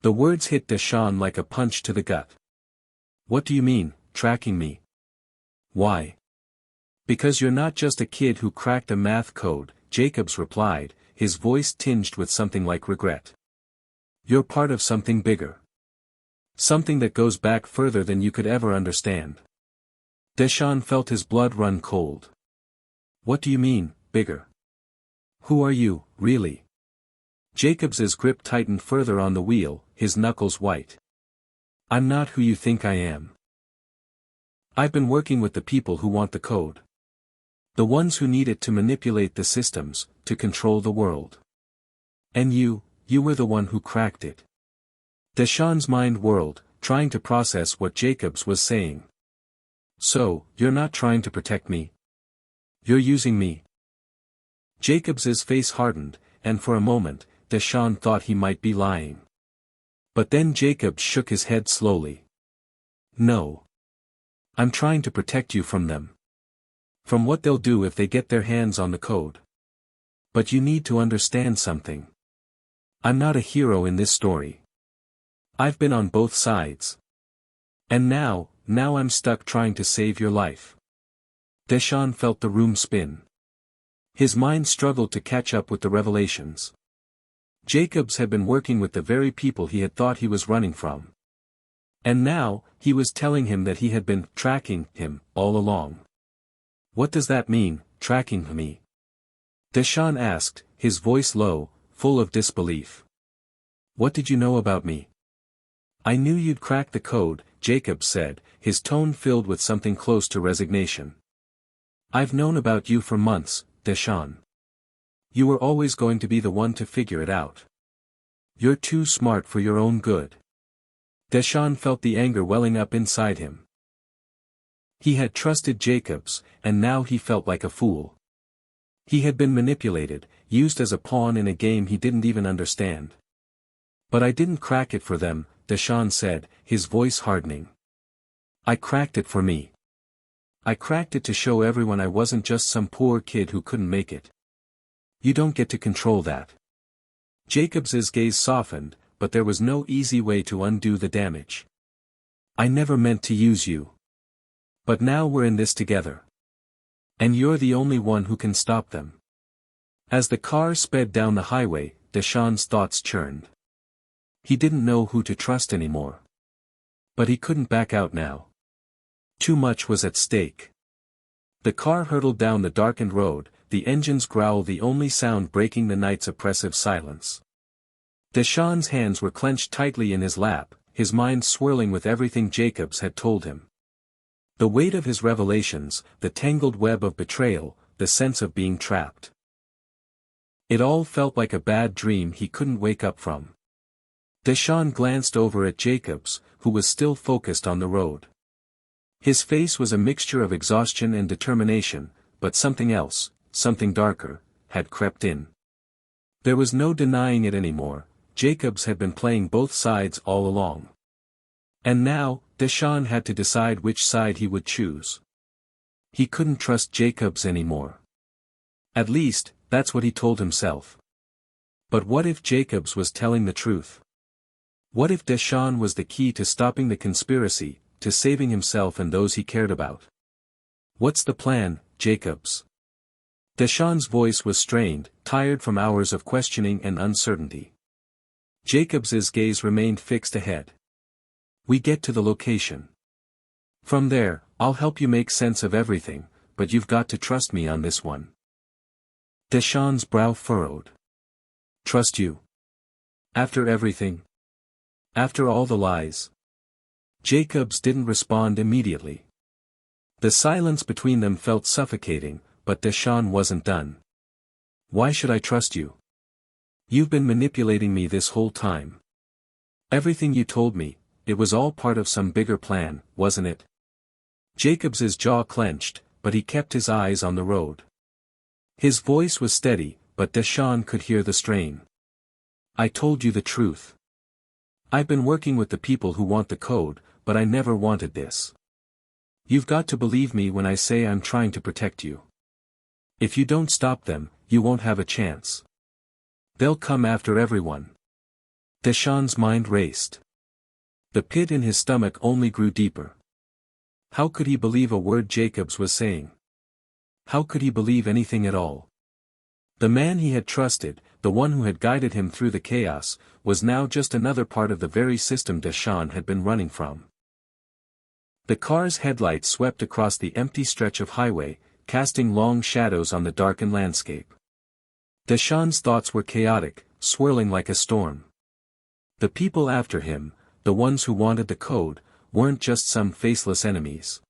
Speaker 1: The words hit Deshawn like a punch to the gut. What do you mean, tracking me? Why? Because you're not just a kid who cracked a math code, Jacobs replied, his voice tinged with something like regret. You're part of something bigger. Something that goes back further than you could ever understand. Deshawn felt his blood run cold. What do you mean, bigger? Who are you, really? Jacobs's grip tightened further on the wheel, his knuckles white. I'm not who you think I am. I've been working with the people who want the code. The ones who need it to manipulate the systems, to control the world. And you were the one who cracked it. Deshawn's mind whirled, trying to process what Jacobs was saying. So, you're not trying to protect me? You're using me? Jacobs's face hardened, and for a moment, Deshawn thought he might be lying. But then Jacobs shook his head slowly. No. I'm trying to protect you from them. From what they'll do if they get their hands on the code. But you need to understand something. I'm not a hero in this story. I've been on both sides. And now I'm stuck trying to save your life. Deshawn felt the room spin. His mind struggled to catch up with the revelations. Jacobs had been working with the very people he had thought he was running from. And now, he was telling him that he had been tracking him all along. What does that mean, tracking me? Deshawn asked, his voice low, full of disbelief. What did you know about me? I knew you'd crack the code, Jacobs said, his tone filled with something close to resignation. I've known about you for months, Deshawn. You were always going to be the one to figure it out. You're too smart for your own good. Deshawn felt the anger welling up inside him. He had trusted Jacobs, and now he felt like a fool. He had been manipulated, used as a pawn in a game he didn't even understand. But I didn't crack it for them, Deshawn said, his voice hardening. I cracked it for me. I cracked it to show everyone I wasn't just some poor kid who couldn't make it. You don't get to control that. Jacobs's gaze softened, but there was no easy way to undo the damage. I never meant to use you. But now we're in this together. And you're the only one who can stop them. As the car sped down the highway, Deshawn's thoughts churned. He didn't know who to trust anymore. But he couldn't back out now. Too much was at stake. The car hurtled down the darkened road, the engine's growl the only sound breaking the night's oppressive silence. Deshawn's hands were clenched tightly in his lap, his mind swirling with everything Jacobs had told him. The weight of his revelations, the tangled web of betrayal, the sense of being trapped. It all felt like a bad dream he couldn't wake up from. Deshawn glanced over at Jacobs, who was still focused on the road. His face was a mixture of exhaustion and determination, but something else, something darker, had crept in. There was no denying it anymore, Jacobs had been playing both sides all along. And now, Deshawn had to decide which side he would choose. He couldn't trust Jacobs anymore. At least, that's what he told himself. But what if Jacobs was telling the truth? What if Deshawn was the key to stopping the conspiracy, to saving himself and those he cared about? What's the plan, Jacobs? Deshawn's voice was strained, tired from hours of questioning and uncertainty. Jacobs's gaze remained fixed ahead. We get to the location. From there, I'll help you make sense of everything, but you've got to trust me on this one. Deshawn's brow furrowed. Trust you? After everything? After all the lies? Jacobs didn't respond immediately. The silence between them felt suffocating, but Deshawn wasn't done. Why should I trust you? You've been manipulating me this whole time. Everything you told me, it was all part of some bigger plan, wasn't it? Jacobs's jaw clenched, but he kept his eyes on the road. His voice was steady, but Deshaun could hear the strain. I told you the truth. I've been working with the people who want the code, but I never wanted this. You've got to believe me when I say I'm trying to protect you. If you don't stop them, you won't have a chance. They'll come after everyone. Deshaun's mind raced. The pit in his stomach only grew deeper. How could he believe a word Jacobs was saying? How could he believe anything at all? The man he had trusted, the one who had guided him through the chaos, was now just another part of the very system Deshaun had been running from. The car's headlights swept across the empty stretch of highway, casting long shadows on the darkened landscape. Deshaun's thoughts were chaotic, swirling like a storm. The people after him, the ones who wanted the code, weren't just some faceless enemies.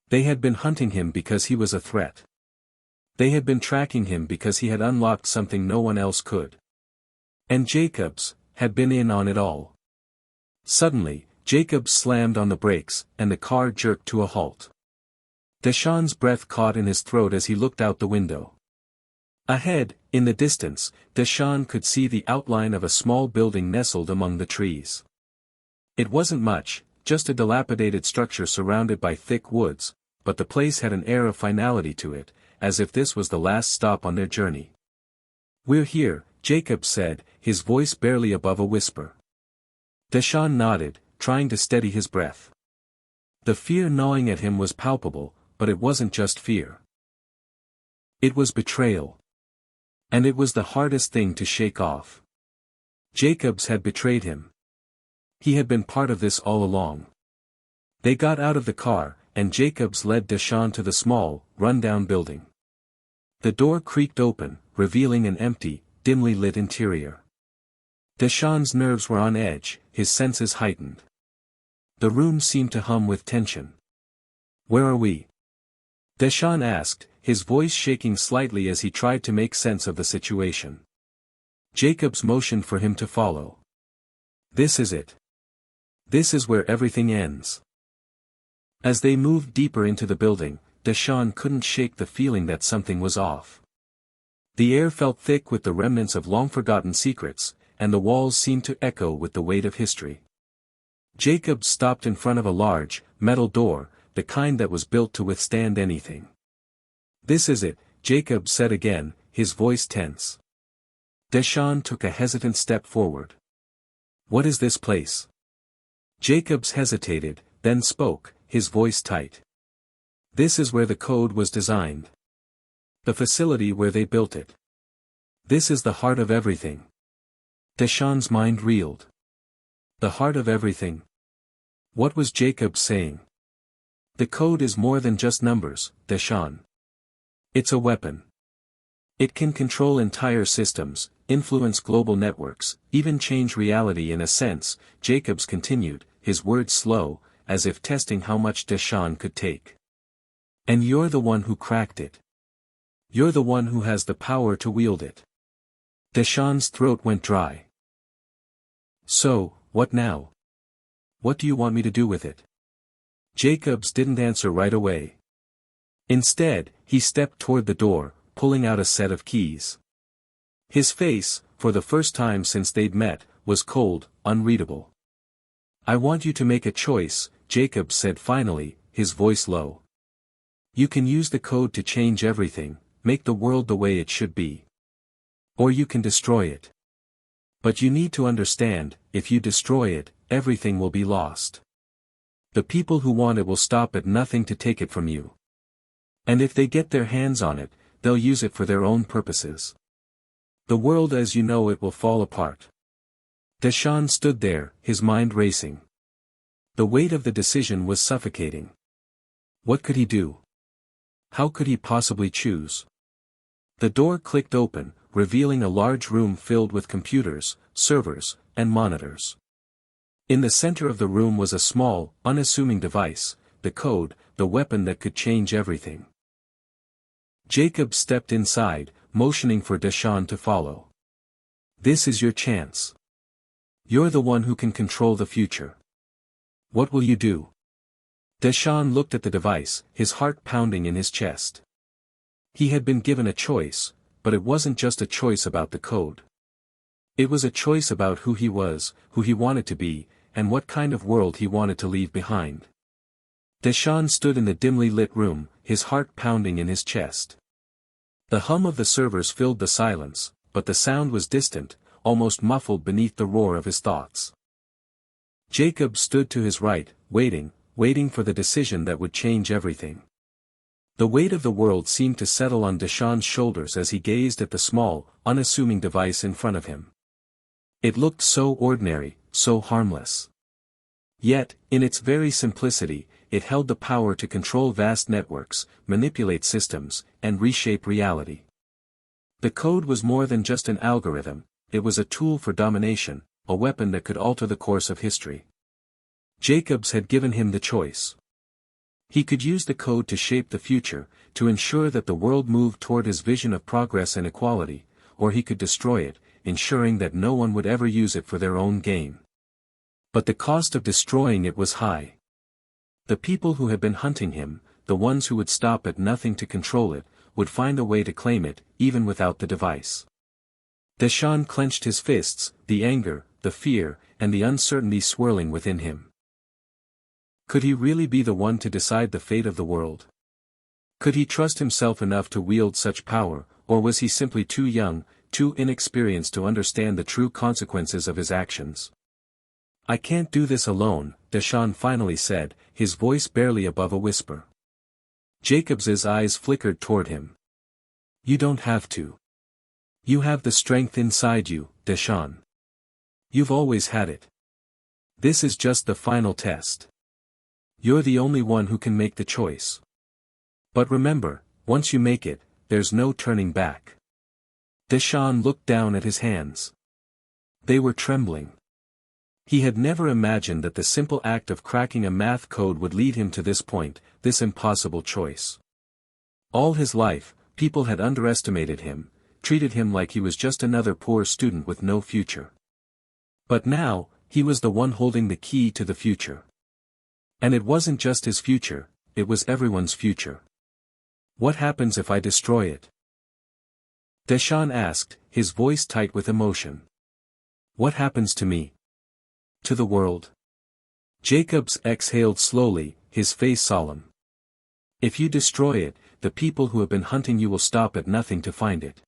Speaker 1: They had been hunting him because he was a threat. They had been tracking him because he had unlocked something no one else could. And Jacobs had been in on it all. Suddenly, Jacobs slammed on the brakes, and the car jerked to a halt. Deshaun's breath caught in his throat as he looked out the window. Ahead, in the distance, Deshaun could see the outline of a small building nestled among the trees. It wasn't much, just a dilapidated structure surrounded by thick woods, but the place had an air of finality to it, as if this was the last stop on their journey. We're here, Jacob said, his voice barely above a whisper. Deshaun nodded, trying to steady his breath. The fear gnawing at him was palpable, but it wasn't just fear. It was betrayal. And it was the hardest thing to shake off. Jacobs had betrayed him. He had been part of this all along. They got out of the car, and Jacobs led Deshaun to the small, run-down building. The door creaked open, revealing an empty, dimly lit interior. Deshaun's nerves were on edge, his senses heightened. The room seemed to hum with tension. Where are we? Deshaun asked, his voice shaking slightly as he tried to make sense of the situation. Jacobs motioned for him to follow. This is it. This is where everything ends. As they moved deeper into the building, Deshaun couldn't shake the feeling that something was off. The air felt thick with the remnants of long-forgotten secrets, and the walls seemed to echo with the weight of history. Jacob stopped in front of a large, metal door, the kind that was built to withstand anything. This is it, Jacob said again, his voice tense. Deshaun took a hesitant step forward. What is this place? Jacobs hesitated, then spoke, his voice tight. This is where the code was designed. The facility where they built it. This is the heart of everything. Deshaun's mind reeled. The heart of everything. What was Jacob saying? The code is more than just numbers, Deshaun. It's a weapon. It can control entire systems, influence global networks, even change reality in a sense, Jacobs continued, his words slow, as if testing how much Deshaun could take. And you're the one who cracked it. You're the one who has the power to wield it. Deshaun's throat went dry. So, what now? What do you want me to do with it? Jacobs didn't answer right away. Instead, he stepped toward the door, pulling out a set of keys. His face, for the first time since they'd met, was cold, unreadable. I want you to make a choice, Jacobs said finally, his voice low. You can use the code to change everything, make the world the way it should be. Or you can destroy it. But you need to understand, if you destroy it, everything will be lost. The people who want it will stop at nothing to take it from you. And if they get their hands on it, they'll use it for their own purposes. The world as you know it will fall apart. Deshaun stood there, his mind racing. The weight of the decision was suffocating. What could he do? How could he possibly choose? The door clicked open, revealing a large room filled with computers, servers, and monitors. In the center of the room was a small, unassuming device, the code, the weapon that could change everything. Jacob stepped inside, motioning for Deshaun to follow. This is your chance. You're the one who can control the future. What will you do? Deshaun looked at the device, his heart pounding in his chest. He had been given a choice, but it wasn't just a choice about the code. It was a choice about who he was, who he wanted to be, and what kind of world he wanted to leave behind. Deshaun stood in the dimly lit room, his heart pounding in his chest. The hum of the servers filled the silence, but the sound was distant, almost muffled beneath the roar of his thoughts. Jacob stood to his right, waiting for the decision that would change everything. The weight of the world seemed to settle on Deshaun's shoulders as he gazed at the small, unassuming device in front of him. It looked so ordinary, so harmless. Yet, in its very simplicity, it held the power to control vast networks, manipulate systems, and reshape reality. The code was more than just an algorithm, it was a tool for domination, a weapon that could alter the course of history. Jacobs had given him the choice. He could use the code to shape the future, to ensure that the world moved toward his vision of progress and equality, or he could destroy it, ensuring that no one would ever use it for their own gain. But the cost of destroying it was high. The people who had been hunting him, the ones who would stop at nothing to control it, would find a way to claim it, even without the device. Deshaun clenched his fists, the anger, the fear, and the uncertainty swirling within him. Could he really be the one to decide the fate of the world? Could he trust himself enough to wield such power, or was he simply too young, too inexperienced to understand the true consequences of his actions? "I can't do this alone," Deshaun finally said, his voice barely above a whisper. Jacobs's eyes flickered toward him. "You don't have to. You have the strength inside you, Deshaun. You've always had it. This is just the final test. You're the only one who can make the choice. But remember, once you make it, there's no turning back." Deshaun looked down at his hands. They were trembling. He had never imagined that the simple act of cracking a math code would lead him to this point, this impossible choice. All his life, people had underestimated him, treated him like he was just another poor student with no future. But now, he was the one holding the key to the future. And it wasn't just his future, it was everyone's future. "What happens if I destroy it?" Deshaun asked, his voice tight with emotion. "What happens to me? To the world?" Jacobs exhaled slowly, his face solemn. "If you destroy it, the people who have been hunting you will stop at nothing to find it.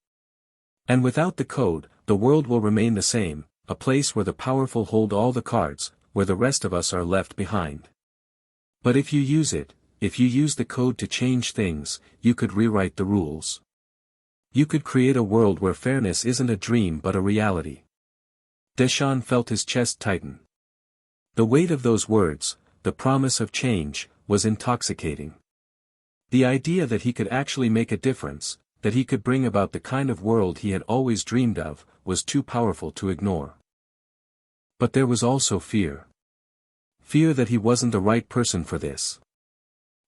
Speaker 1: And without the code, the world will remain the same, a place where the powerful hold all the cards, where the rest of us are left behind. But if you use it, if you use the code to change things, you could rewrite the rules. You could create a world where fairness isn't a dream but a reality." Deshaun felt his chest tighten. The weight of those words, the promise of change, was intoxicating. The idea that he could actually make a difference, that he could bring about the kind of world he had always dreamed of, was too powerful to ignore. But there was also fear. Fear that he wasn't the right person for this.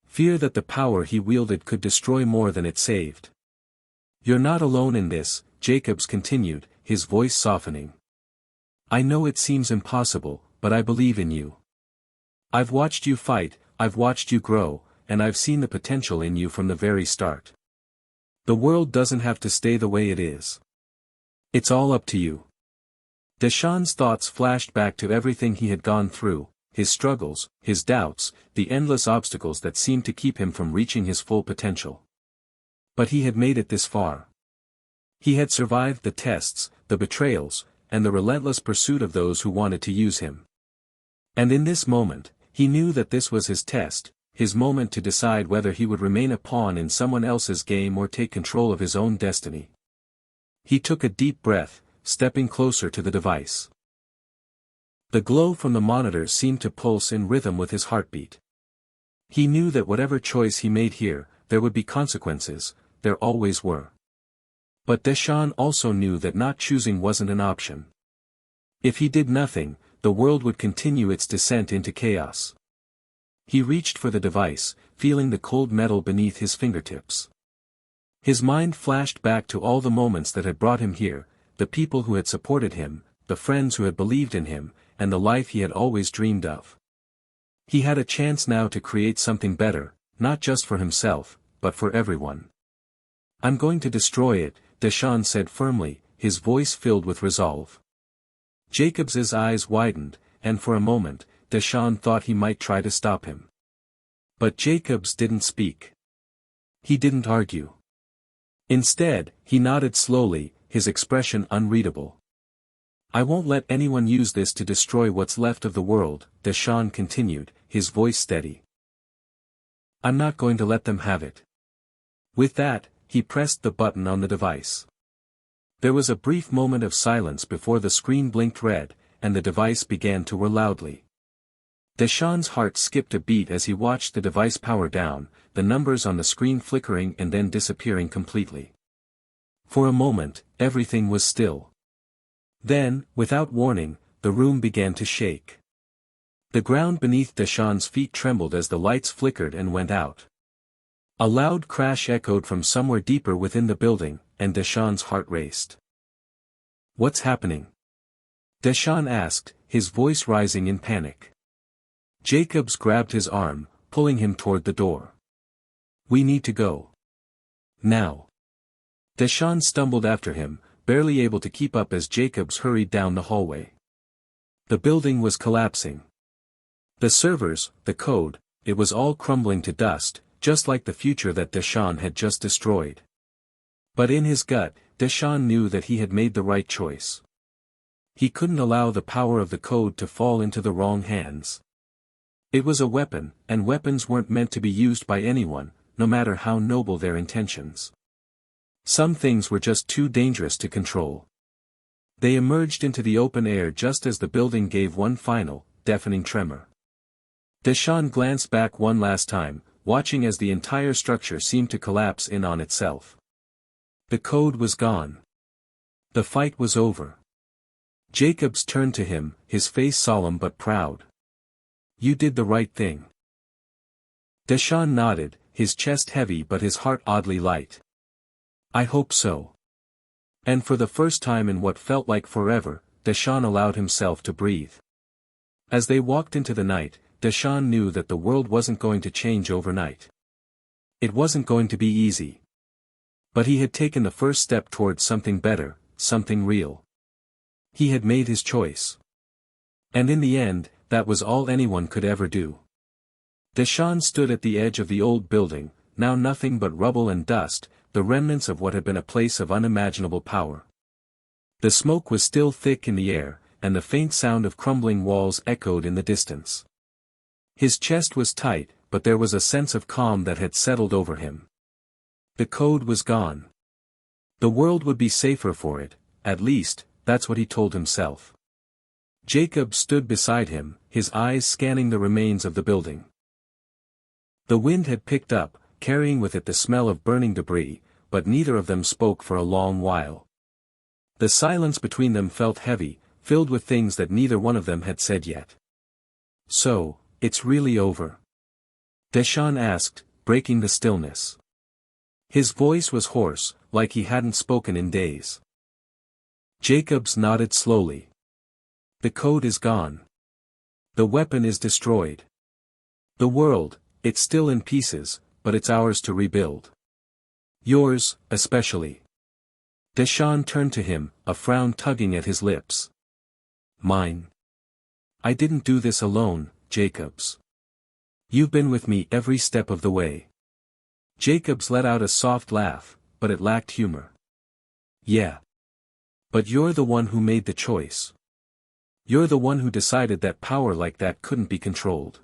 Speaker 1: Fear that the power he wielded could destroy more than it saved. "You're not alone in this," Jacobs continued, his voice softening. "I know it seems impossible, but I believe in you. I've watched you fight, I've watched you grow, and I've seen the potential in you from the very start. The world doesn't have to stay the way it is. It's all up to you." Deshaun's thoughts flashed back to everything he had gone through, his struggles, his doubts, the endless obstacles that seemed to keep him from reaching his full potential. But he had made it this far. He had survived the tests, the betrayals, and the relentless pursuit of those who wanted to use him. And in this moment, he knew that this was his test, his moment to decide whether he would remain a pawn in someone else's game or take control of his own destiny. He took a deep breath, stepping closer to the device. The glow from the monitor seemed to pulse in rhythm with his heartbeat. He knew that whatever choice he made here, there would be consequences, there always were. But Deshaun also knew that not choosing wasn't an option. If he did nothing, the world would continue its descent into chaos. He reached for the device, feeling the cold metal beneath his fingertips. His mind flashed back to all the moments that had brought him here, the people who had supported him, the friends who had believed in him, and the life he had always dreamed of. He had a chance now to create something better, not just for himself, but for everyone. I'm going to destroy it, Deshaun said firmly, his voice filled with resolve. Jacobs's eyes widened, and for a moment, Deshaun thought he might try to stop him. But Jacobs didn't speak. He didn't argue. Instead, he nodded slowly, his expression unreadable. I won't let anyone use this to destroy what's left of the world, Deshaun continued, his voice steady. I'm not going to let them have it. With that, he pressed the button on the device. There was a brief moment of silence before the screen blinked red, and the device began to whir loudly. Deshaun's heart skipped a beat as he watched the device power down, the numbers on the screen flickering and then disappearing completely. For a moment, everything was still. Then, without warning, the room began to shake. The ground beneath Deshaun's feet trembled as the lights flickered and went out. A loud crash echoed from somewhere deeper within the building, and Deshaun's heart raced. What's happening? Deshaun asked, his voice rising in panic. Jacobs grabbed his arm, pulling him toward the door. We need to go. Now. Deshaun stumbled after him, barely able to keep up as Jacobs hurried down the hallway. The building was collapsing. The servers, the code, it was all crumbling to dust, just like the future that Deshaun had just destroyed. But in his gut, Deshaun knew that he had made the right choice. He couldn't allow the power of the code to fall into the wrong hands. It was a weapon, and weapons weren't meant to be used by anyone, no matter how noble their intentions. Some things were just too dangerous to control. They emerged into the open air just as the building gave one final, deafening tremor. Deshaun glanced back one last time, watching as the entire structure seemed to collapse in on itself. The code was gone. The fight was over. Jacobs turned to him, his face solemn but proud. You did the right thing. Deshaun nodded, his chest heavy but his heart oddly light. I hope so. And for the first time in what felt like forever, Deshaun allowed himself to breathe. As they walked into the night, Deshaun knew that the world wasn't going to change overnight. It wasn't going to be easy. But he had taken the first step towards something better, something real. He had made his choice. And in the end, that was all anyone could ever do. Deshaun stood at the edge of the old building, now nothing but rubble and dust, the remnants of what had been a place of unimaginable power. The smoke was still thick in the air, and the faint sound of crumbling walls echoed in the distance. His chest was tight, but there was a sense of calm that had settled over him. The code was gone. The world would be safer for it, at least, that's what he told himself. Jacob stood beside him, his eyes scanning the remains of the building. The wind had picked up, carrying with it the smell of burning debris, but neither of them spoke for a long while. The silence between them felt heavy, filled with things that neither one of them had said yet. So, it's really over? Deshaun asked, breaking the stillness. His voice was hoarse, like he hadn't spoken in days. Jacobs nodded slowly. The code is gone. The weapon is destroyed. The world, it's still in pieces, but it's ours to rebuild. Yours, especially. Deshaun turned to him, a frown tugging at his lips. Mine. I didn't do this alone, Jacobs. You've been with me every step of the way. Jacobs let out a soft laugh, but it lacked humor. Yeah. But you're the one who made the choice. You're the one who decided that power like that couldn't be controlled.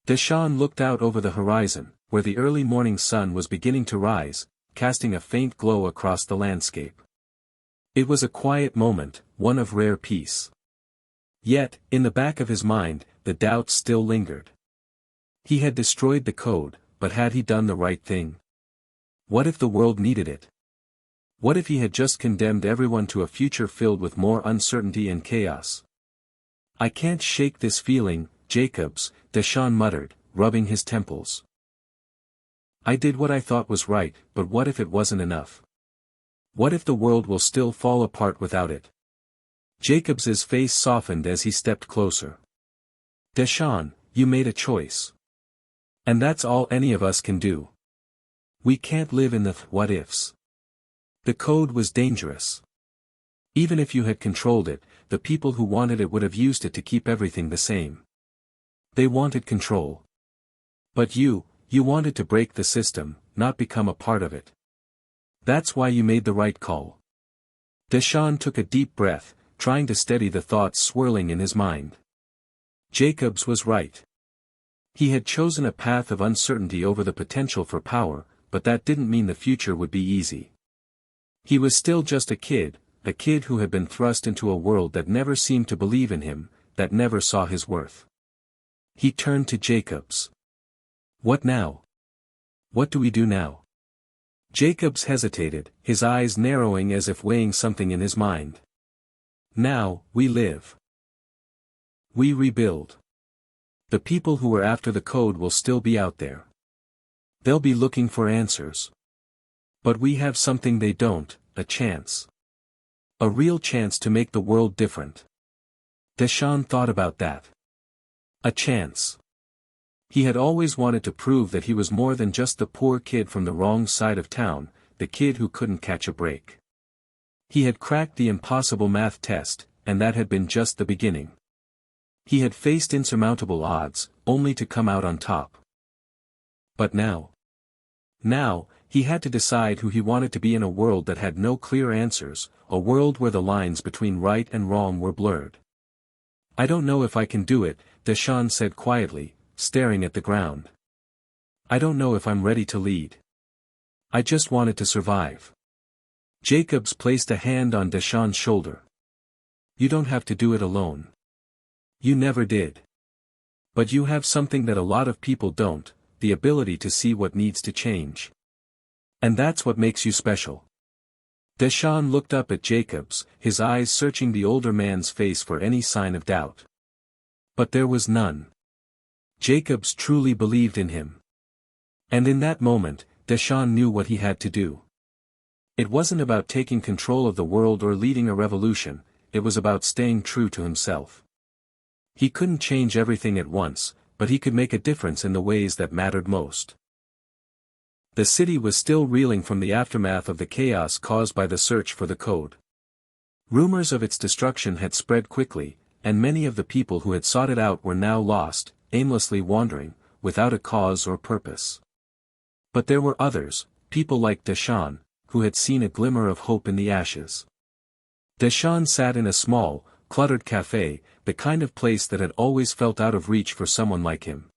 Speaker 1: Deshaun looked out over the horizon, where the early morning sun was beginning to rise, casting a faint glow across the landscape. It was a quiet moment, one of rare peace. Yet, in the back of his mind, the doubts still lingered. He had destroyed the code, but had he done the right thing? What if the world needed it? What if he had just condemned everyone to a future filled with more uncertainty and chaos? I can't shake this feeling, Jacobs, Deshaun muttered, rubbing his temples. I did what I thought was right, but what if it wasn't enough? What if the world will still fall apart without it? Jacobs's face softened as he stepped closer. Deshaun, You made a choice. And that's all any of us can do. We can't live in the what-ifs. The code was dangerous. Even if you had controlled it, the people who wanted it would have used it to keep everything the same. They wanted control. But you wanted to break the system, not become a part of it. That's why you made the right call. Deshaun took a deep breath, trying to steady the thoughts swirling in his mind. Jacobs was right. He had chosen a path of uncertainty over the potential for power, but that didn't mean the future would be easy. He was still just a kid who had been thrust into a world that never seemed to believe in him, that never saw his worth. He turned to Jacobs. What now? What do we do now? Jacobs hesitated, his eyes narrowing as if weighing something in his mind. Now, we live. We rebuild. The people who were after the code will still be out there. They'll be looking for answers. But we have something they don't, a chance. A real chance to make the world different. Deshaun thought about that. A chance. He had always wanted to prove that he was more than just the poor kid from the wrong side of town, the kid who couldn't catch a break. He had cracked the impossible math test, and that had been just the beginning. He had faced insurmountable odds, only to come out on top. But now, he had to decide who he wanted to be in a world that had no clear answers, a world where the lines between right and wrong were blurred. I don't know if I can do it, Deshaun said quietly, staring at the ground. I don't know if I'm ready to lead. I just wanted to survive. Jacobs placed a hand on Deshaun's shoulder. You don't have to do it alone. You never did. But you have something that a lot of people don't, the ability to see what needs to change. And that's what makes you special. Deshaun looked up at Jacobs, his eyes searching the older man's face for any sign of doubt. But there was none. Jacobs truly believed in him. And in that moment, Deshaun knew what he had to do. It wasn't about taking control of the world or leading a revolution, it was about staying true to himself. He couldn't change everything at once, but he could make a difference in the ways that mattered most. The city was still reeling from the aftermath of the chaos caused by the search for the code. Rumors of its destruction had spread quickly, and many of the people who had sought it out were now lost, aimlessly wandering, without a cause or purpose. But there were others, people like Deshaun, who had seen a glimmer of hope in the ashes. Deshaun sat in a small, cluttered cafe, the kind of place that had always felt out of reach for someone like him.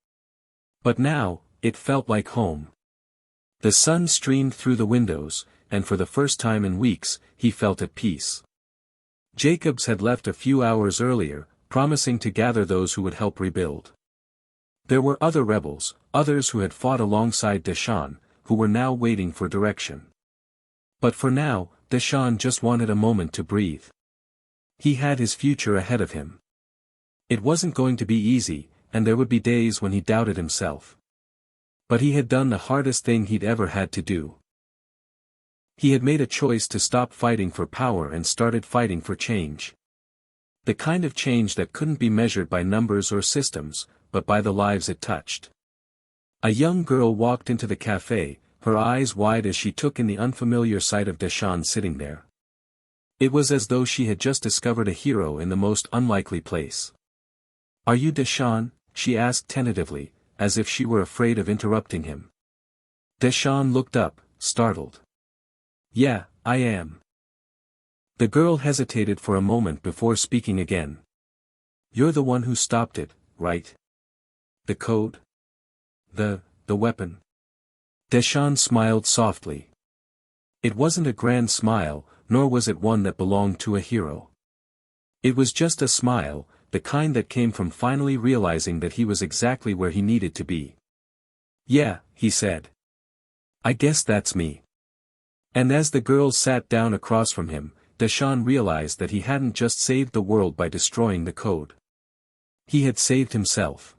Speaker 1: But now, it felt like home. The sun streamed through the windows, and for the first time in weeks, he felt at peace. Jacobs had left a few hours earlier, promising to gather those who would help rebuild. There were other rebels, others who had fought alongside Deshaun, who were now waiting for direction. But for now, Deshaun just wanted a moment to breathe. He had his future ahead of him. It wasn't going to be easy, and there would be days when he doubted himself. But he had done the hardest thing he'd ever had to do. He had made a choice to stop fighting for power and started fighting for change. The kind of change that couldn't be measured by numbers or systems, but by the lives it touched. A young girl walked into the cafe, her eyes wide as she took in the unfamiliar sight of Deshaun sitting there. It was as though she had just discovered a hero in the most unlikely place. "Are you Deshaun?" she asked tentatively, as if she were afraid of interrupting him. Deshaun looked up, startled. "Yeah, I am." The girl hesitated for a moment before speaking again. "You're the one who stopped it, right? The code? The weapon?" Deshaun smiled softly. It wasn't a grand smile, nor was it one that belonged to a hero. It was just a smile, the kind that came from finally realizing that he was exactly where he needed to be. "Yeah," he said. "I guess that's me." And as the girl sat down across from him, Deshaun realized that he hadn't just saved the world by destroying the code. He had saved himself.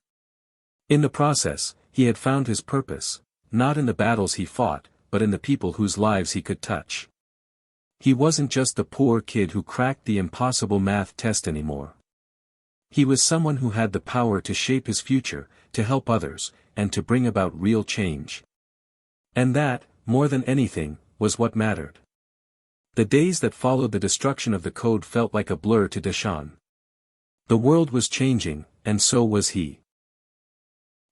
Speaker 1: In the process, he had found his purpose, not in the battles he fought, but in the people whose lives he could touch. He wasn't just the poor kid who cracked the impossible math test anymore. He was someone who had the power to shape his future, to help others, and to bring about real change. And that, more than anything, was what mattered. The days that followed the destruction of the code felt like a blur to Deshaun. The world was changing, and so was he.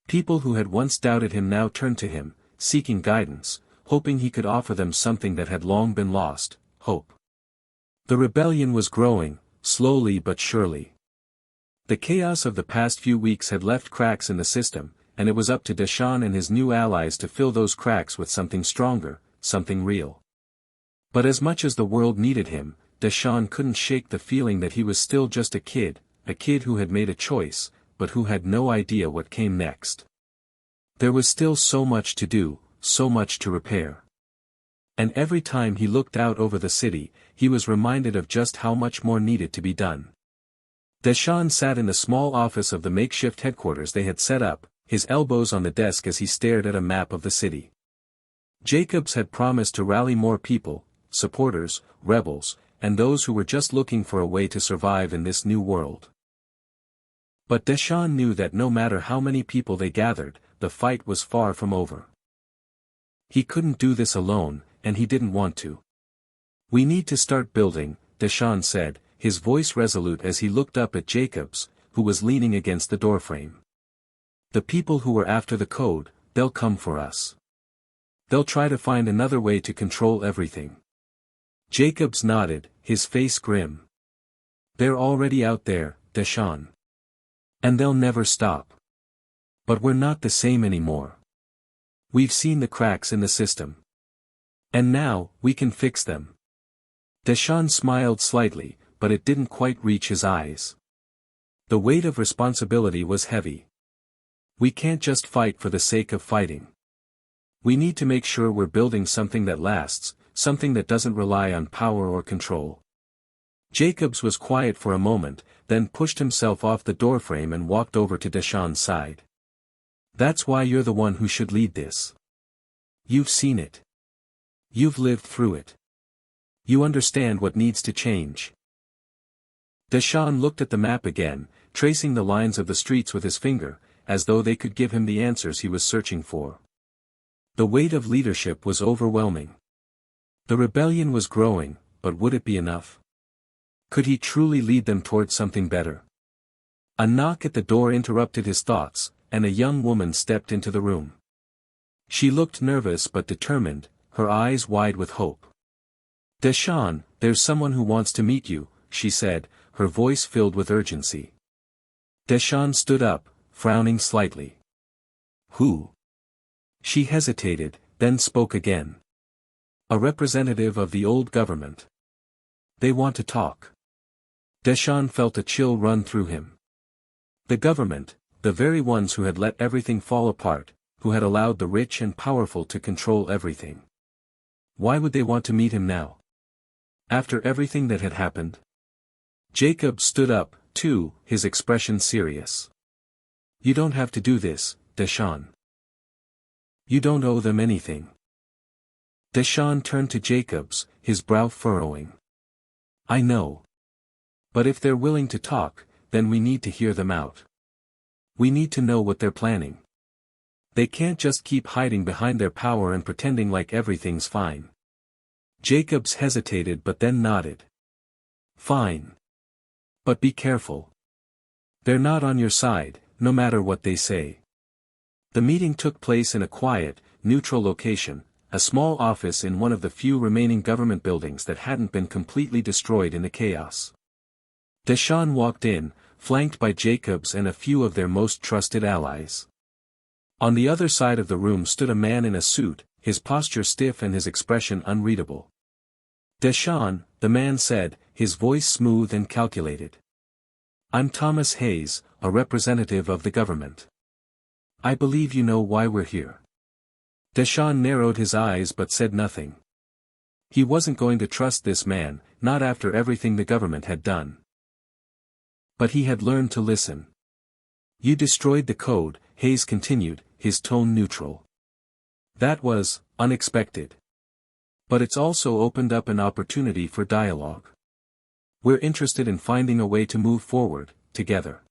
Speaker 1: People who had once doubted him now turned to him, seeking guidance, hoping he could offer them something that had long been lost, hope. The rebellion was growing, slowly but surely. The chaos of the past few weeks had left cracks in the system, and it was up to Deshaun and his new allies to fill those cracks with something stronger, something real. But as much as the world needed him, Deshaun couldn't shake the feeling that he was still just a kid who had made a choice, but who had no idea what came next. There was still so much to do, so much to repair. And every time he looked out over the city, he was reminded of just how much more needed to be done. Deshaun sat in the small office of the makeshift headquarters they had set up, his elbows on the desk as he stared at a map of the city. Jacobs had promised to rally more people, supporters, rebels, and those who were just looking for a way to survive in this new world. But Deshaun knew that no matter how many people they gathered, the fight was far from over. He couldn't do this alone, and he didn't want to. "We need to start building," Deshaun said, his voice resolute as he looked up at Jacobs, who was leaning against the doorframe. "The people who were after the code, they'll come for us. They'll try to find another way to control everything." Jacobs nodded, his face grim. "They're already out there, Deshaun. And they'll never stop. But we're not the same anymore. We've seen the cracks in the system. And now, we can fix them." Deshaun smiled slightly, but it didn't quite reach his eyes. The weight of responsibility was heavy. "We can't just fight for the sake of fighting. We need to make sure we're building something that lasts, something that doesn't rely on power or control." Jacobs was quiet for a moment, then pushed himself off the doorframe and walked over to Deshaun's side. "That's why you're the one who should lead this. You've seen it. You've lived through it. You understand what needs to change." Deshaun looked at the map again, tracing the lines of the streets with his finger, as though they could give him the answers he was searching for. The weight of leadership was overwhelming. The rebellion was growing, but would it be enough? Could he truly lead them towards something better? A knock at the door interrupted his thoughts, and a young woman stepped into the room. She looked nervous but determined, her eyes wide with hope. "Deshaun, there's someone who wants to meet you," she said, her voice filled with urgency. Deshaun stood up, frowning slightly. "Who?" She hesitated, then spoke again. "A representative of the old government. They want to talk." Deshaun felt a chill run through him. The government, the very ones who had let everything fall apart, who had allowed the rich and powerful to control everything. Why would they want to meet him now? After everything that had happened? Jacob stood up, too, his expression serious. "You don't have to do this, Deshaun. You don't owe them anything." Deshaun turned to Jacobs, his brow furrowing. "I know. But if they're willing to talk, then we need to hear them out. We need to know what they're planning. They can't just keep hiding behind their power and pretending like everything's fine." Jacobs hesitated but then nodded. "Fine. But be careful. They're not on your side, no matter what they say." The meeting took place in a quiet, neutral location, a small office in one of the few remaining government buildings that hadn't been completely destroyed in the chaos. Deshaun walked in, flanked by Jacobs and a few of their most trusted allies. On the other side of the room stood a man in a suit, his posture stiff and his expression unreadable. "Deshaun," the man said, his voice smooth and calculated. "I'm Thomas Hayes, a representative of the government. I believe you know why we're here." Deshaun narrowed his eyes but said nothing. He wasn't going to trust this man, not after everything the government had done. But he had learned to listen. "You destroyed the code," Hayes continued, his tone neutral. "That was unexpected. But it's also opened up an opportunity for dialogue. We're interested in finding a way to move forward, together."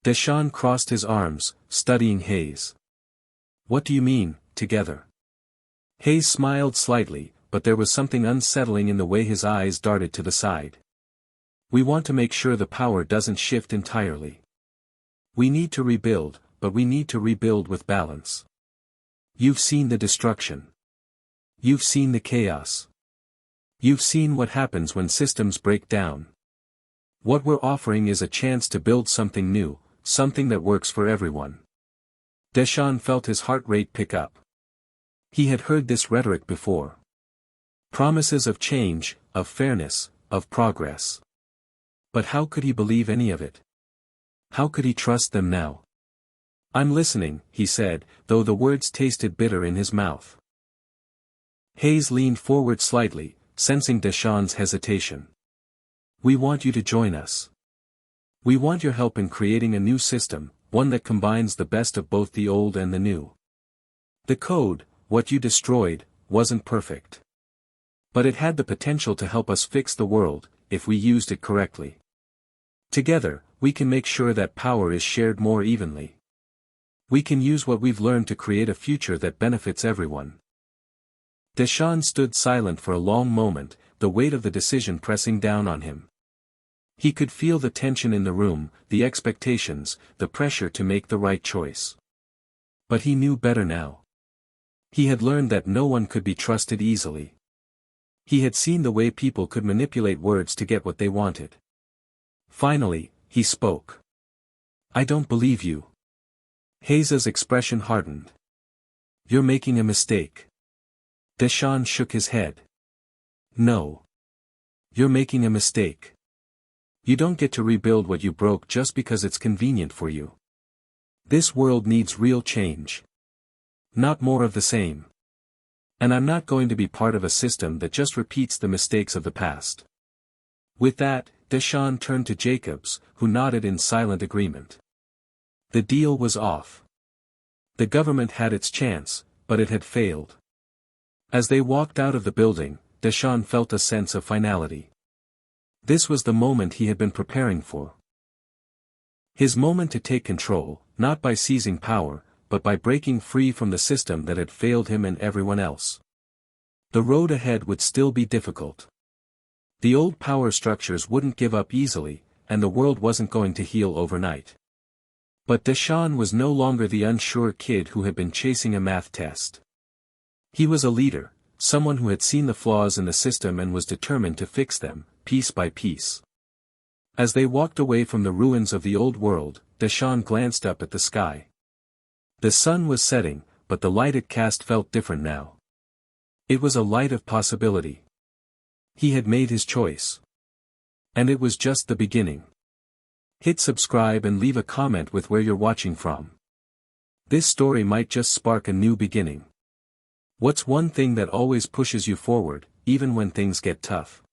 Speaker 1: Deshaun crossed his arms, studying Hayes. What do you mean, together? Hayes smiled slightly, but there was something unsettling in the way his eyes darted to the side. We want to make sure the power doesn't shift entirely. We need to rebuild, but we need to rebuild with balance. You've seen the destruction. You've seen the chaos. You've seen what happens when systems break down. What we're offering is a chance to build something new, something that works for everyone. Deshaun felt his heart rate pick up. He had heard this rhetoric before. Promises of change, of fairness, of progress. But how could he believe any of it? How could he trust them now? I'm listening, he said, though the words tasted bitter in his mouth. Hayes leaned forward slightly, sensing Deshaun's hesitation. We want you to join us. We want your help in creating a new system, one that combines the best of both the old and the new. The code, what you destroyed, wasn't perfect. But it had the potential to help us fix the world, if we used it correctly. Together, we can make sure that power is shared more evenly. We can use what we've learned to create a future that benefits everyone. Deshaun stood silent for a long moment, the weight of the decision pressing down on him. He could feel the tension in the room, the expectations, the pressure to make the right choice. But he knew better now. He had learned that no one could be trusted easily. He had seen the way people could manipulate words to get what they wanted. Finally, he spoke. I don't believe you. Hayes's expression hardened. You're making a mistake. Deshaun shook his head. No. You're making a mistake. You don't get to rebuild what you broke just because it's convenient for you. This world needs real change. Not more of the same. And I'm not going to be part of a system that just repeats the mistakes of the past. With that, Deshaun turned to Jacobs, who nodded in silent agreement. The deal was off. The government had its chance, but it had failed. As they walked out of the building, Deshaun felt a sense of finality. This was the moment he had been preparing for. His moment to take control, not by seizing power, but by breaking free from the system that had failed him and everyone else. The road ahead would still be difficult. The old power structures wouldn't give up easily, and the world wasn't going to heal overnight. But Deshaun was no longer the unsure kid who had been chasing a math test. He was a leader, someone who had seen the flaws in the system and was determined to fix them, piece by piece. As they walked away from the ruins of the old world, Deshaun glanced up at the sky. The sun was setting, but the light it cast felt different now. It was a light of possibility. He had made his choice. And it was just the beginning. Hit subscribe and leave a comment with where you're watching from. This story might just spark a new beginning. What's one thing that always pushes you forward, even when things get tough?